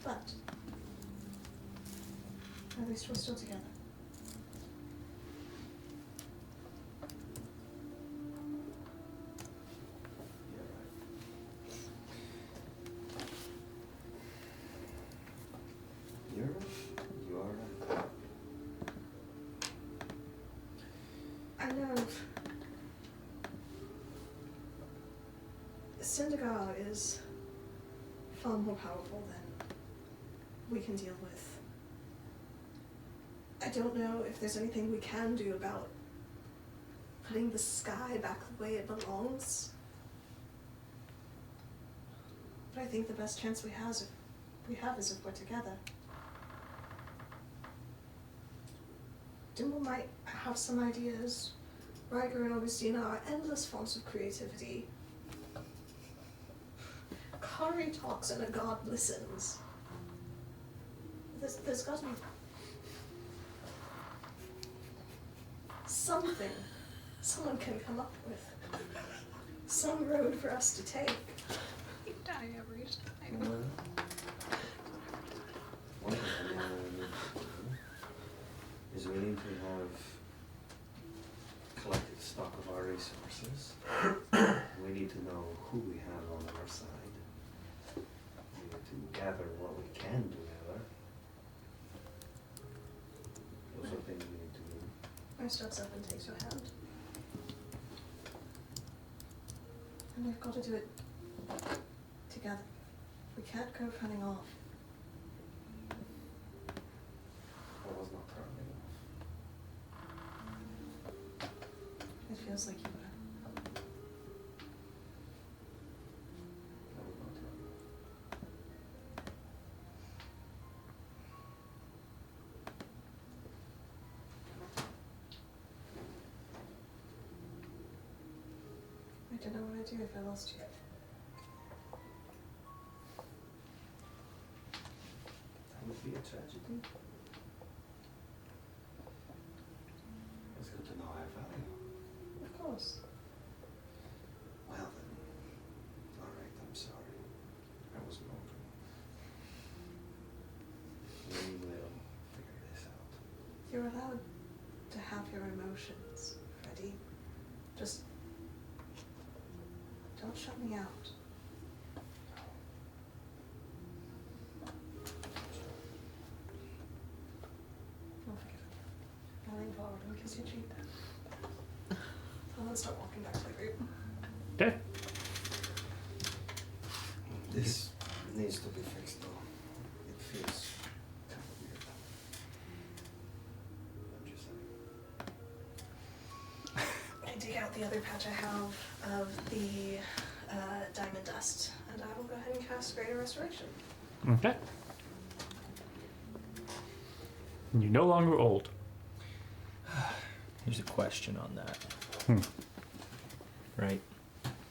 But at least we're still together. You're right. You are right. I know. Sindigar is far more powerful than we can deal with. I don't know if there's anything we can do about putting the sky back the way it belongs. But I think the best chance we have is if we're together. Dimble might have some ideas. Riker and Augustina are endless fonts of creativity. Kari talks and a god listens. There's got to be something someone can come up with. Some road for us to take. You die every time. Well, one thing I know we need to do is we need to have collected stock of our resources. We need to know who we have on our side. We need to gather what we can together. Those are things we need to do. I steps up and takes your hand. And we've got to do it together. We can't go running off. I was not running off. It feels like you were. I was not running off. I don't know what I'd do if I lost you. That would be a tragedy. It's good to know I value you. Of course. Well then, alright, I'm sorry. I was wrong. We will figure this out. You're allowed to have your emotions, Freddie. Just don't shut me out. I'll forgive it. I'll lean forward and kiss your cheek then. I'll then start walking back to the group. Okay. This needs to be fixed though. It feels kind of weird. I'm just saying. I dig out the other patch I have of the diamond dust, and I will go ahead and cast Greater Restoration. Okay. You're no longer old. Here's a question on that. Hmm. Right.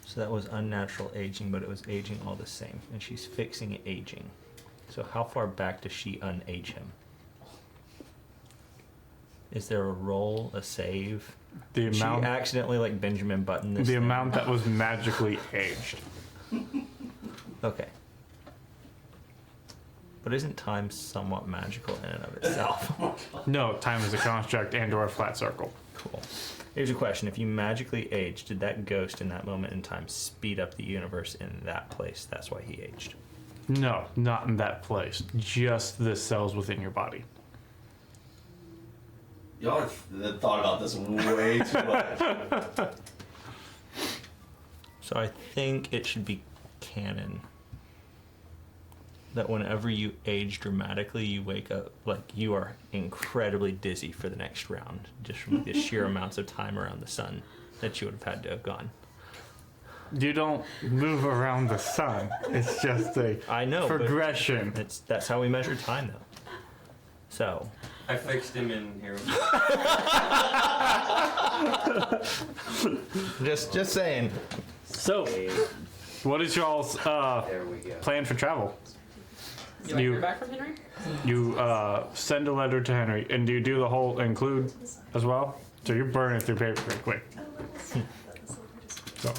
So that was unnatural aging, but it was aging all the same. And she's fixing aging. So how far back does she unage him? Is there a roll, a save? The She amount, accidentally like Benjamin Button this the thing. amount that was magically aged. Okay. But isn't time somewhat magical in and of itself? No, time is a construct and/or a flat circle. Cool. Here's a question: if you magically aged, did that ghost in that moment in time speed up the universe in that place? That's why he aged. No, not in that place. Just the cells within your body. Y'all have thought about this way too much. So I think it should be canon that whenever you age dramatically, you wake up like you are incredibly dizzy for the next round, just from the sheer amounts of time around the sun that you would have had to have gone. You don't move around the sun. It's just a I know, but progression. that's how we measure time, though. So I fixed him in here. just saying. So, what is y'all's There we go. plan for travel? You want to hear back from Henry? You send a letter to Henry, and do you do the whole include as well? So you're burning through paper pretty quick. So,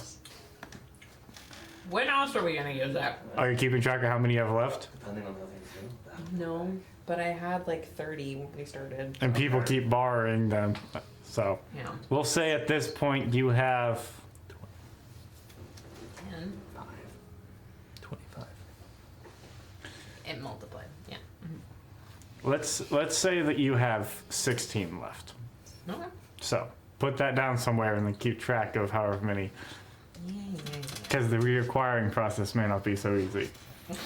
When else are we gonna use that? are you keeping track of how many you have left? Depending on how things go. No, but I had like 30 when we started. And people keep borrowing them. So Yeah. we'll say at this point you have 10. 25. It multiplied. Yeah. let's say that you have 16 left. Okay. So put that down somewhere and then keep track of however many, Yeah. because the reacquiring process may not be so easy.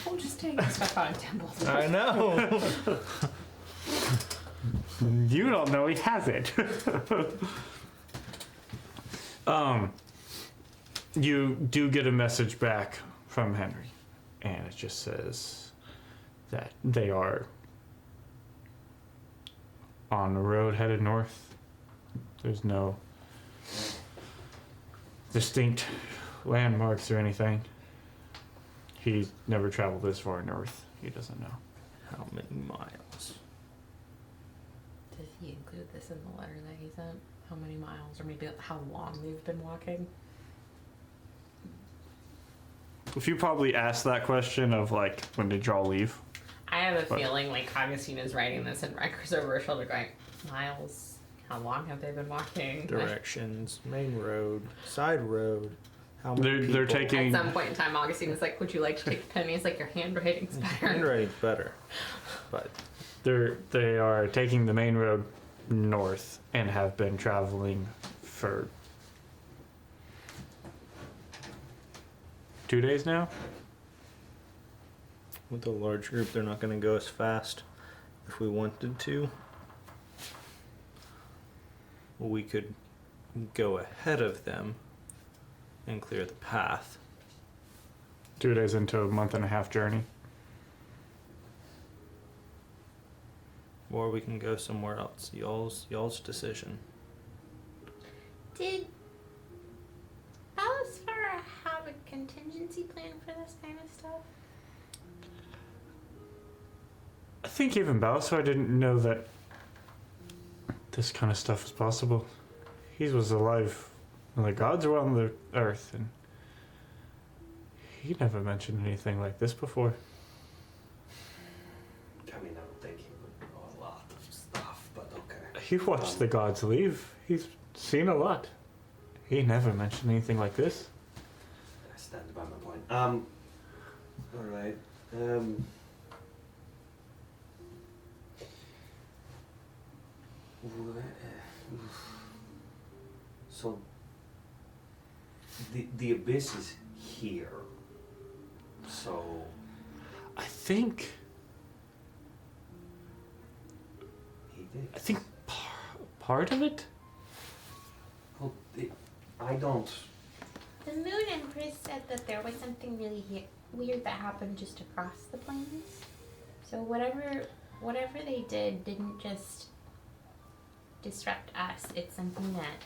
We'll just take stuff out of temples. I know. You don't know he has it. You do get a message back from Henry, and it just says that they are on the road headed north. There's no distinct landmarks or anything. He's never traveled this far north. He doesn't know. How many miles? Did he include this in the letter that he sent? How many miles, or maybe how long they've been walking? If you probably asked that question of like, when did y'all leave? I have a But- feeling like Augustine is writing this in records over her shoulder, going, miles. How long have they been walking? Directions, main road, side road. How many They're people? taking. At some point in time, Augustine was like, "Would you like to take the pen?" He's like, "Your handwriting's better." Handwriting's better, but They are taking the main road north and have been traveling for 2 days now. with a large group, they're not going to go as fast. If we wanted to, we could go ahead of them and clear the path. 2 days into a month and a half journey. Or we can go somewhere else. Y'all's decision. Did Balasfara have a contingency plan for this kind of stuff? I think even Balasar didn't know that this kind of stuff was possible. He was alive when the gods were on the earth, and he never mentioned anything like this before. I mean, I don't think he would know a lot of stuff, but okay. He watched the gods leave. He's seen a lot. He never mentioned anything like this. I stand by my point. Alright. So, the abyss is here. So, I think he did. I think part of it. Well, I don't. The Moon Empress said that there was something really weird that happened just across the plains. So whatever they did didn't just disrupt us. It's something that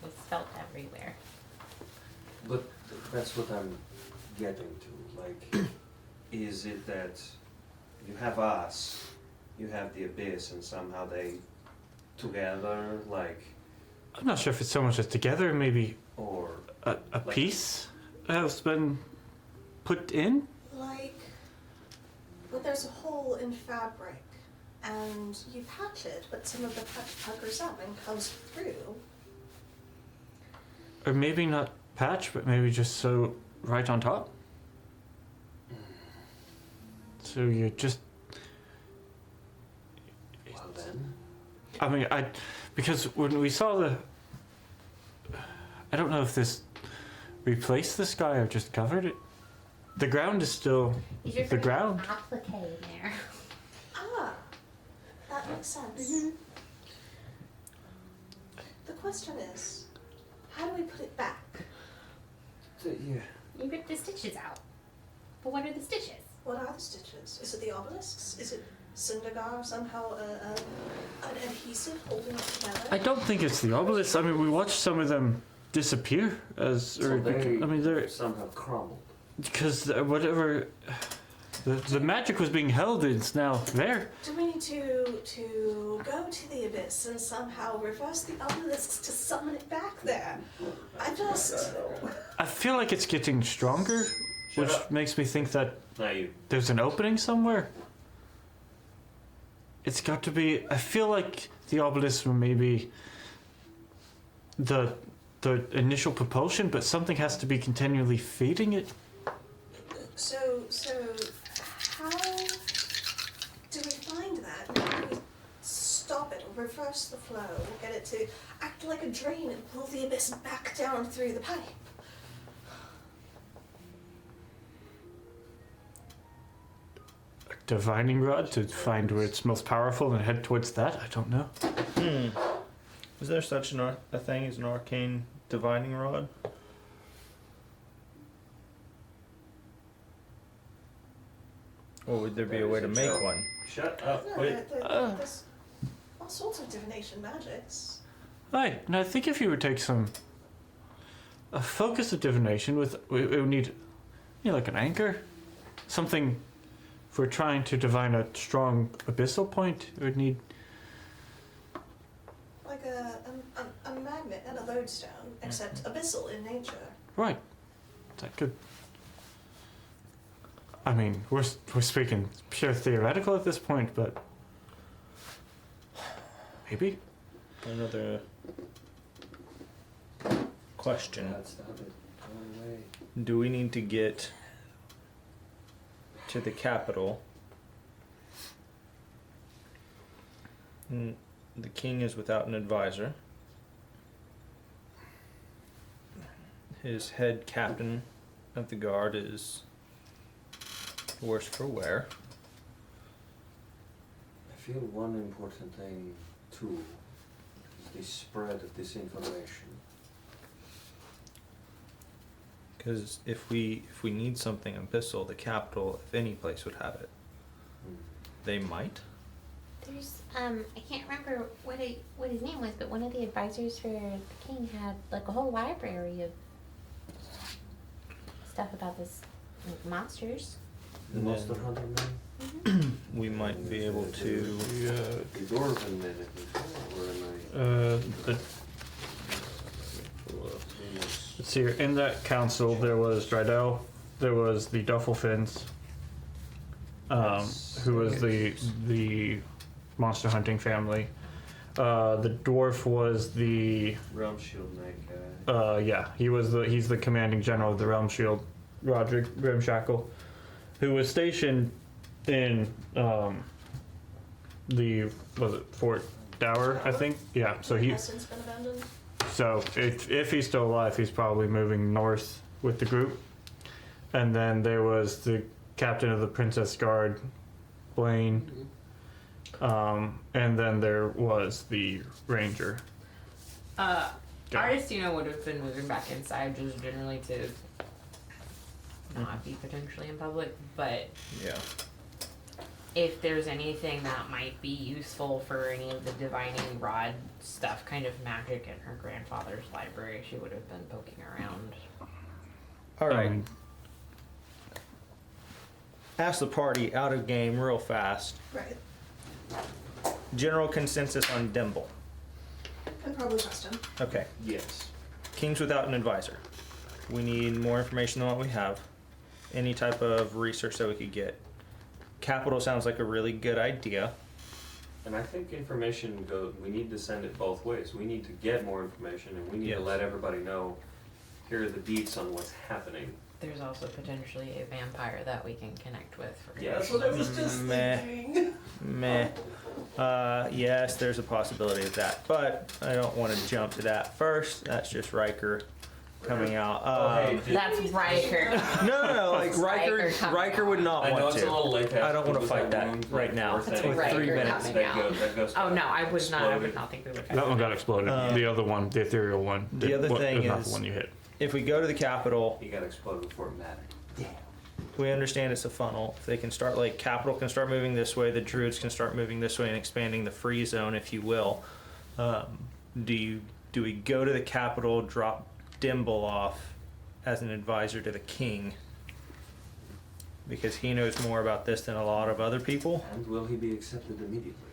was felt everywhere. But that's what I'm getting to. Like, is it that you have us, you have the abyss, and somehow they together, like, I'm not sure if it's so much as together, maybe Or a piece has been put in. Like, when there's a hole in fabric and you patch it, but some of the patch puckers up and comes through. Or maybe not patch, but maybe just sew right on top. So you just... Well then. I mean, because when we saw the... I don't know if this replaced the sky or just covered it. The ground is still the ground. Applique in there. Ah, that makes sense. The question is, how do we put it back? Yeah. You rip the stitches out. But what are the stitches? What are the stitches? Is it the obelisks? Is it Sindigar, somehow an adhesive holding it together? I don't think it's the obelisk. I mean, we watched some of them disappear as... So they're... somehow crumbled. Because whatever... The magic was being held is now there. Do we need to go to the abyss and somehow reverse the obelisks to summon it back there? I feel like it's getting stronger, which makes me think that Not you. there's an opening somewhere. It's got to be... I feel like the obelisk were maybe the initial propulsion, but something has to be continually feeding it. So how do we find that? How do we stop it or reverse the flow, get it to act like a drain and pull the abyss back down through the pipe? A divining rod to find where it's most powerful and head towards that? I don't know. Is there such a thing as an arcane divining rod? Or would there be a way to make one? Shut up. No, Wait. there's all sorts of divination magics. Right, and I think if you would take a focus of divination with, we would need, like an anchor, something. If we're trying to divine a strong abyssal point, it would need. Like a magnet and a lodestone, except abyssal in nature. Right, that could. I mean, we're speaking pure theoretical at this point, but maybe. Another question. That's not it. Go away. Do we need to get to the capital? The king is without an advisor. His head captain of the guard is worse for wear. I feel one important thing too is the spread of disinformation. Because if we need something abyssal, the capital, if any place would have it, they might. There's I can't remember what his name was, but one of the advisors for the king had like a whole library of stuff about this, like, monsters. The Monster Hunter man? We might be able to. The Dwarven man, I think. Or am Let's see here. In that council, there was Drydell, there was the Duffelfins, who was the monster hunting family. The dwarf was the Realm Shield Knight guy. yeah, he's the commanding general of the Realm Shield, Roderick Grimshackle, who was stationed in was it Fort Dower, I think? Yeah, so he... Has since been abandoned. So if he's still alive, he's probably moving north with the group. And then there was the captain of the Princess Guard, Blaine. And then there was the ranger. Aristina would have been moving back inside just generally to not be potentially in public, but Yeah. if there's anything that might be useful for any of the divining rod stuff, kind of magic in her grandfather's library, she would have been poking around. All right. Ask the party out of game real fast. Right. General consensus on Dimble. can probably trust him. Okay. Yes. Kings without an advisor. We need more information than what we have. Any type of research that we could get. Capital sounds like a really good idea. And I think information we need to send it both ways. We need to get more information and we need to let everybody know, here are the deets on what's happening. There's also potentially a vampire that we can connect with. For Yeah, That's what I was just thinking. Meh. Yes, there's a possibility of that, but I don't want to jump to that first. That's just Riker coming out. That's Riker. No, like Riker coming Riker would not I know want it's to. a little late. I don't want to fight that right now. That's With Riker 3 minutes. coming out. Oh no, I would not think we would. That one got exploded. The other one, the ethereal one. The other thing not is- the one you hit. If we go to the Capitol, He got exploded before it mattered. we understand it's a funnel. If they can start, like, Capital can start moving this way, the Druids can start moving this way and expanding the free zone, if you will. Do we go to the Capitol, drop Dimble off as an advisor to the King? Because he knows more about this than a lot of other people. And will he be accepted immediately?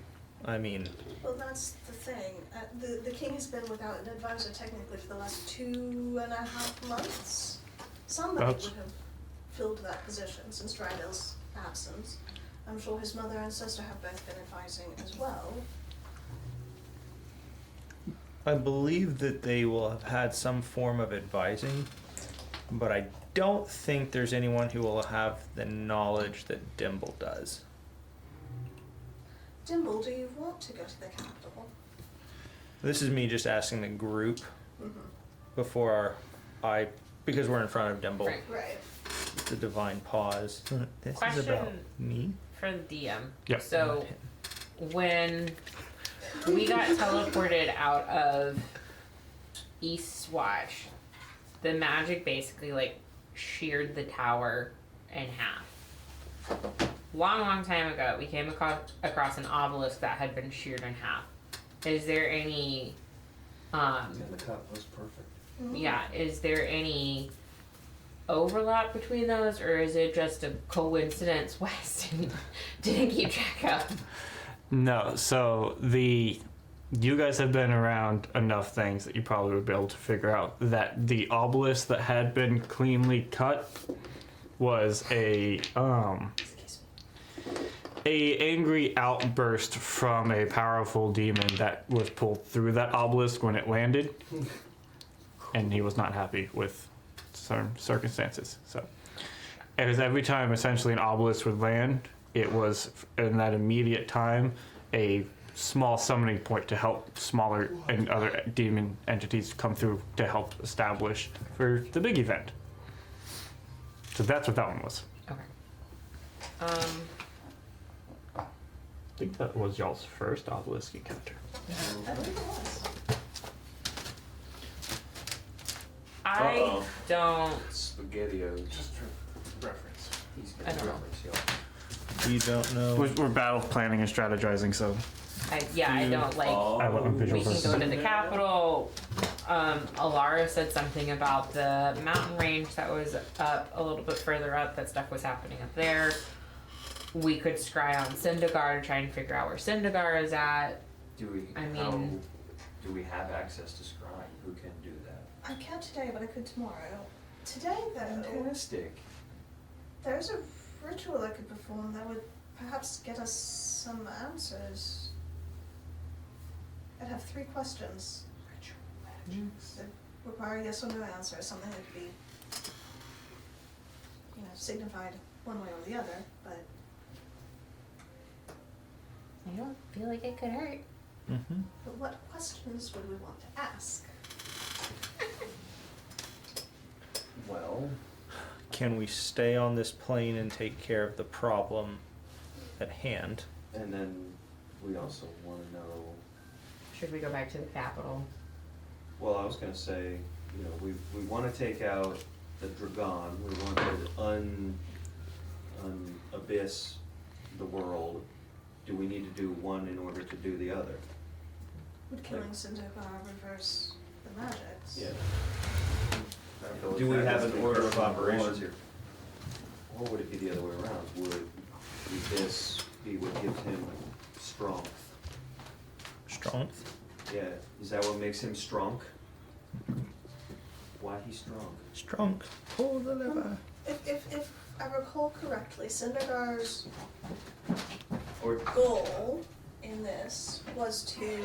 I mean, Well, that's the thing. The king has been without an advisor technically for the last 2.5 months. Somebody Ouch. would have filled that position since Drydale's absence. I'm sure his mother and sister have both been advising as well. I believe that they will have had some form of advising, but I don't think there's anyone who will have the knowledge that Dimble does. Dimble, do you want to go to the capital? This is me just asking the group before because we're in front of Dimble. Right. Right. The divine pause. This Question is about me. for the DM. Yep. So when we got teleported out of East Watch, the magic basically like sheared the tower in half. Long time ago, we came across an obelisk that had been sheared in half. Is there any, Yeah, the cut was perfect. is there any overlap between those, or is it just a coincidence Weston didn't keep track of? No, so you guys have been around enough things that you probably would be able to figure out that the obelisk that had been cleanly cut was a angry outburst from a powerful demon that was pulled through that obelisk when it landed, and he was not happy with certain circumstances. So it was every time essentially an obelisk would land, it was in that immediate time a small summoning point to help smaller and other demon entities come through to help establish for the big event. So that's what that one was. Okay. I think that was y'all's first obelisk encounter. I believe it was. I don't. SpaghettiOs. Just for reference. He's I got don't know. reference, y'all. You don't know. We're battle planning and strategizing, so I don't like. I let them visual We can first. go to the capital. Alara said something about the mountain range that was up a little bit further up. That stuff was happening up there. We could scry on Sindigar to try and figure out where Sindigar is at. Do we have access to Scrying? Who can do that? I can't today, but I could tomorrow. Today, though, Fantastic. there's a ritual I could perform that would perhaps get us some answers. I'd have 3 questions. That require a yes or no answer, something that could be, signified one way or the other, but I don't feel like it could hurt. Mm-hmm. but what questions would we want to ask? Well, Can we stay on this plane and take care of the problem at hand? and then we also want to know. Should we go back to the capital? Well, I was gonna say, we want to take out the Dragon. We want to abyss the world. Do we need to do one in order to do the other? Would killing Sindigar reverse the magics? Yeah. Do we have an order of operations here? Or would it be the other way around? Would this be what gives him strength? Strength? Yeah. Is that what makes him strong? Why he's strong? Strong. Pull the lever. If I recall correctly, Sindigar's Or goal in this was to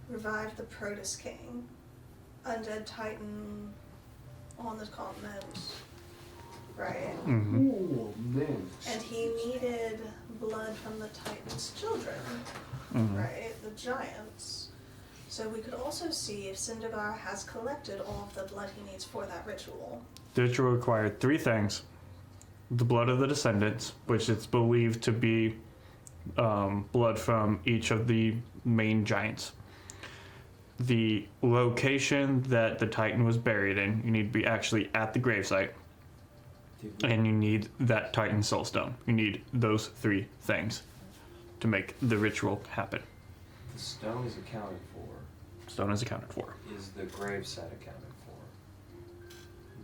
revive the Protus King, undead titan on the continent, right? Mm-hmm. Oh, man. And he needed blood from the Titan's children, Mm-hmm. right? The giants. So we could also see if Sindigar has collected all of the blood he needs for that ritual. The ritual required 3 things: the blood of the descendants, which it's believed to be blood from each of the main giants. The location that the Titan was buried in, you need to be actually at the gravesite. And you need that Titan soulstone. You need those 3 things to make the ritual happen. the stone is accounted for. Stone is accounted for. Is the gravesite accounted for?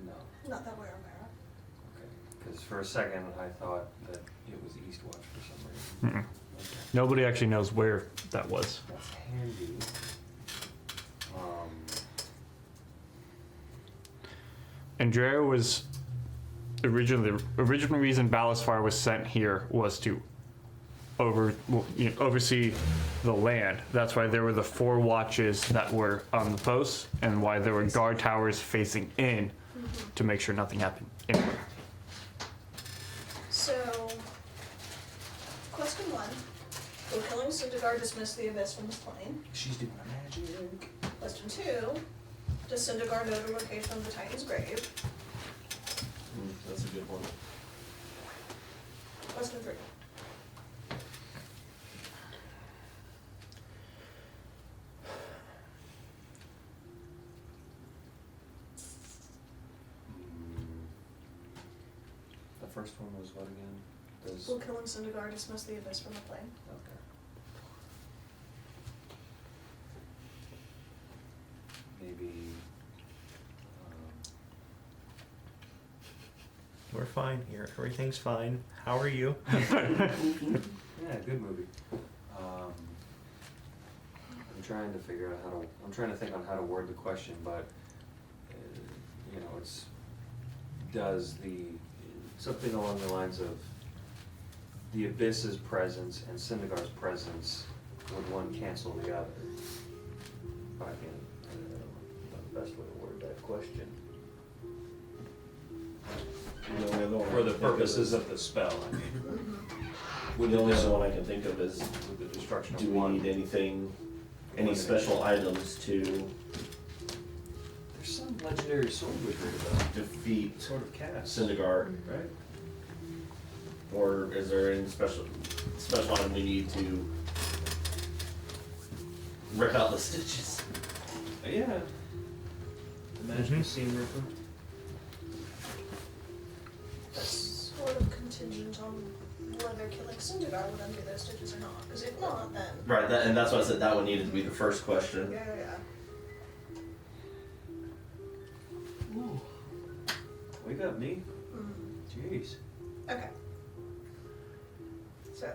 No. Not that we're aware of. Okay. Because for a second I thought that it was Eastwatch for some reason. Mm-mm. Okay. Nobody actually knows where that was. That's handy. Andrea was originally the original reason Balasfar was sent here was to oversee the land. That's why there were the 4 watches that were on the posts, and why there were guard towers facing in to make sure nothing happened anywhere. So, question 1. Will killing Sindigar dismiss the abyss from his plane? She's doing magic. Question 2. Does Sindigar know the location of the Titan's grave? That's a good one. Question 3. The first one was what again? Does Will killing Sindigar dismiss the abyss from the plane? okay. Maybe We're fine here. Everything's fine. How are you? yeah, good movie. I'm trying to figure out how to. I'm trying to think on how to word the question, but it's does the something along the lines of the abyss's presence and Sindigar's presence, would one cancel the other? I don't know the best way to word that question. For the purposes of the spell, I mean. With The only this- other one I can think of is, with the destruction of do we one. need anything, any special items to There's some legendary sword we heard about. defeat Sort of cast. Sindigar? Right? Or is there any special item we need to rip out the stitches? Yeah. The magical seam ripper. That's sort of contingent on whether killing Sindigar would undo those stitches or not. Because if not, then... Right, and that's why I said that one needed to be the first question. Yeah. Wake up, me. Mm. Jeez. Okay. So,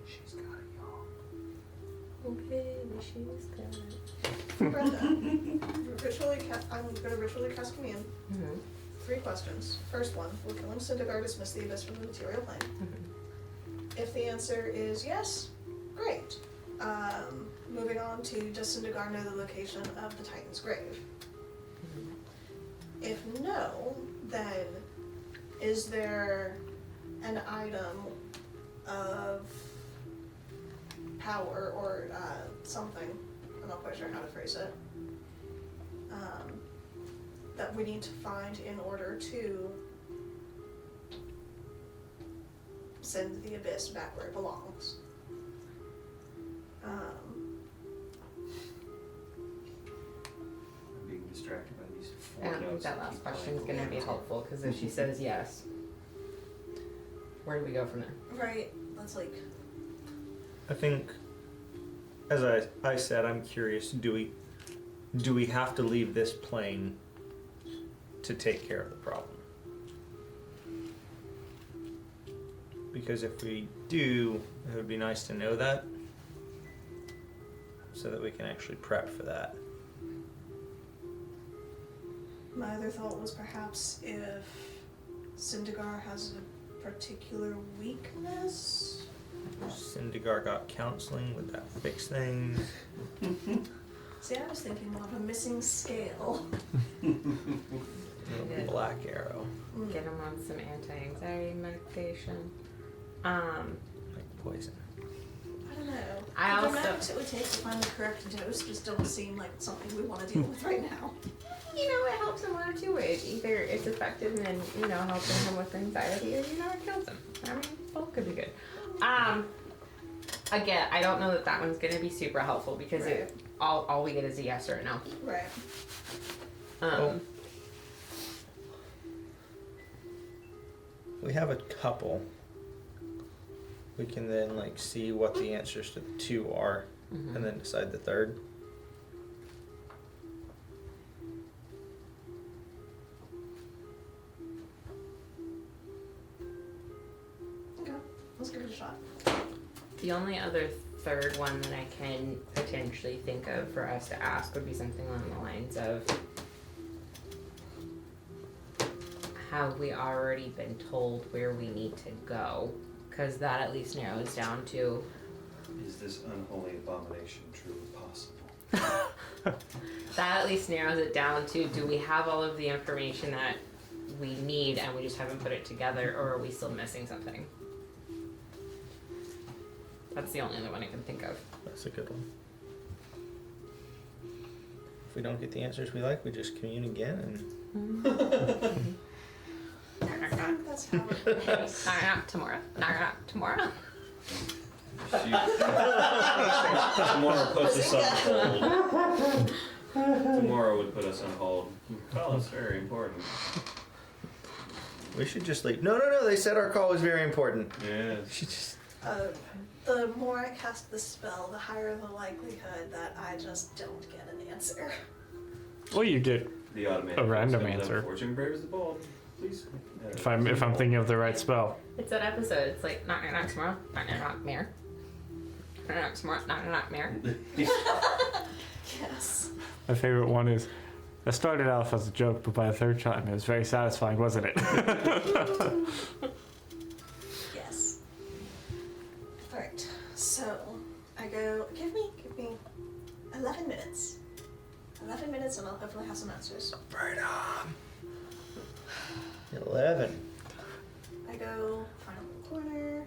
She's got it, y'all. Okay, she's good. Brenda, I'm going to ritually cast command. 3 questions. First one, will killing Sindigar dismiss the abyss from the material plane? If the answer is yes, great. Moving on to, does Sindigar know the location of the Titan's grave? If no, then is there an item of power or something, I'm not quite sure how to phrase it, that we need to find in order to send the abyss back where it belongs? I'm being distracted by these I 4 don't think notes. that last question is going to be helpful, because if she says yes, where do we go from there? Right, that's like, I think, as I said, I'm curious. Do we have to leave this plane to take care of the problem? Because if we do, it would be nice to know that. so that we can actually prep for that. My other thought was perhaps if Sindigar has a particular weakness. Sindigar got counseling. Would that fix things? See, I was thinking more of a missing scale. Little black arrow. Get him on some anti-anxiety medication. Like poison. I don't know. I the also- dramatics it would take to find the correct dose just don't seem like something we want to deal with right now. You know, it helps in one of two ways. Either it's effective in, you know, helping him with anxiety, or, you know, it kills him. I mean, both could be good. Again, I don't know that one's gonna be super helpful because Right. all we get is a yes or a no. Right. We have a couple. We can then like see what the answers to the two are, and then decide the third. Okay. Let's give it a shot. The only other third one that I can potentially think of for us to ask would be something along the lines of, have we already been told where we need to go? Because that at least narrows down to, Is this unholy abomination truly possible? that at least narrows it down to, do we have all of the information that we need and we just haven't put it together, or are we still missing something? That's the only other one I can think of. That's a good one. If we don't get the answers we like, we just commune again and I think that's how it goes. Not tomorrow. Not tomorrow. Tomorrow puts us on hold. Tomorrow would put us on hold. Call is very important. we should just leave. No, they said our call was very important. Yes. She just The more I cast the spell, the higher the likelihood that I just don't get an answer. Well, you get The automatic. A random comes up, answer. Fortune braves the bold. Please. if I'm thinking of the right spell. It's that episode. It's like, not tomorrow. Not mirror. Not tomorrow. Not mirror. Yes. My favorite one is, that started off as a joke, but by the third time it was very satisfying, wasn't it? Yes. Alright, so I go, give me 11 minutes. 11 minutes and I'll hopefully have some answers. right on. 11. I go find a little corner,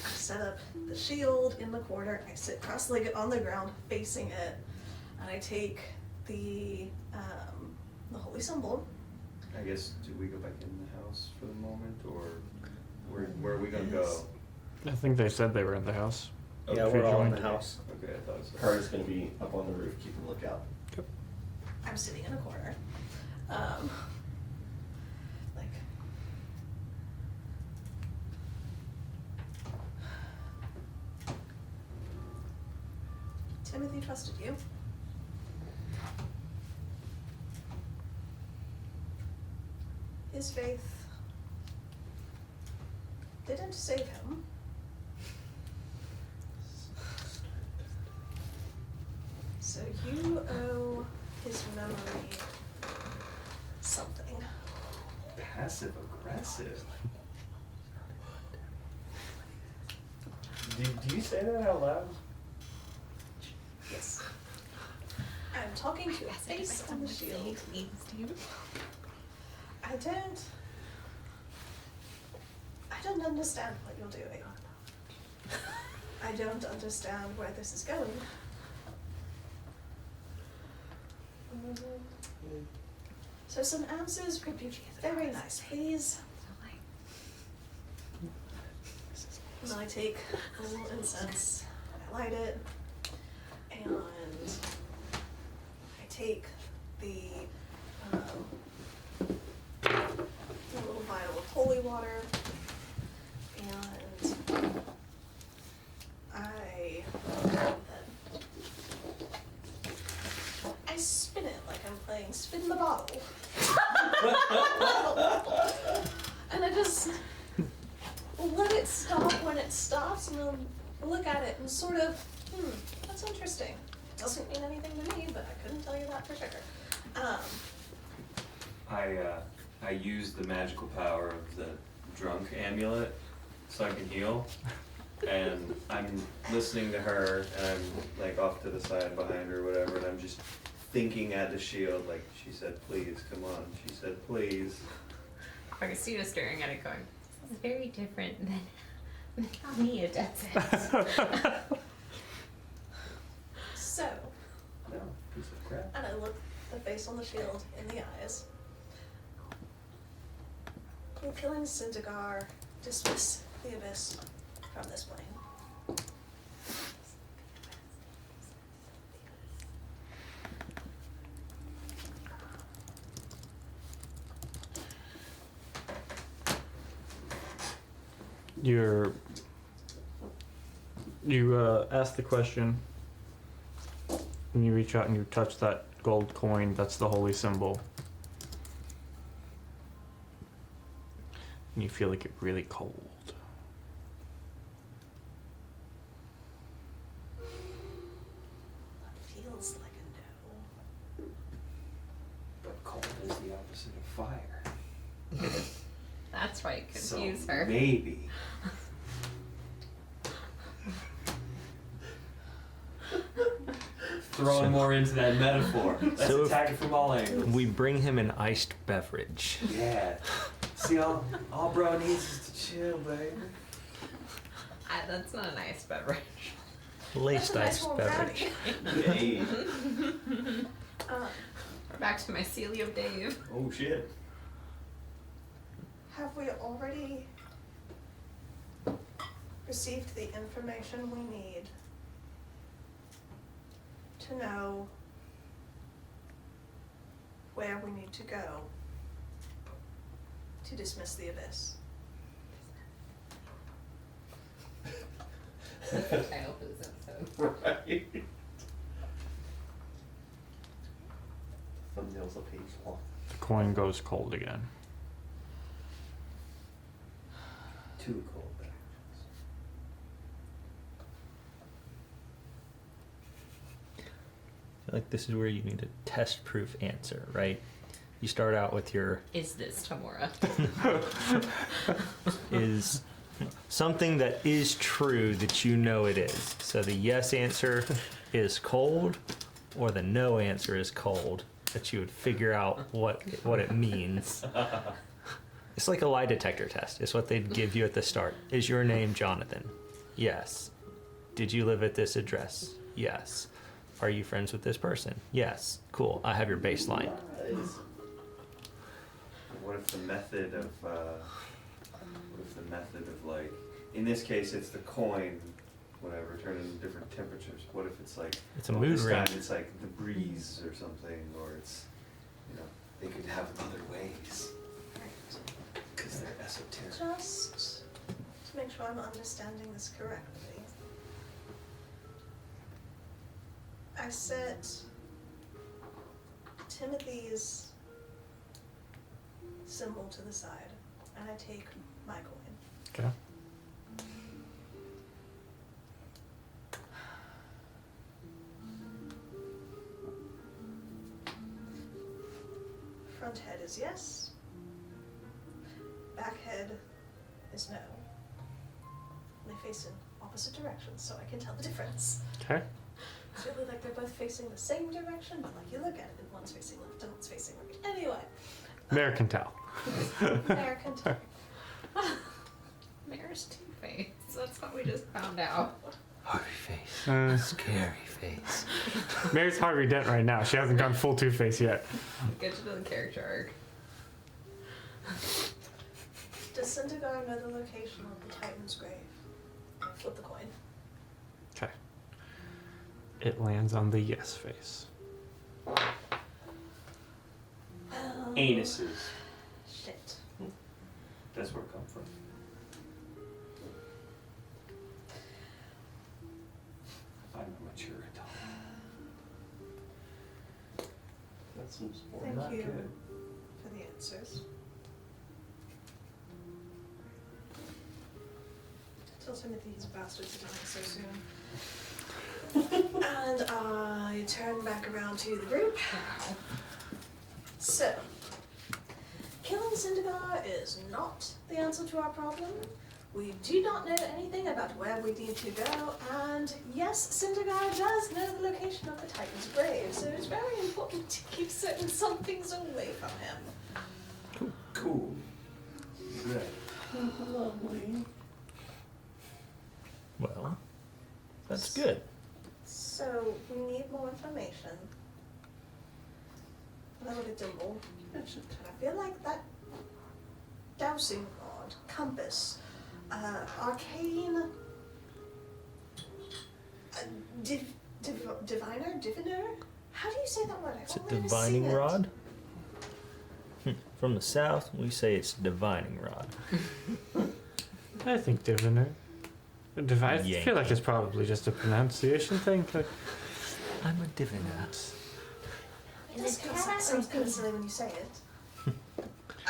I set up the shield in the corner, I sit cross-legged on the ground facing it, and I take the holy symbol. I guess, do we go back in the house for the moment, or where are we gonna go? I think they said they were in the house. Yeah, If you we're all in joined. the house. Okay, I thought so. Carter's gonna be up on the roof keeping a lookout. I'm sitting in a corner. Like, Timothy trusted you. His faith didn't save him. So you owe his memory something. Passive aggressive. Do you say that out loud? Yes. I'm talking to a face on the shield. I don't understand what you're doing. I don't understand where this is going. So some answers would be very nice, please. And I take a little incense, I light it, and I take the little vial of holy water, and I spin it like I'm playing spin the bottle. And I just let it stop when it stops, and I'll look at it and sort of, that's interesting. doesn't mean anything to me, but I couldn't tell you that for sure. I use the magical power of the drunk amulet so I can heal. And I'm listening to her, and I'm like off to the side behind her or whatever, and I'm just thinking at the shield, like, she said please, come on, she said please. Augustina's staring at it going, this is very different than how Mia does it. So, No, piece of crap. and I look the face on the shield in the eyes. Will killing Sindigar dismiss the abyss from this plane? You ask the question, and you reach out and you touch that gold coin. That's the holy symbol. And you feel like it's really cold. Feels like a no. But cold is the opposite of fire. That's right, So confuse her. maybe. Throwing more into that metaphor. Let's So if- attack it from all angles. We bring him an iced beverage. Yeah. See, all bro needs is to chill, baby. That's not a nice beverage. Laced That's a nice iced warm beverage. Hey. We're back to my Celio Dave. Oh shit. Have we already received the information we need to know where we need to go to dismiss the abyss? That's the title for this episode. Right. Thumbnail's a page long. The coin goes cold again. Too cold back. I feel like this is where you need a test-proof answer, right? You start out with your Is this Tamora? is something that is true that you know it is. So the yes answer is cold, or the no answer is cold. That you would figure out what it means. It's like a lie detector test. It's what they'd give you at the start. Is your name Jonathan? Yes. Did you live at this address? Yes. Are you friends with this person? Yes. Cool. I have your baseline. What if the method of like, in this case it's the coin, whatever, turning into different temperatures. What if it's like, It's a mood this ring. time it's like the breeze or something, or it's, they could have other ways because they're esoteric. Just to make sure I'm understanding this correctly, I set Timothy's symbol to the side, and I take my coin. Okay. Front head is yes. Back head is no. They face in opposite directions, so I can tell the difference. Okay. It's really like they're both facing the same direction, but like you look at it, and one's facing left and one's facing right. Anyway. Mayor can tell. American time. Mayor's Two-Face. That's what we just found out. Harvey face. Scary face. Mayor's Harvey Dent right now. She hasn't gone full Two-Face yet. Get to the character arc. Does Sindigar know the location of the Titan's grave? I flip the coin. Okay. It lands on the yes face. Anuses. Shit. That's where it comes from. I'm mature adult. That seems more Thank not you good. for the answers. Tell Timothy he's a bastard for dying so soon. And I turn back around to the group. So, killing Sindigar is not the answer to our problem. We do not know anything about where we need to go, and yes, Sindigar does know the location of the Titan's grave, so it's very important to keep some things away from him. Cool. Good. Lovely. Well, that's good. So, we need more information. A little bit dimple. I feel like that dowsing rod, compass, arcane, diviner? How do you say that word? It's a divining rod. From the south, we say it's divining rod. I think diviner. I Yank. feel like it's probably just a pronunciation thing. Like, I'm a diviner. It sounds kind of silly when you say it.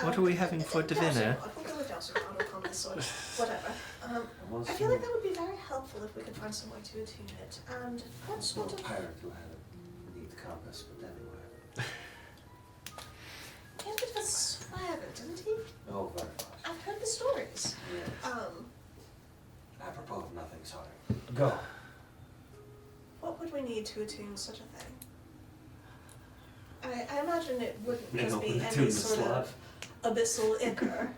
What are we having for dinner? I think I would dowsing rod or compass or whatever. I feel like that would be very helpful if we could find some way to attune it. And what sort of... pirate who had a neat compass, but anyway. He had a bit of a swagger, didn't he? Oh, very much. I've heard the stories. Yes. Apropos of nothing, sorry. Go. What would we need to attune such a thing? I imagine it wouldn't just be any sort of abyssal ichor.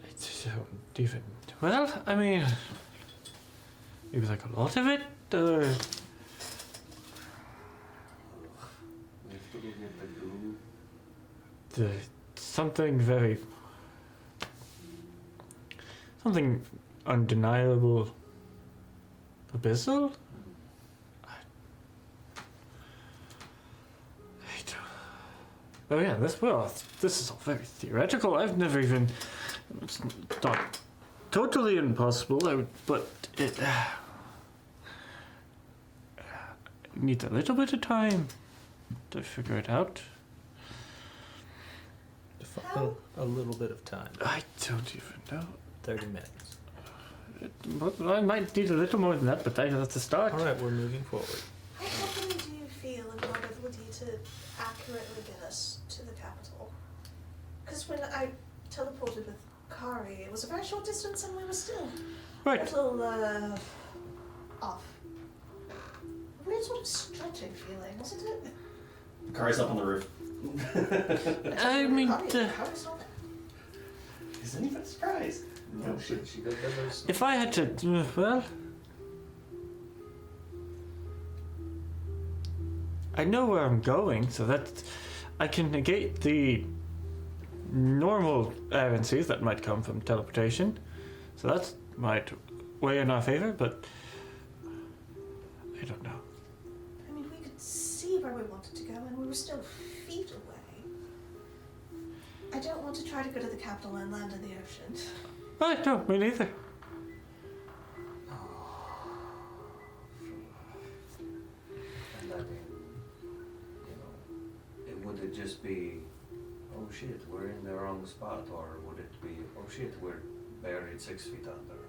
it's even. Well, I mean, maybe like a lot of it. Something undeniable. Abyssal? Oh yeah, this is all very theoretical. I've never even. It's not totally impossible. But it needs a little bit of time to figure it out. A little bit of time. I don't even know. 30 minutes. I might need a little more than that, but that's a start. All right, we're moving forward. How confident do you feel in our ability to accurately get us to the capital? Because when I teleported with Kari, it was a very short distance and we were still a little off. Weird sort of stretching feeling, wasn't it? Kari's up on the roof. I mean, Kari's not there. Is anybody surprised? No, she does those. if I had to, well, I know where I'm going, so that I can negate the normal errancies that might come from teleportation. So that might weigh in our favor, but I don't know. I mean, we could see where we wanted to go and we were still feet away. I don't want to try to go to the capital and land in the ocean. No, me neither. And I mean, would it just be, oh shit, we're in the wrong spot, or would it be, oh shit, we're buried 6 feet under?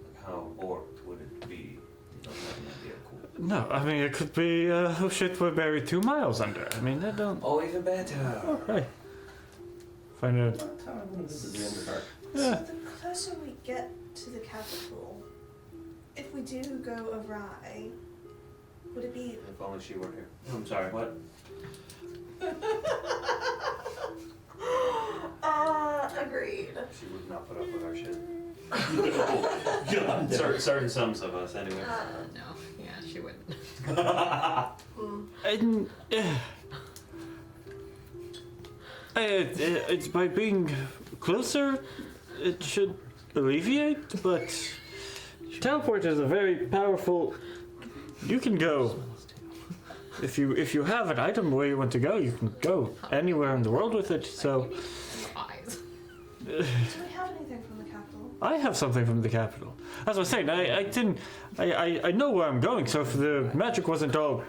Like how warped would it be? You don't have an idea, cool. No, I mean, it could be, oh shit, we're buried 2 miles under. I mean, that don't. Oh, even better. Oh, right. Find a. This is the Underdark. Yeah. So the closer we get to the capital, if we do go awry, would it be... If only she were here. I'm sorry, what? Agreed. She would not put up with our shit. God, Certain sums of us, anyway. No, yeah, she wouldn't. It's by being closer, it should alleviate, but teleport is a very powerful. You can go. If you have an item where you want to go, you can go anywhere in the world with it. So. Eyes. Do we have anything from the capital? I have something from the capital. As I was saying, I know where I'm going. So if the magic wasn't all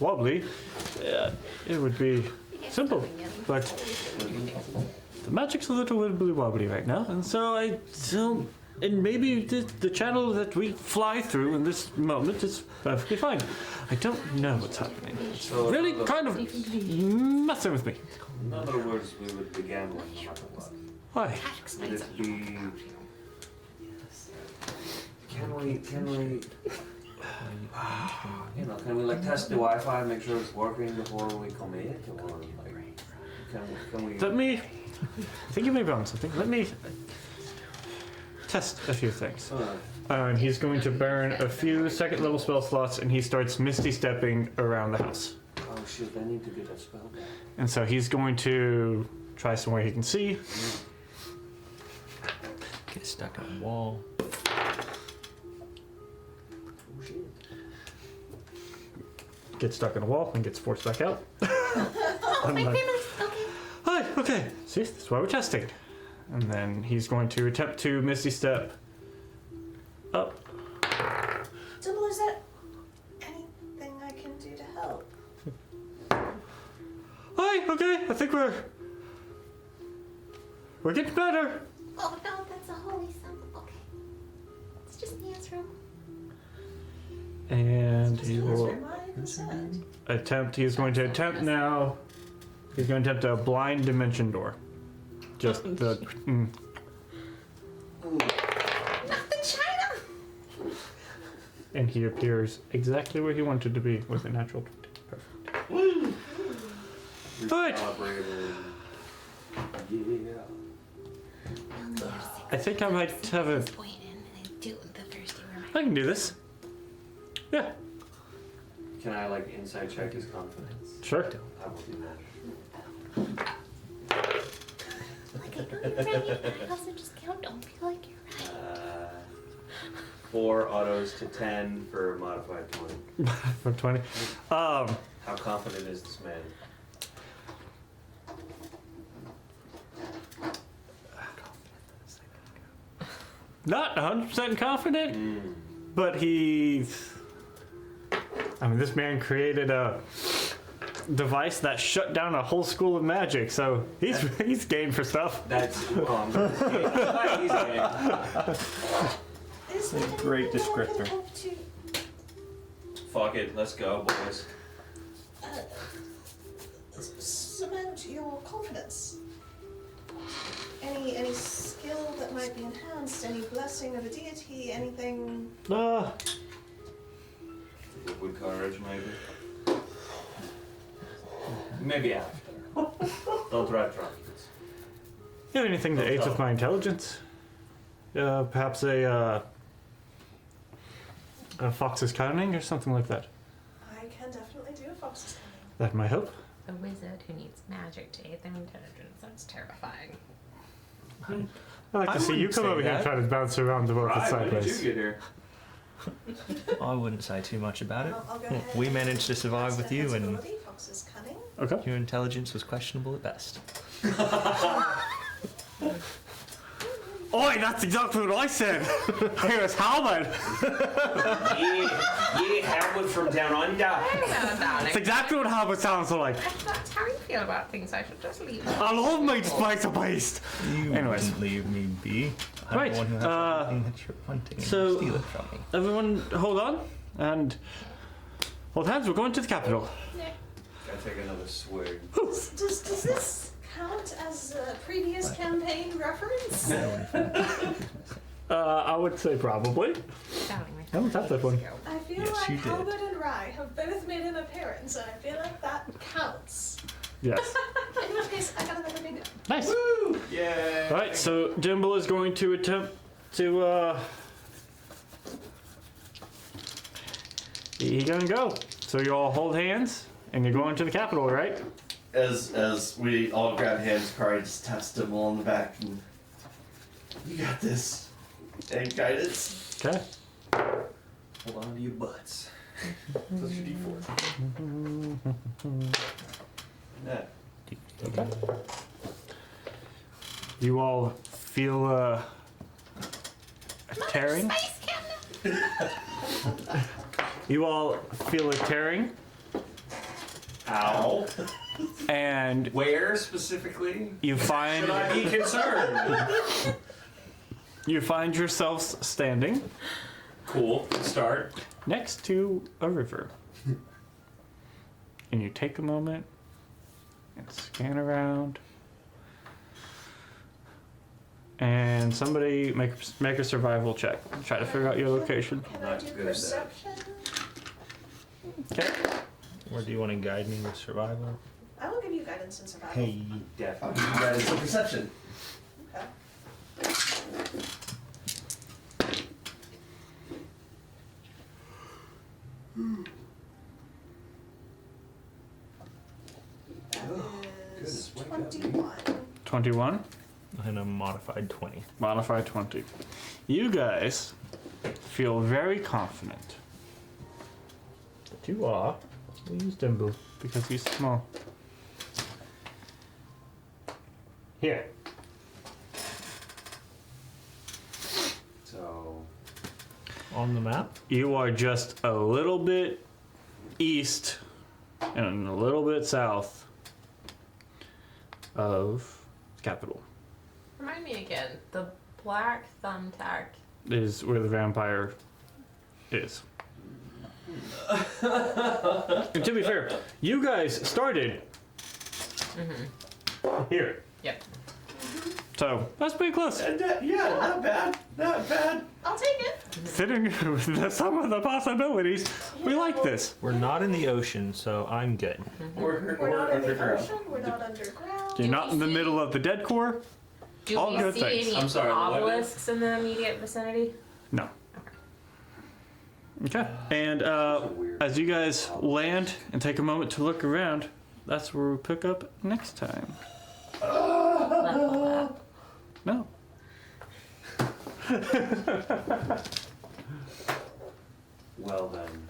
wobbly, it would be simple. But the magic's a little wibbly wobbly right now, and so I don't And maybe the channel that we fly through in this moment is perfectly fine. I don't know what's happening. It's So, really kind of messing with me. In other words, we would be gambling no matter what. Why? Would it be... Can we, you know, can we like test the Wi-Fi and make sure it's working before we commit, or like, can we? Let me. I think you may be on something. Let me test a few things. And he's going to burn a few second level spell slots, and he starts misty stepping around the house. Oh shit! I need to get that spell back. And so he's going to try somewhere he can see. Get stuck on a wall. Oh shit! Gets stuck in a wall and gets forced back out. Oh my goodness. Okay. Hi, okay. See, that's why we're testing. And then he's going to attempt to misty step up. Dimple, is there anything I can do to help? Hi, okay. I think we're getting better. Oh no, that's a holy symbol. Okay. It's just Nan's room. And he will My consent. attempt. He's going to attempt now. He's going to attempt a blind dimension door. Just the. Not the China. And he appears exactly where he wanted to be with a natural 20. Perfect. Right. Recalibrated. Yeah. I think I might have a. Point in and I do it the first year. I can do this. Yeah, Can I like insight check his confidence? sure. I will do that. Like I know you're right, but I also just don't feel like you're right. 4 autos to 10 for modified 20. For 20. How confident is this man? Not 100% confident, but he's. I mean, this man created a device that shut down a whole school of magic, so he's game for stuff. That's wrong. He's Is a there great anything I can descriptor. help to Fuck it, let's go, boys. cement your confidence? Any skill that might be enhanced? Any blessing of a deity? Anything? Liquid courage, maybe. Maybe after. Don't drive drunk. You have anything that aids with my intelligence? Perhaps a fox's cunning or something like that. I can definitely do a fox's cunning. That might help. A wizard who needs magic to aid their intelligence. That's terrifying. I like to I see you wouldn't come say over here that. and try to bounce around the world Right, when did you sideways. get here? I wouldn't say too much about it. I'll go ahead We and managed to survive cast with you, and ability, fox's cunning. Okay. your intelligence was questionable at best. Oi, that's exactly what I said. It was Halbert. Yeah, Howard from down under. I don't know, That's darling. exactly what Halbert sounds like. If that's how you feel about things, I should just leave. I love meat spicy beast. You Anyways. wouldn't leave me be. I'm Right, the one who has everything that you're wanting, and so- you steal it from me. Everyone, hold on and hold hands. We're going to the capital. Gotta take another swig. Does this count as a previous campaign reference? I would say probably. Darling, I haven't tapped that one. I feel Yes, like you did. Halbert and Rye have both made an appearance, and I feel like that counts. Yes. In which case, I got another bingo. Nice. Woo! Yay! All right. So Dimble is going to attempt to. He's gonna go. So you all hold hands and you're going to the capital, right? As we all grab hands, Kari just taps Dimple on the back and you got this. And guidance. Okay. Hold on to your butts. Plus your D4. Yeah. Okay. You all feel a tearing. Spice cabinet. You all feel a tearing, Ow. and Where specifically? you find Should I be concerned? You find yourselves standing Cool. Start. next to a river. And you take a moment and scan around. And somebody make a survival check. Try to figure out your location. Can I Not do good at that. perception? Okay. Or do you want to guide me with survival? I will give you guidance and survival. Hey. Definitely. That is a perception. Okay. That is goodness, wake up. 21. 21. And a modified 20. Modify 20. You guys feel very confident The 2 are. We used them both. because he's small. Here. So On the map? You are just a little bit east and a little bit south of capital. Remind me again, the black thumbtack. Is where the vampire is. And to be fair, you guys started here. Yep. So that's pretty close. Yeah, not bad. Not bad. I'll take it. Sitting with some of the possibilities, we like this. We're not in the ocean, so I'm good. We're not in the ocean. We're not underground. You're not in the middle of the dead core. Do All we good see things. any I'm sorry, what? obelisks in the immediate vicinity? No. Okay. And as you guys land and take a moment to look around, that's where we pick up next time. Level up. No. well then.